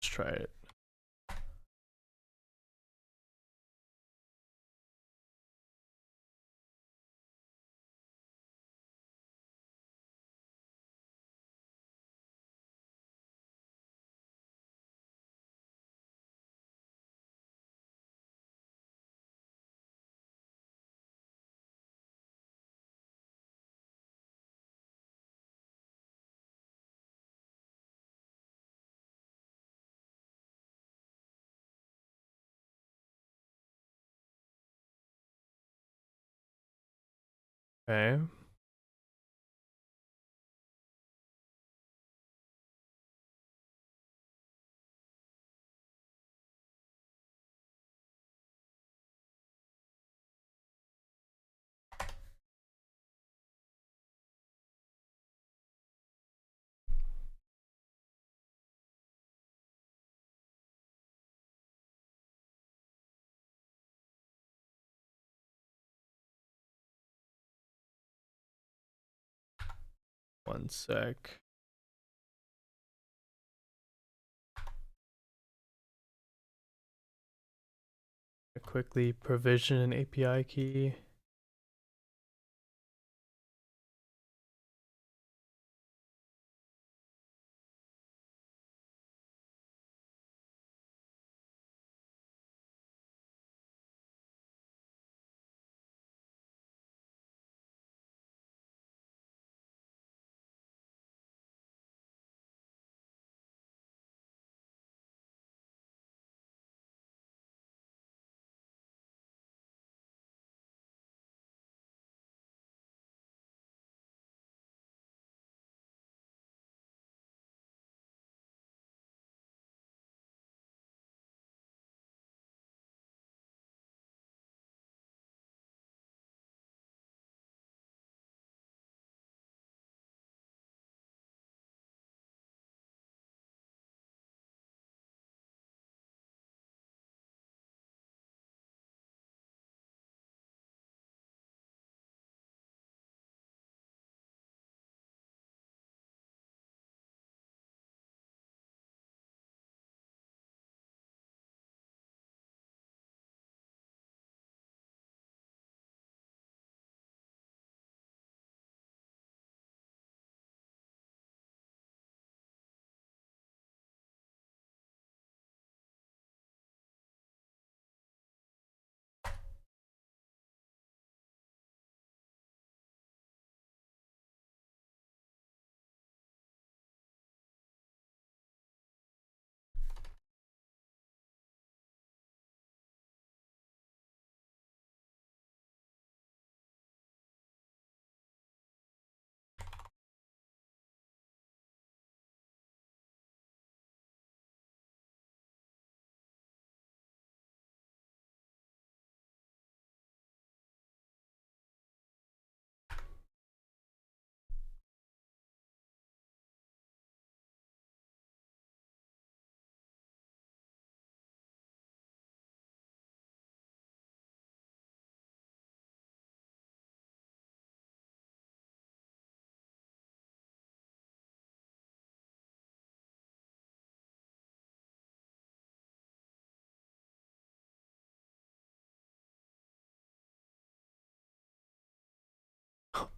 Let's try it. Okay. One sec. Quickly provision an API key.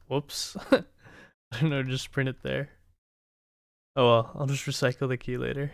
Whoops. I don't know, just print it there. Oh well, I'll just recycle the key later.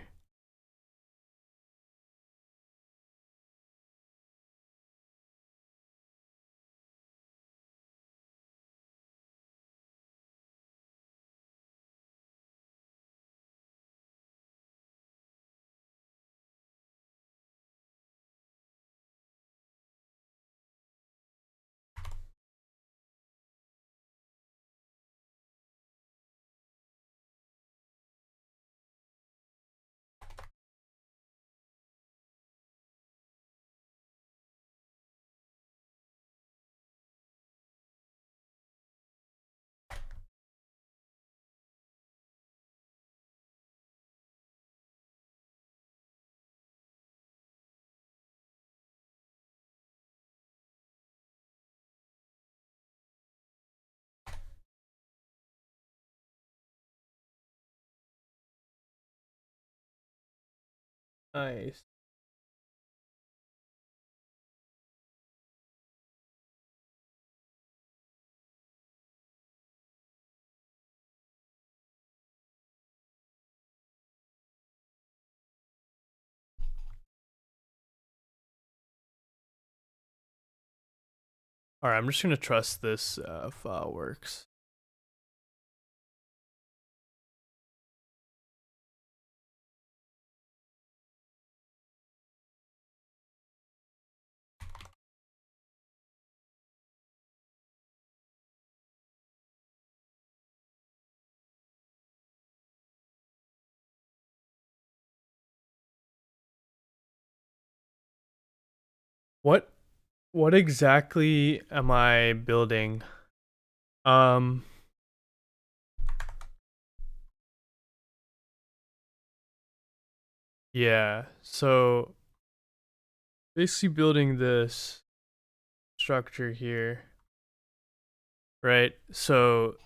Nice. All right, I'm just gonna trust this file works. What what exactly am I building? Um, yeah. So basically building this structure here, right? So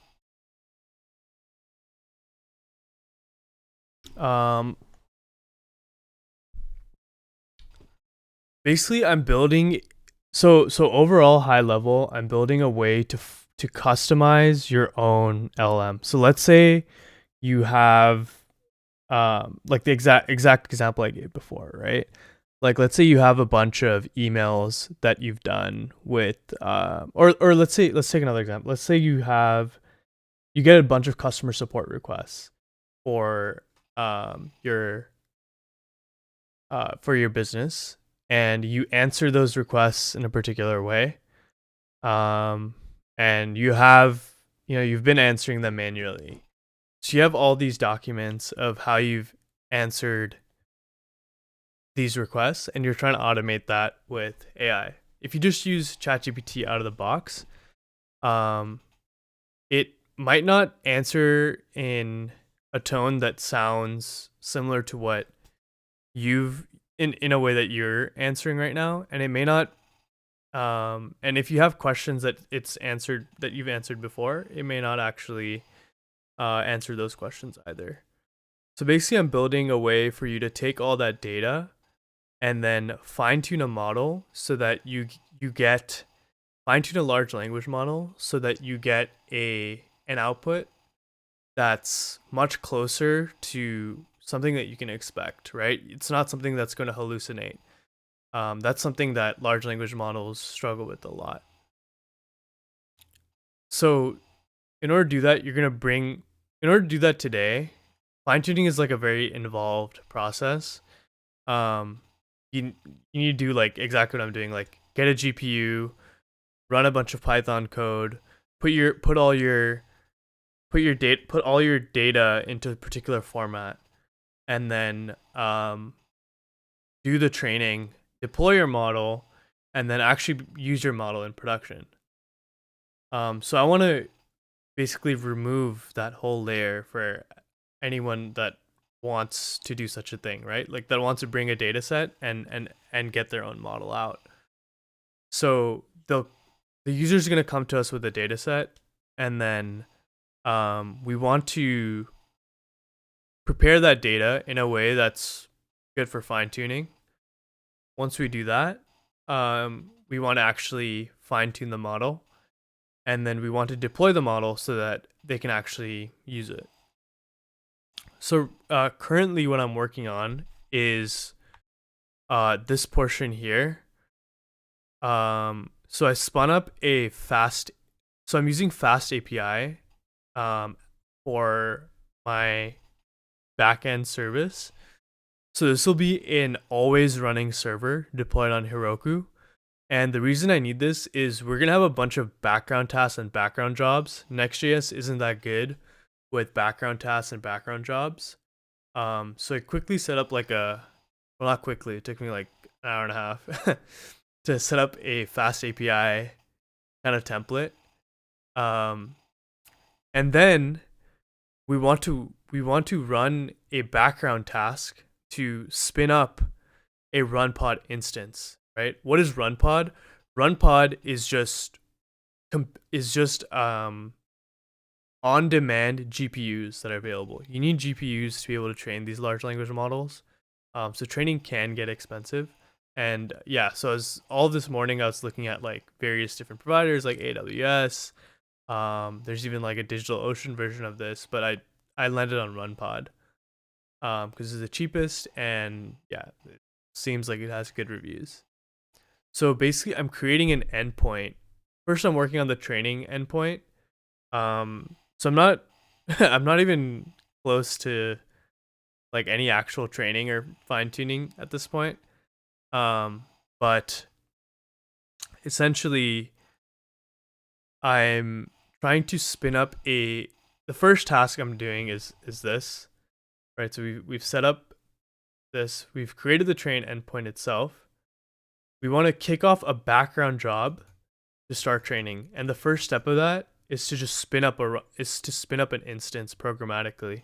um basically I'm building so overall high level, I'm building a way to customize your own LLM. So let's say you have like the exact example I gave before, right? Like let's say you have a bunch of emails that you've done with or let's take another example. Let's say you get a bunch of customer support requests for your for your business, and you answer those requests in a particular way, um, and you've been answering them manually, so you have all these documents of how you've answered these requests, and you're trying to automate that with AI. If you just use ChatGPT out of the box, um, it might not answer in a tone that sounds similar to what you've in a way that you're answering right now, and it may not and if you have questions that it's answered that you've answered before, it may not actually answer those questions either. So basically I'm building a way for you to take all that data and then fine tune a model so that you get fine tune a large language model so that you get an output that's much closer to something that you can expect, right? It's not something that's going to hallucinate. That's something that large language models struggle with a lot. So, in order to do that, in order to do that today, fine tuning is like a very involved process. Um, you need to do like exactly what I'm doing, like get a GPU, run a bunch of Python code, put all your put all your data into a particular format, and then do the training, deploy your model, and then actually use your model in production. So I want to basically remove that whole layer for anyone that wants to do such a thing, right? Like that wants to bring a data set and get their own model out. So the user's going to come to us with a data set, and then we want to prepare that data in a way that's good for fine tuning. Once we do that, we want to actually fine tune the model, and then we want to deploy the model so that they can actually use it. So currently, what I'm working on is this portion here. So I spun up so I'm using FastAPI for my backend service. So this will be an always running server deployed on Heroku. And the reason I need this is we're going to have a bunch of background tasks and background jobs. Next.js isn't that good with background tasks and background jobs. So I quickly set up well, not quickly, it took me like an hour and a half to set up a FastAPI kind of template. And then we want to run a background task to spin up a runpod instance, right? What is runpod? Runpod is just on demand GPUs that are available. You need GPUs to be able to train these large language models. So training can get expensive. And yeah, so as all this morning I was looking at like various different providers like AWS. There's even like a DigitalOcean version of this, but I landed on RunPod because it's the cheapest, and yeah, it seems like it has good reviews. So basically, I'm creating an endpoint. First, I'm working on the training endpoint. So I'm not I'm not even close to like any actual training or fine tuning at this point. But essentially, I'm trying to spin up a. The first task I'm doing is this, right? So we've set up this. We've created the train endpoint itself. We want to kick off a background job to start training, and the first step of that is to just spin up an instance programmatically.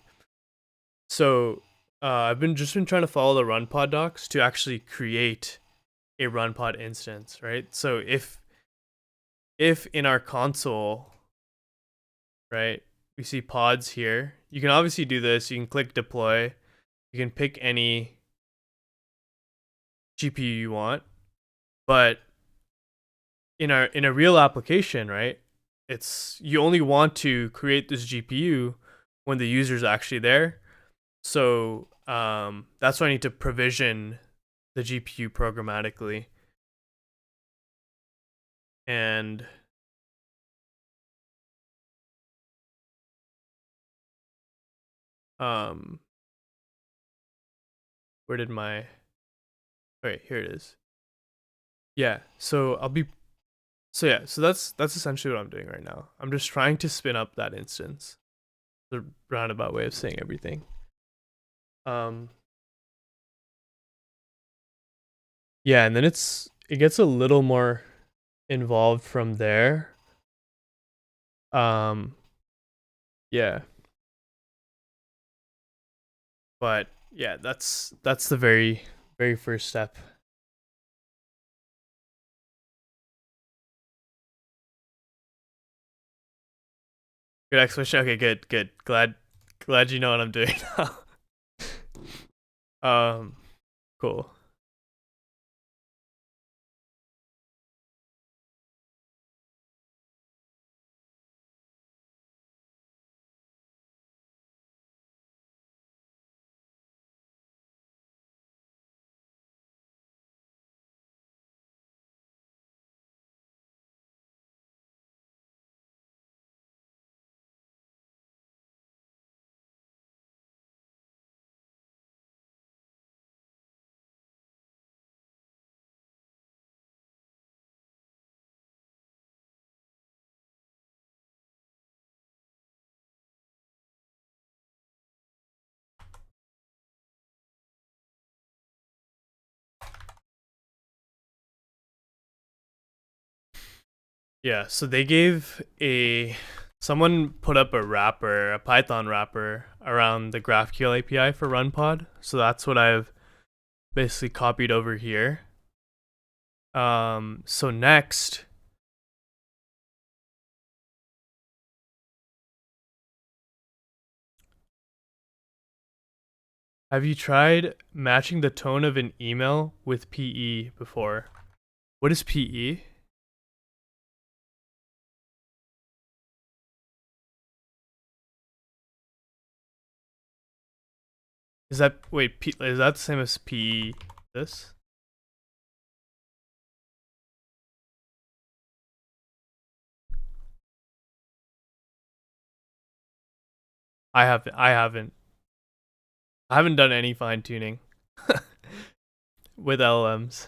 So I've been trying to follow the runpod docs to actually create a runpod instance, right? So if in our console, right, we see pods here, you can obviously do this. You can click deploy. You can pick any GPU you want, but in a real application, right, it's you only want to create this GPU when the user's actually there. So that's why I need to provision the GPU programmatically. And where did my wait, here it is. Yeah, so that's essentially what I'm doing right now. I'm just trying to spin up that instance. The roundabout way of saying everything. Yeah, and then it gets a little more involved from there. Yeah. But yeah, that's the very first step. Good explanation. Okay, good. Glad you know what I'm doing now. Cool. Yeah, so they gave someone put up a Python wrapper around the GraphQL API for RunPod. So that's what I've basically copied over here. So next, have you tried matching the tone of an email with PE before? What is PE? Is that is that the same as PE? This? I haven't done any fine tuning with LLMs.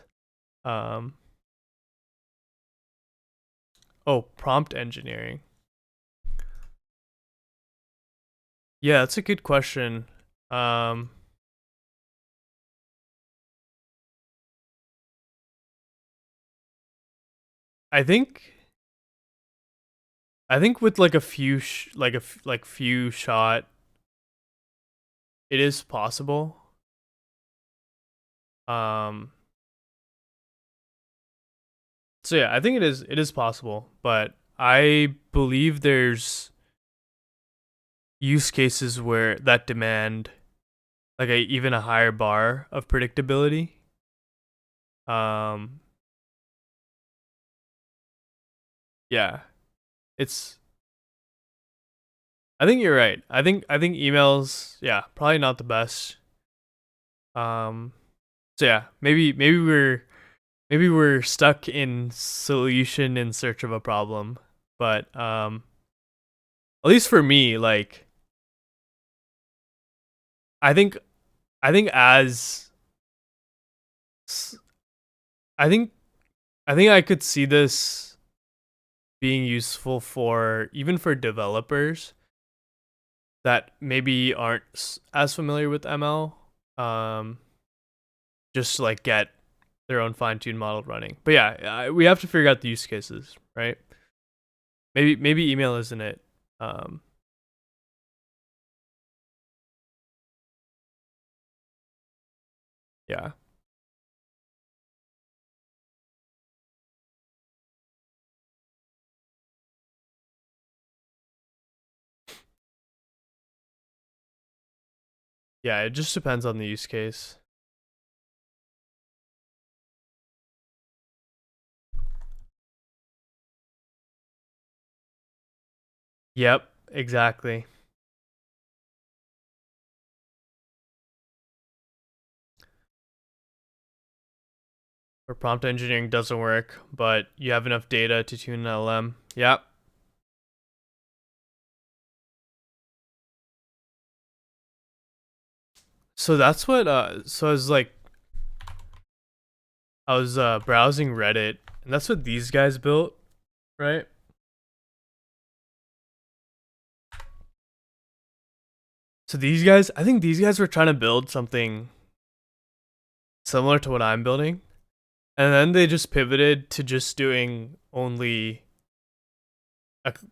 Um, oh, prompt engineering. Yeah, that's a good question. Um, I think with like a few few shot, it is possible. Um, so yeah, I think it is possible, but I believe there's use cases where that demand like even a higher bar of predictability. Um, yeah, it's. I think you're right. I think emails, yeah, probably not the best. Um, so yeah, maybe we're stuck in solution in search of a problem, but at least for me, like I think I think as I think I think I could see this being useful for even for developers that maybe aren't as familiar with ML. Um, just to, like, get their own fine-tuned model running. But yeah, we have to figure out the use cases, right? Maybe email isn't it. Um, yeah, yeah, it just depends on the use case. Yep, exactly. Or prompt engineering doesn't work, but you have enough data to tune an LM. Yep. So that's what. So I was browsing Reddit, and that's what these guys built, right? So these guys, I think these guys were trying to build something similar to what I'm building, and then they just pivoted to just doing only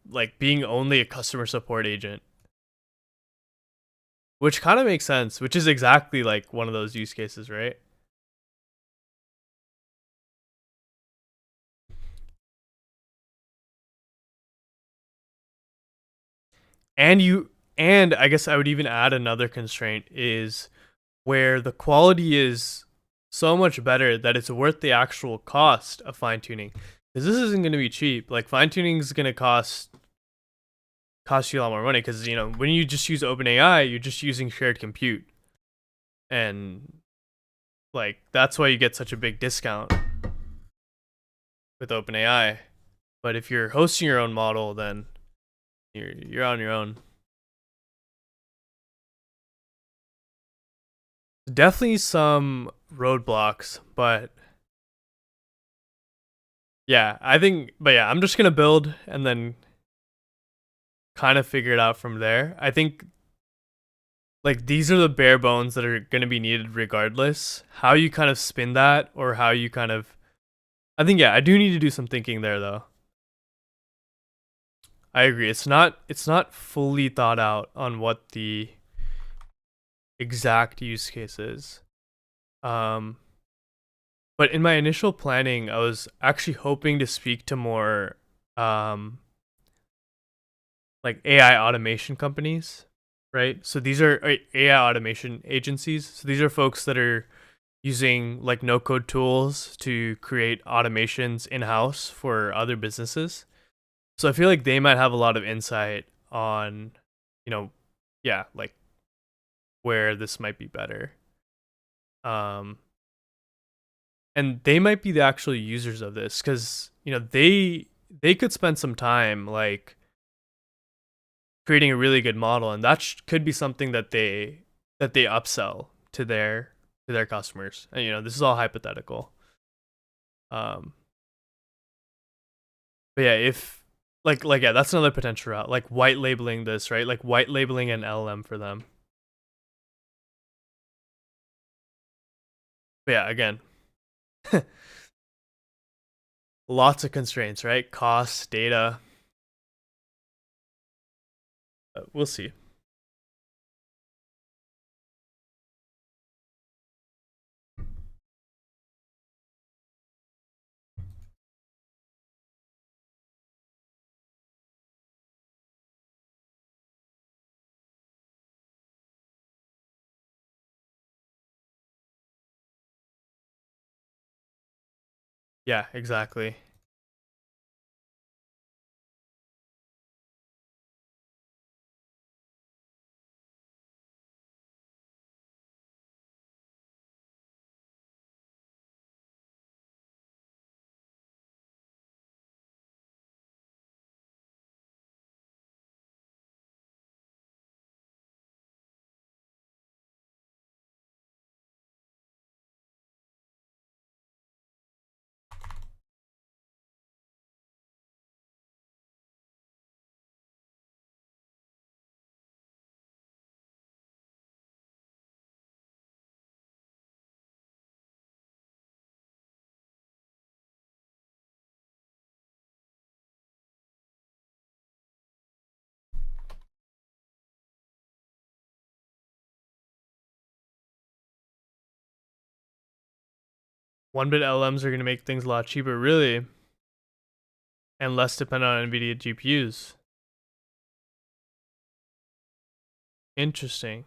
like being only a customer support agent, which kind of makes sense, which is exactly like one of those use cases, right? And you and I guess I would even add another constraint is where the quality is so much better that it's worth the actual cost of fine tuning. Because this isn't going to be cheap. Like fine tuning is going to cost you a lot more money. Because when you just use OpenAI, you're just using shared compute, and like that's why you get such a big discount with OpenAI. But if you're hosting your own model, then you're on your own. Definitely some roadblocks, but yeah, but yeah, I'm just gonna build and then kind of figure it out from there. I think like these are the bare bones that are gonna be needed regardless. How you kind of spin that, or how you kind of, I think yeah, I do need to do some thinking there though. I agree. It's not fully thought out on what the exact use case is. Um, but in my initial planning, I was actually hoping to speak to more um like AI automation companies, right? So these are AI automation agencies. So these are folks that are using like no code tools to create automations in house for other businesses. So I feel like they might have a lot of insight on, you know, yeah, like where this might be better. Um, and they might be the actual users of this because they could spend some time like creating a really good model, and that could be something that they upsell to their customers. And this is all hypothetical. Um, but yeah, if like yeah, that's another potential route. Like white labeling this, right? Like white labeling an LLM for them. But yeah, again, lots of constraints, right? Costs, data. We'll see. Yeah, exactly. One bit LLMs are going to make things a lot cheaper, really, and less dependent on NVIDIA GPUs. Interesting.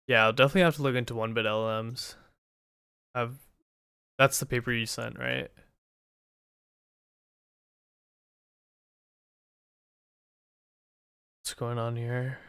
Yeah, I'll definitely have to look into one bit LLMs. I've That's the paper you sent, right? What's going on here?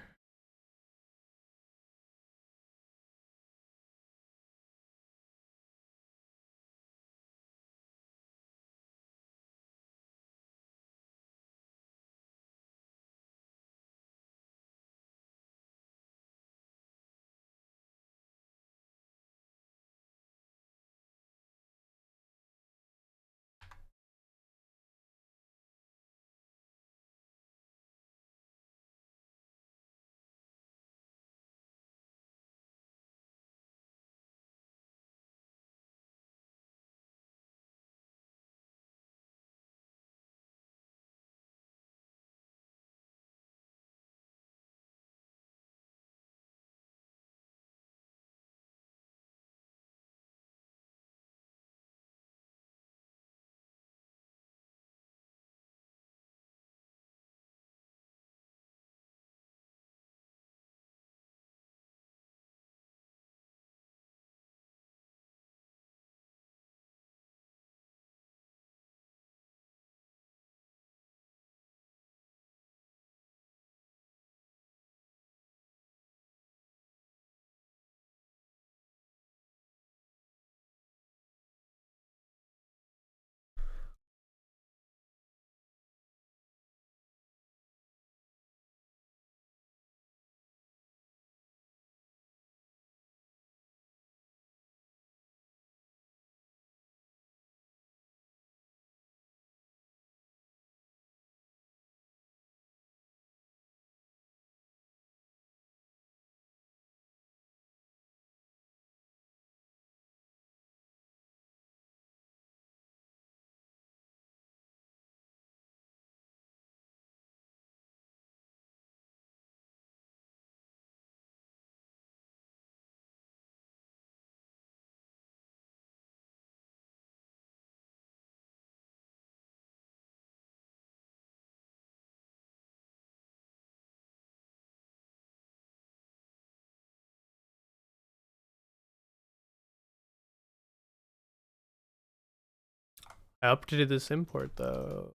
I updated this import though,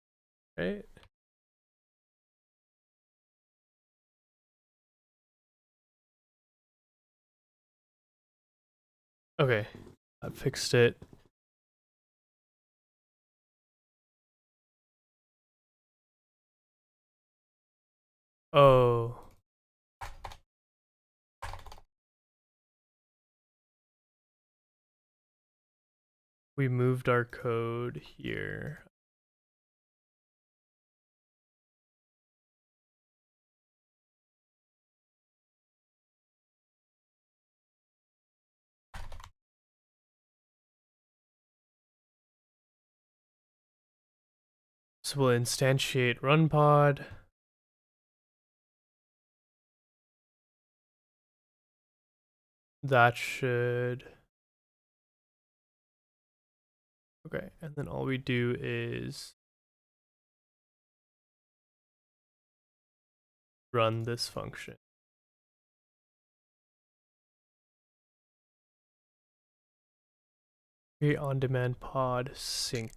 right? Okay, I fixed it. Oh, we moved our code here. So we'll instantiate run pod. That should... Okay, and then all we do is run this function. Create on-demand pod sync.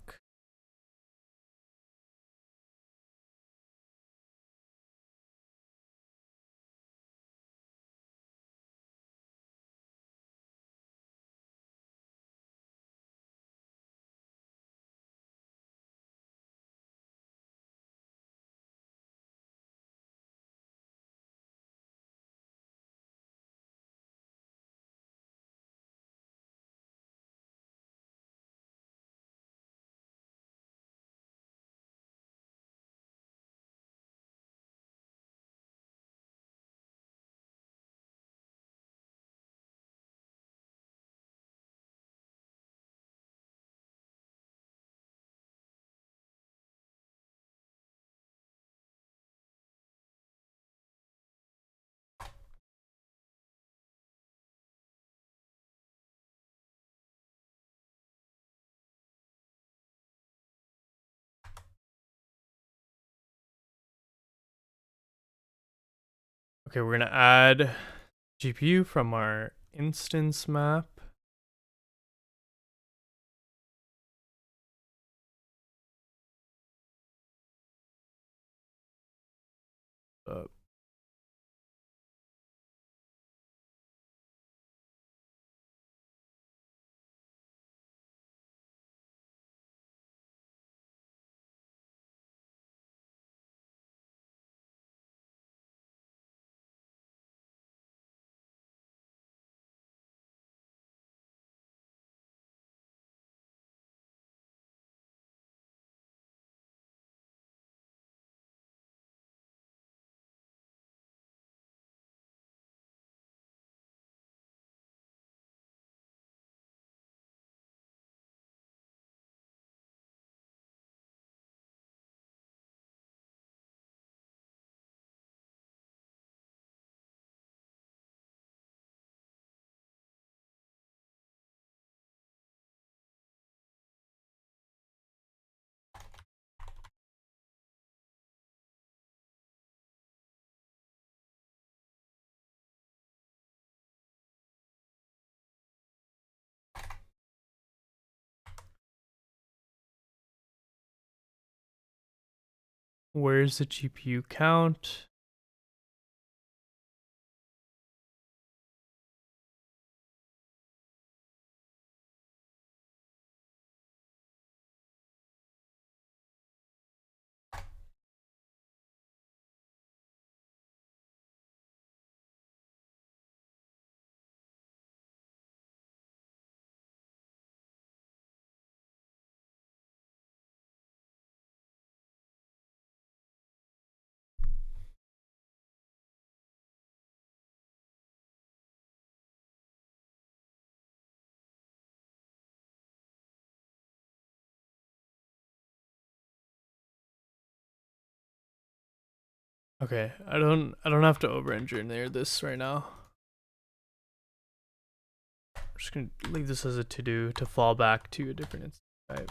Okay, we're gonna add GPU from our instance map. Where's the GPU count? Okay, I don't have to over-engineer this right now. I'm just gonna leave this as a to-do to fall back to a different instance type.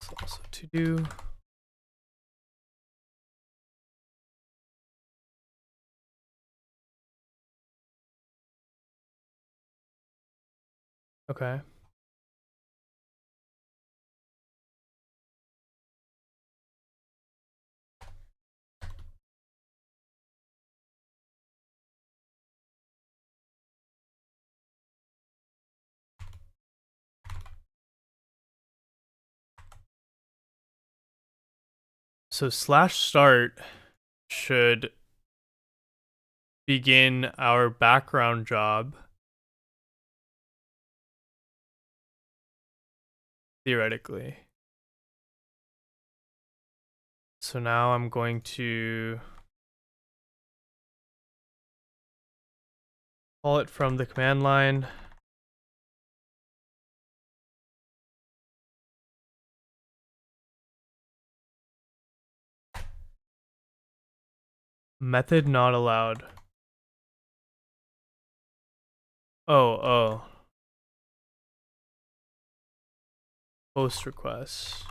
So also to-do. Okay. So /start should begin our background job, theoretically. So now I'm going to call it from the command line. Method not allowed. Oh. Post request.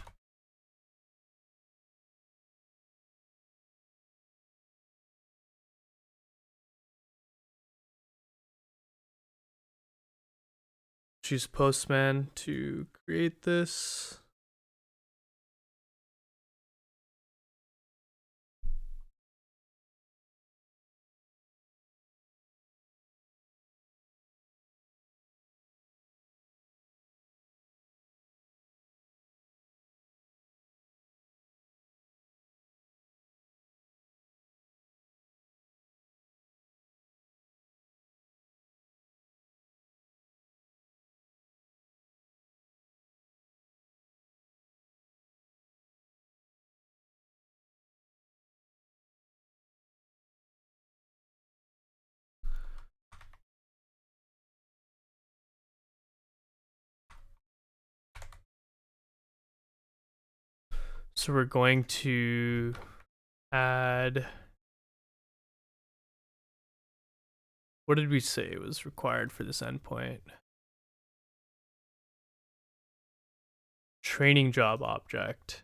Choose Postman to create this. So we're going to add, what did we say was required for this endpoint? Training job object.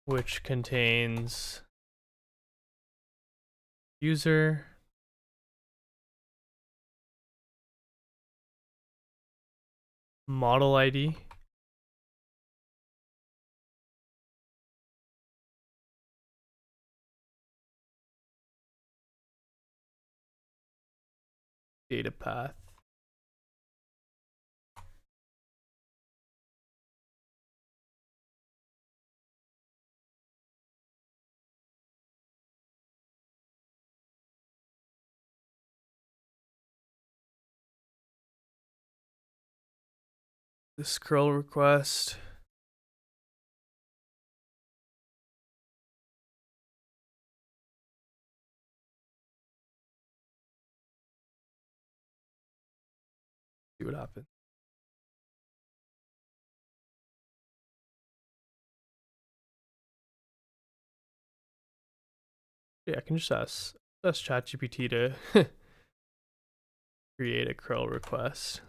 Which contains user, model ID, data path. This curl request. See what happens. Yeah, I can just ask ChatGPT to create a curl request.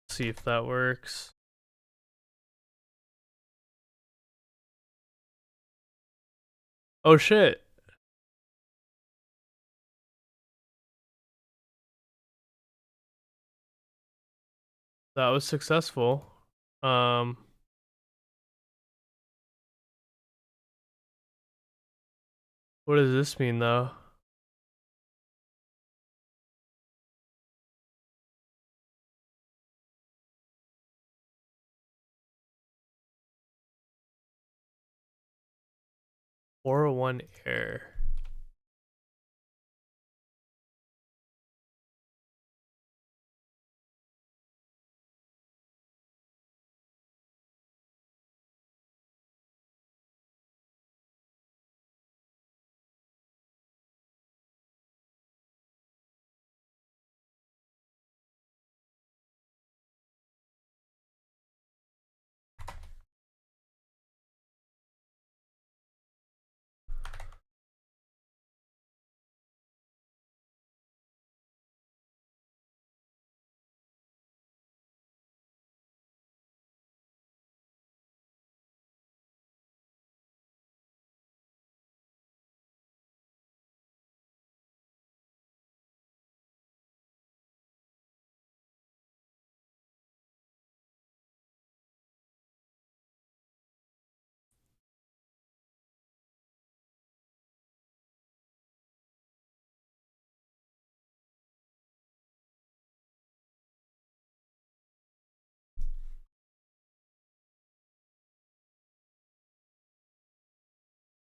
See if that works. Oh shit. That was successful. What does this mean though? One error.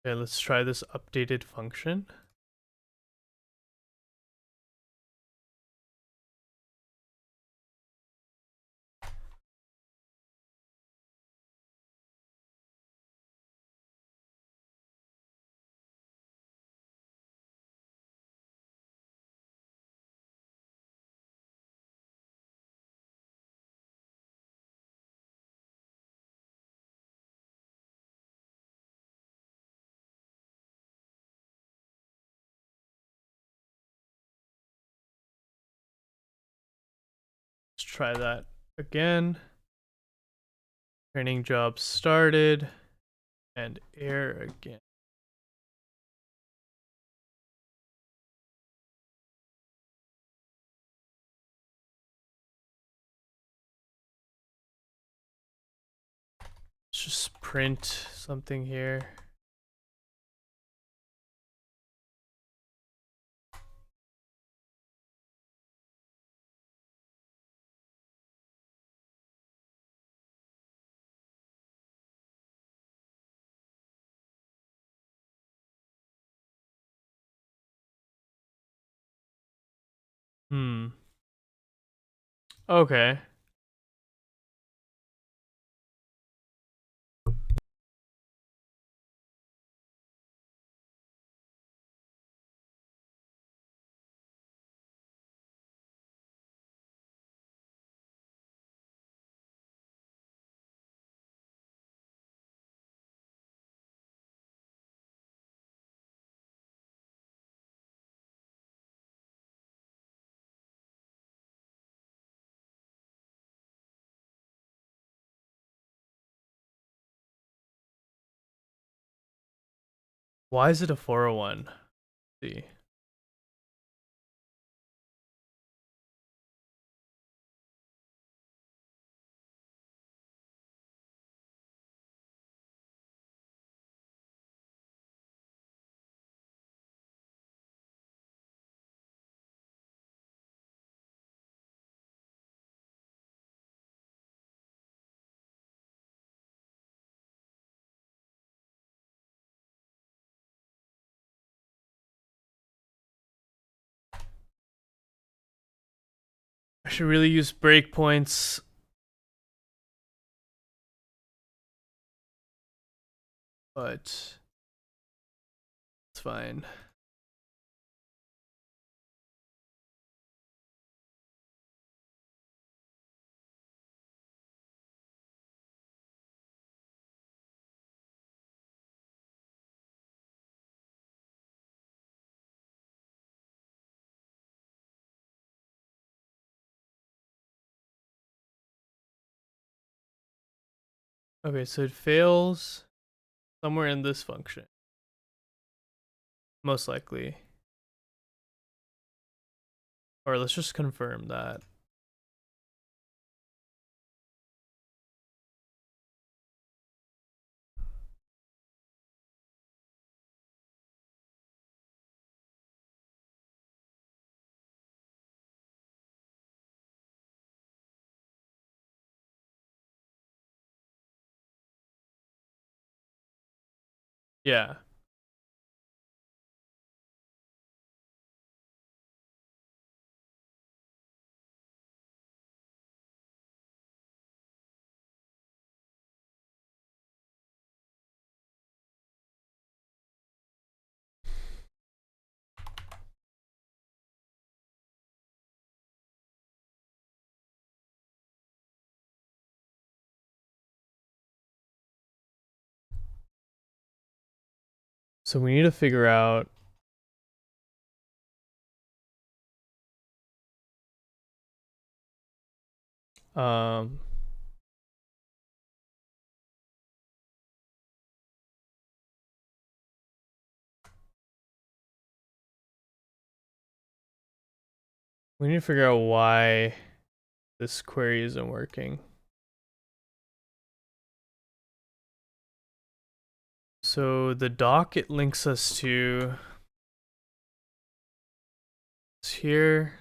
Okay, let's try this updated function. Let's try that again. Training job started and error again. Let's just print something here. Okay. Why is it a 401? Let's see. I should really use breakpoints. But it's fine. Okay, so it fails somewhere in this function. Most likely. Or let's just confirm that. Yeah. So we need to figure out um we need to figure out why this query isn't working. So the doc, it links us to here.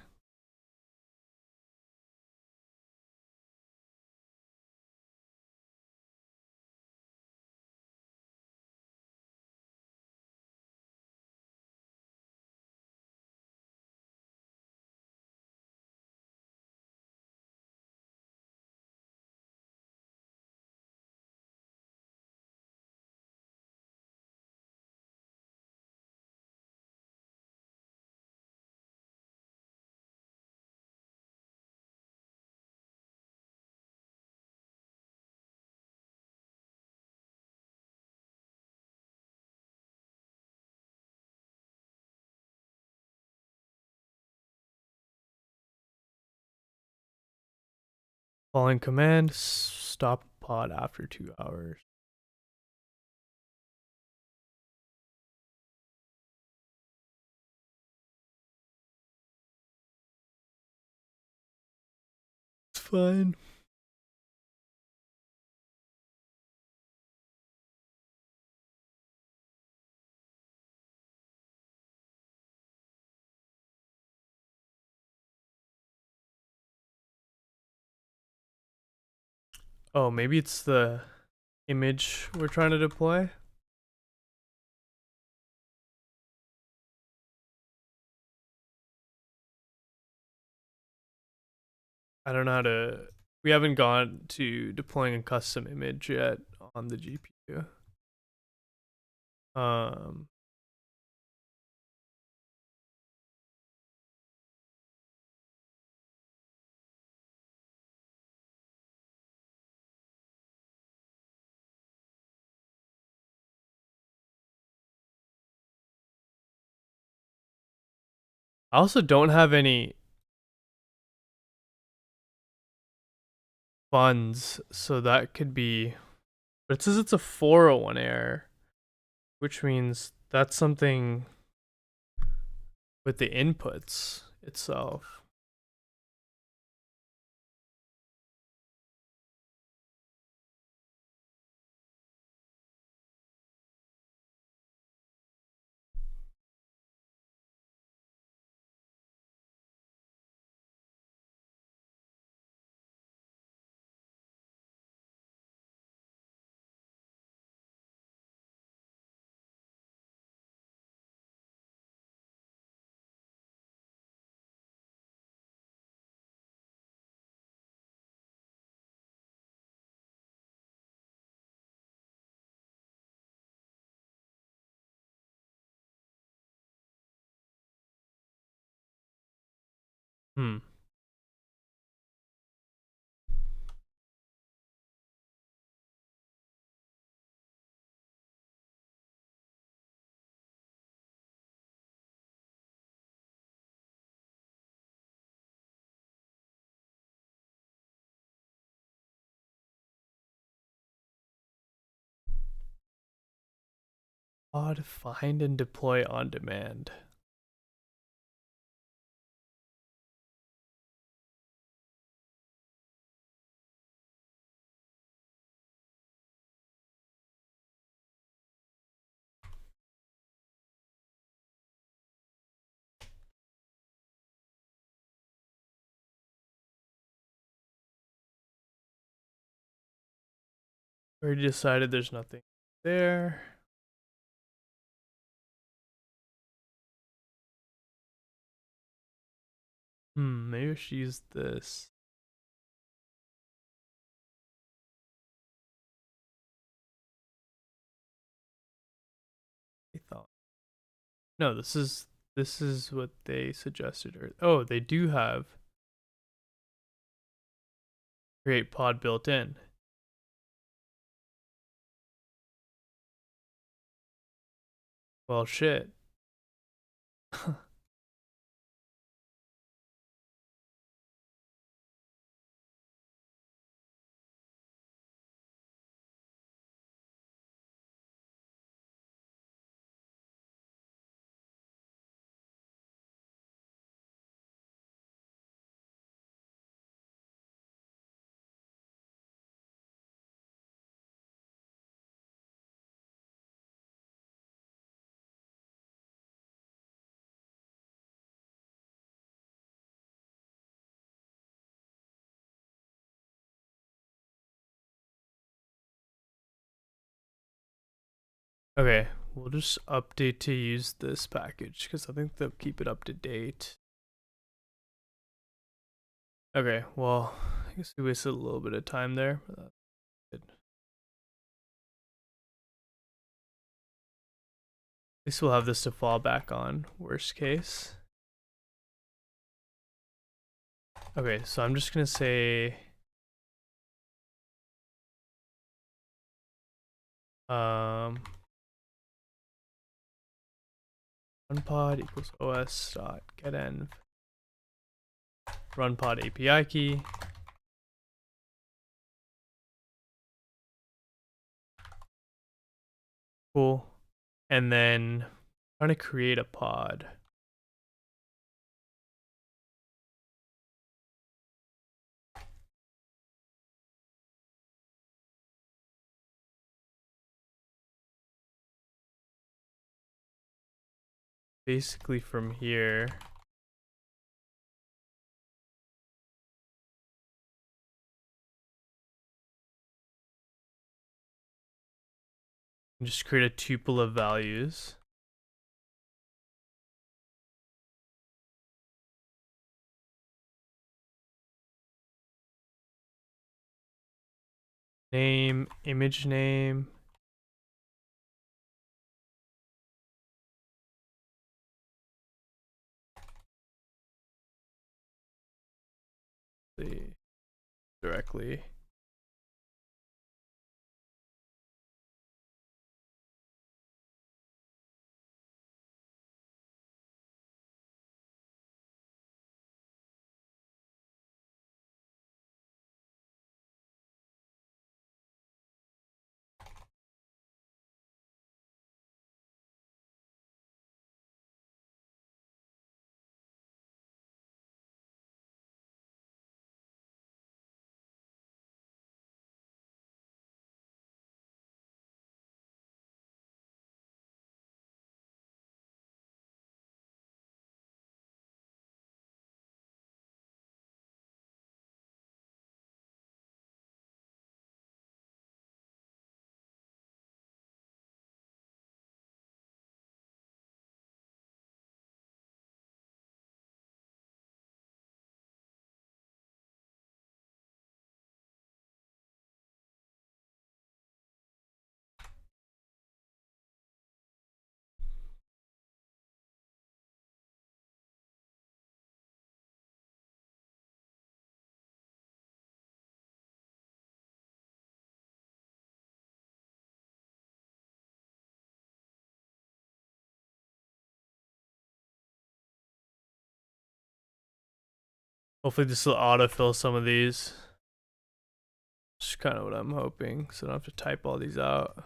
Following command, stop pod after 2 hours. It's fine. Oh, maybe it's the image we're trying to deploy. I don't know how to. We haven't gone to deploying a custom image yet on the GPU. I also don't have any funds, so that could be. But it says it's a 401 error, which means that's something with the inputs itself. Hmm. Pod find and deploy on demand. We already decided there's nothing there. Maybe I should use this. I thought. No, this is what they suggested. Oh, they do have create pod built in. Well, shit. Okay, we'll just update to use this package because I think they'll keep it up to date. Okay, well, I guess we wasted a little bit of time there. But that's good. At least we'll have this to fall back on, worst case. Okay, so I'm just gonna say runpod equals os dot getenv runpod API key Cool. And then trying to create a pod. Basically from here. Just create a tuple of values. Name, image name. Directly. Hopefully this will autofill some of these. Just kind of what I'm hoping, so I don't have to type all these out.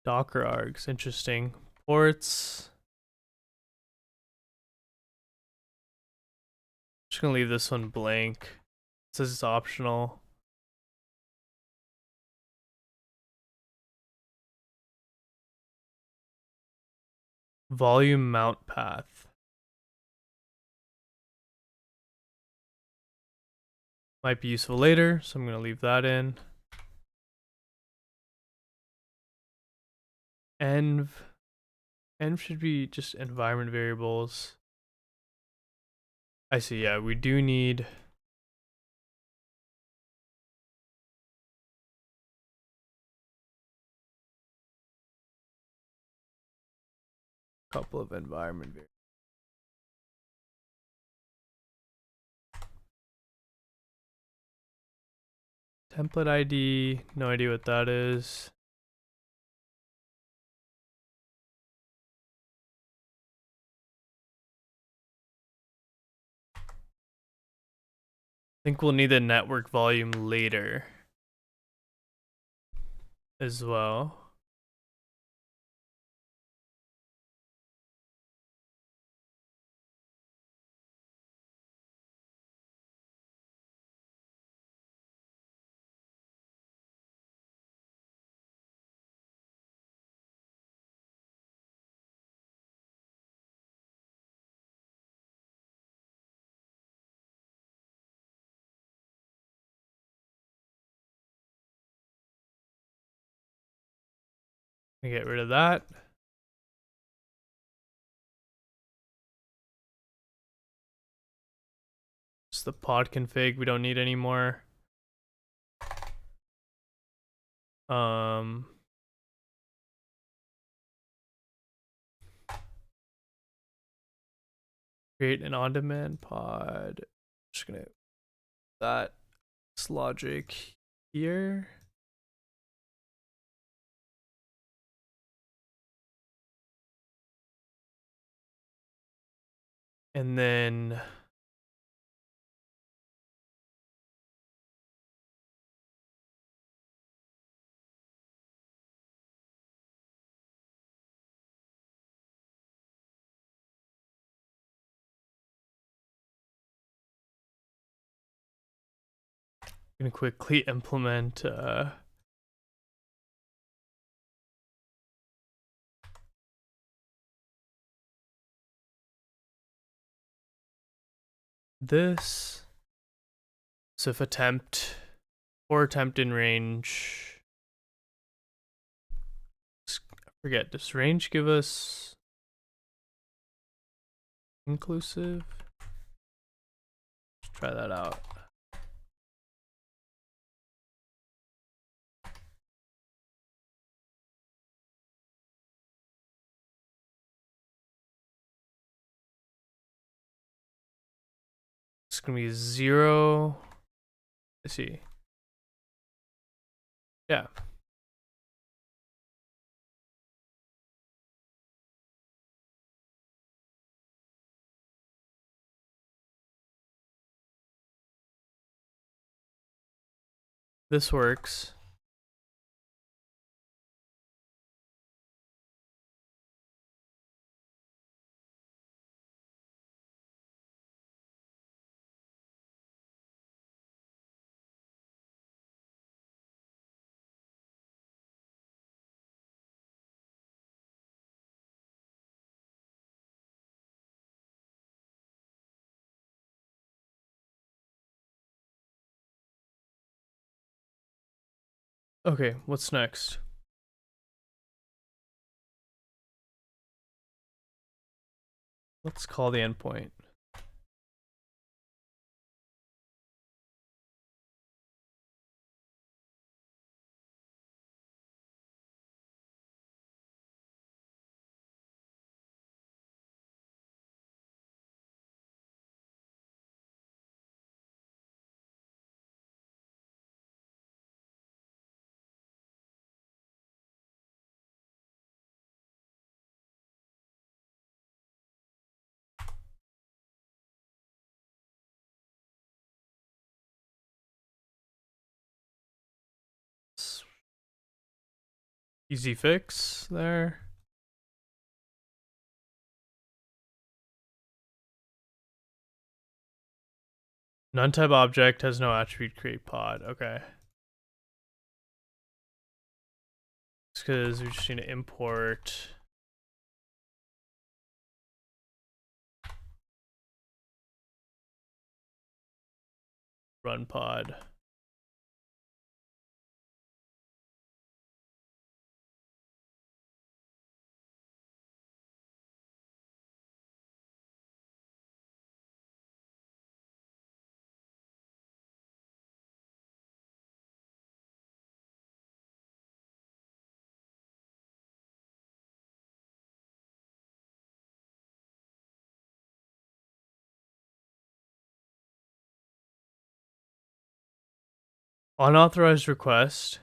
Docker args, interesting. Ports. Just gonna leave this one blank. It says it's optional. Volume mount path. Might be useful later, so I'm gonna leave that in. Env should be just environment variables. I see, yeah, we do need a couple of environment variables. Template ID, no idea what that is. I think we'll need the network volume later as well. Get rid of that. Just the pod config we don't need anymore. Create an on-demand pod. Just gonna that logic here. And then I'm gonna quickly implement this. So if attempt or attempt in range, I forget, does range give us inclusive? Let's try that out. It's gonna be 0. Let's see. Yeah. This works. Okay, what's next? Let's call the endpoint. Easy fix there. None type object has no attribute create pod. Okay. It's because we just need to import run pod. Unauthorized request.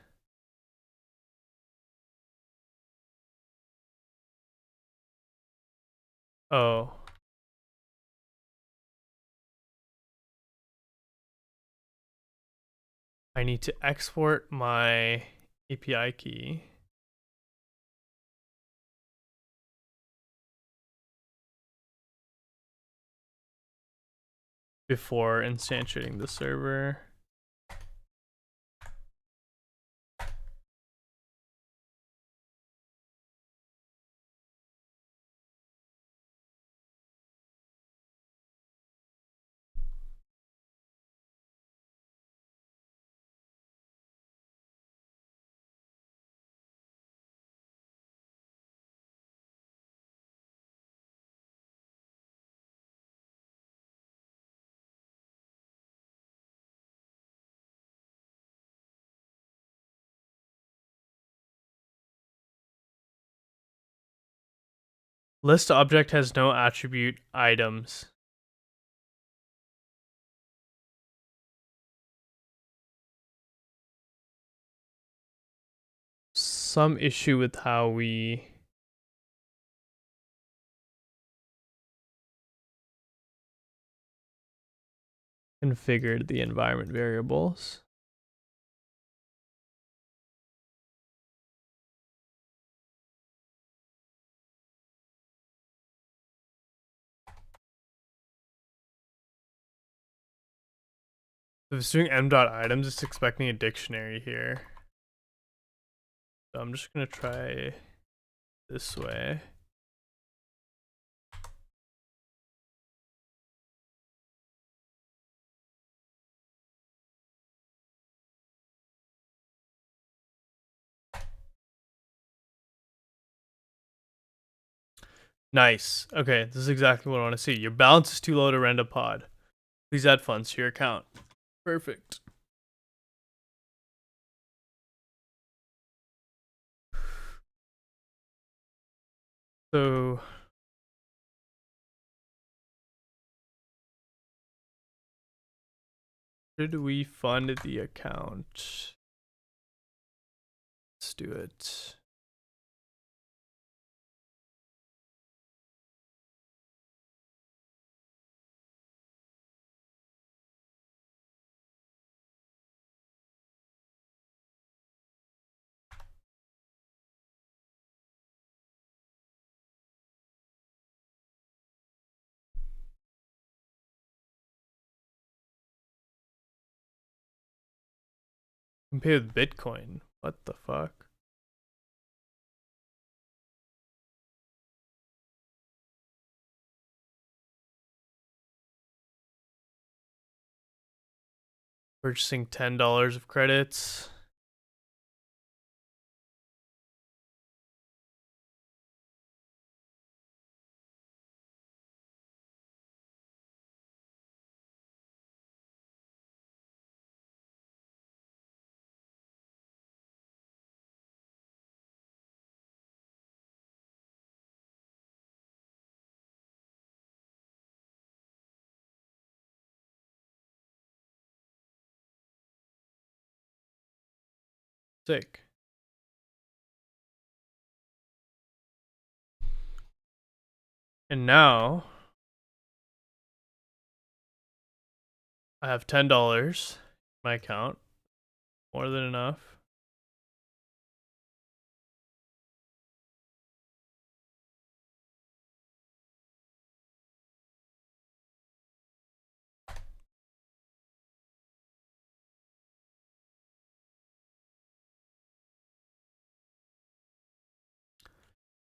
Oh. I need to export my API key. Before instantiating the server. List object has no attribute items. Some issue with how we configured the environment variables. If it's doing m.items, it's expecting a dictionary here. So I'm just gonna try this way. Nice. Okay, this is exactly what I want to see. Your balance is too low to rent a pod. Please add funds to your account. Perfect. So should we fund the account? Let's do it. You can pay with Bitcoin. What the fuck? Purchasing $10 of credits. Sick. And now I have $10 in my account. More than enough.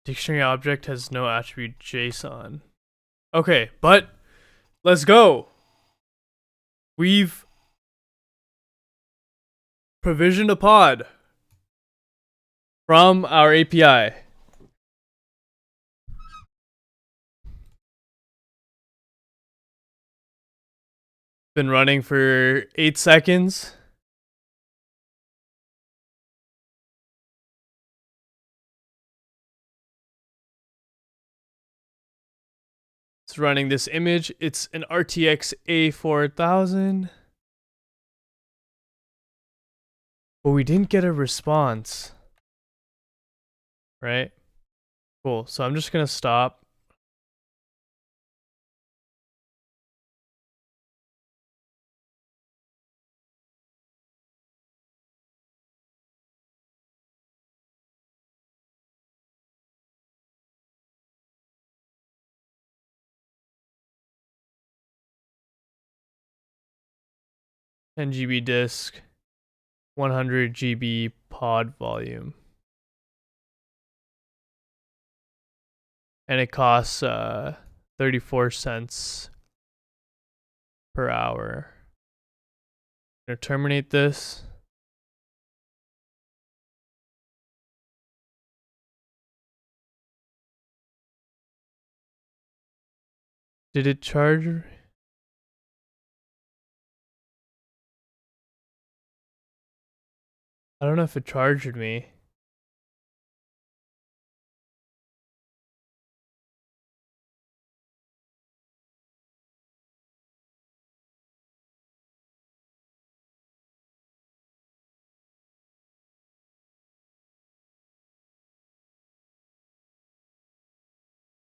Dictionary object has no attribute JSON. Okay, but let's go. We've provisioned a pod from our API. Been running for 8 seconds. It's running this image. It's an RTX A4000. But we didn't get a response. Right? Cool. So I'm just going to stop. Ten GB disk, 100 GB pod volume. And it costs 34 cents per hour. I'm going to terminate this. Did it charge? I don't know if it charged me.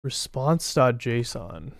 Response.json.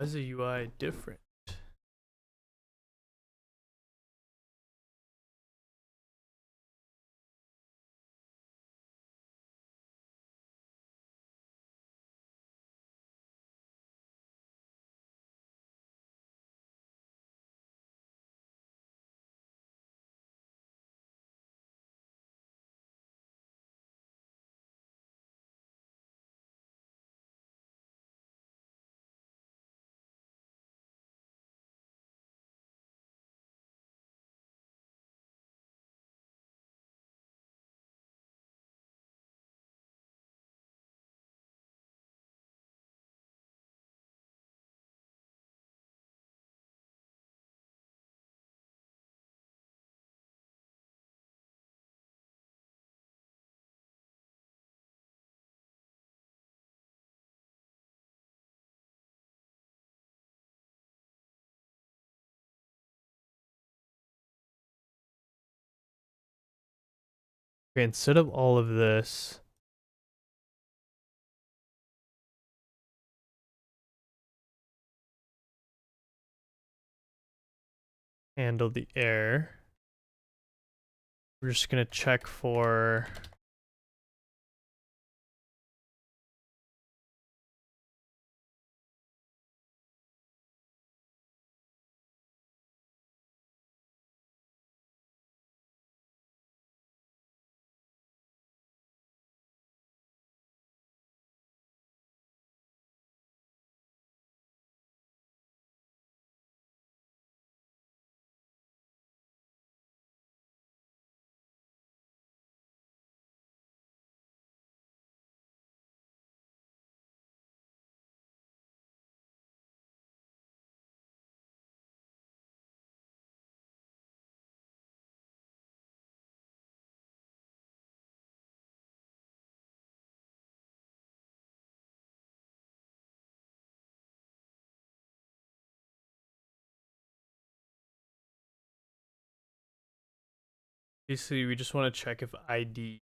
Why is the UI different? Okay, instead of all of this, handle the error. We're just gonna check for basically we just want to check if ID.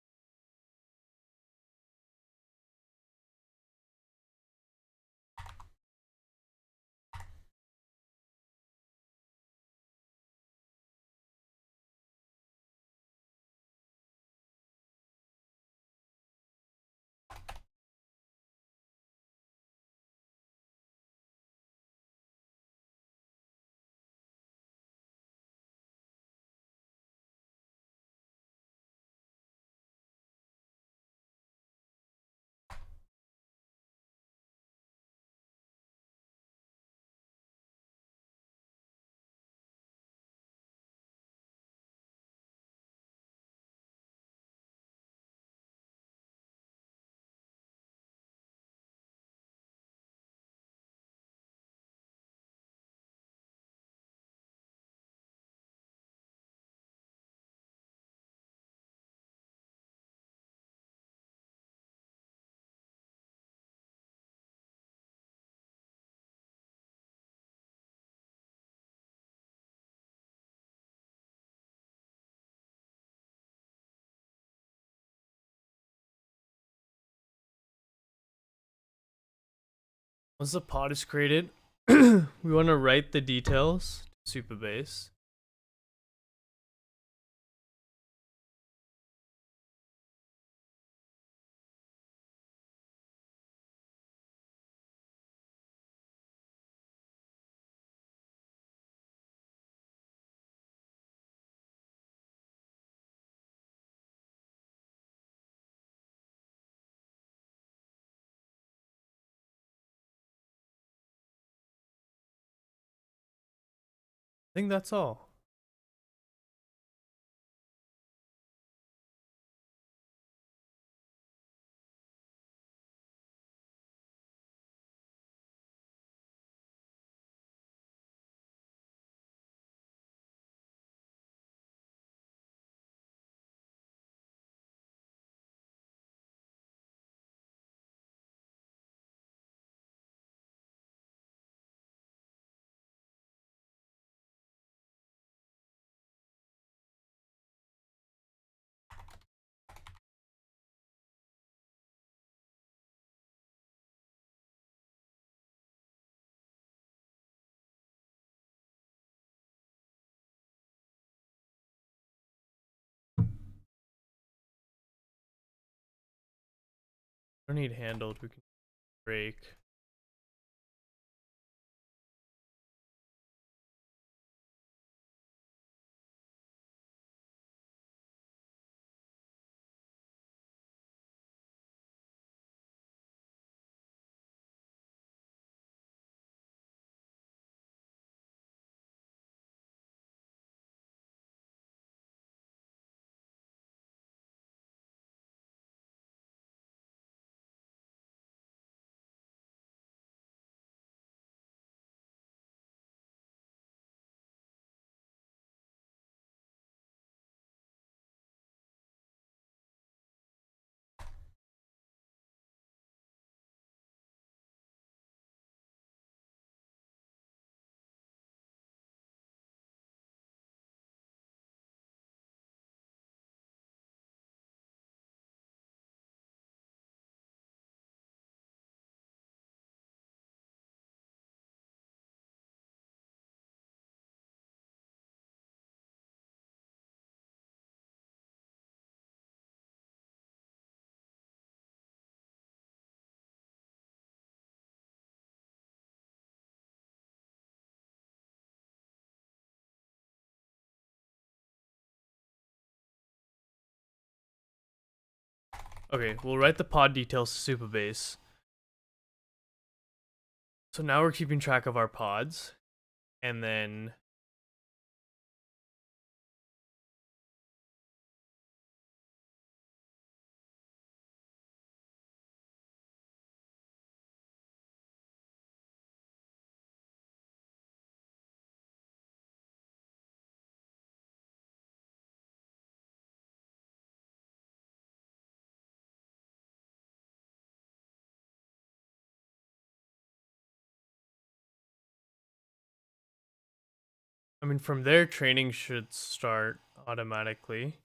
Once the pod is created, we want to write the details to Supabase. I think that's all. Don't need handled. We can break. Okay, we'll write the pod details to Supabase. So now we're keeping track of our pods, and then I mean, from there, training should start automatically.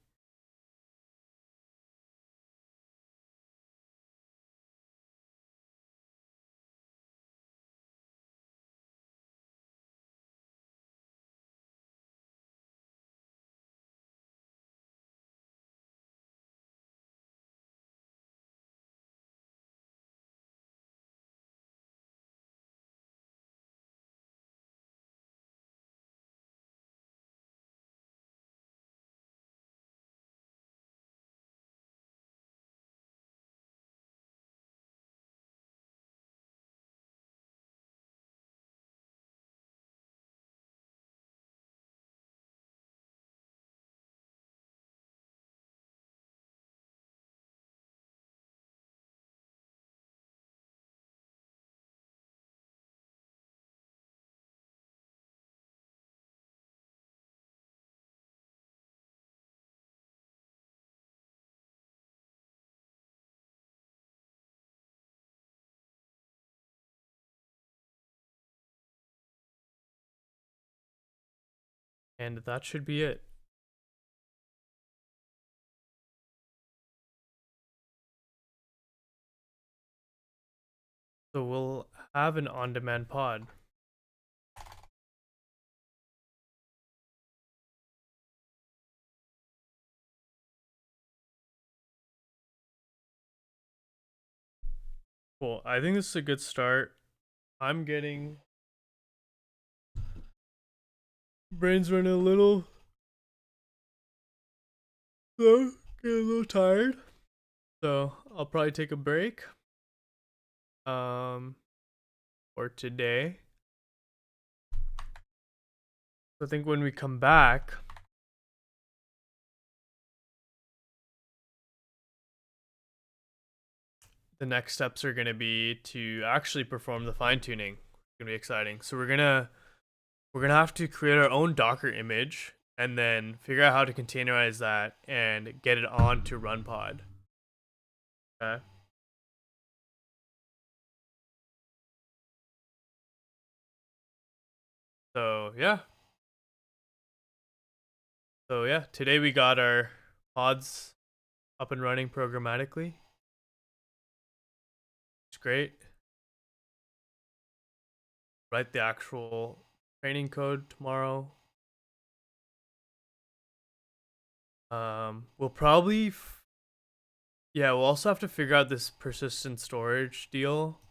And that should be it. So we'll have an on-demand pod. Cool. I think this is a good start. I'm getting brains running a little slow, getting a little tired. So I'll probably take a break. For today. So I think when we come back, the next steps are going to be to actually perform the fine tuning. It's going to be exciting. So we're going to have to create our own Docker image and then figure out how to containerize that and get it on to run pod. Okay. So yeah. Today we got our pods up and running programmatically. It's great. Write the actual training code tomorrow. We'll probably we'll also have to figure out this persistent storage deal.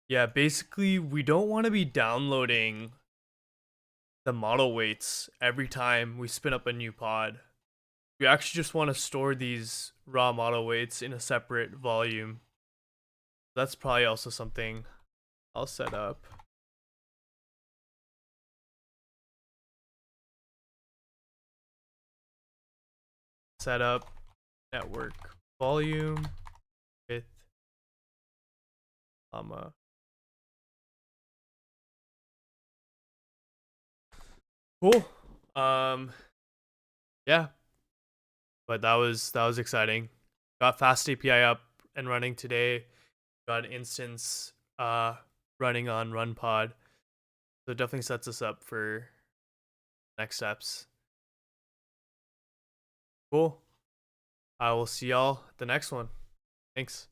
Yeah, basically we don't want to be downloading the model weights every time we spin up a new pod. We actually just want to store these raw model weights in a separate volume. That's probably also something I'll set up. Set up network volume with comma. Cool. Yeah, but that was exciting. Got FastAPI up and running today. Got an instance running on RunPod. So it definitely sets us up for next steps. Cool. I will see y'all at the next one. Thanks.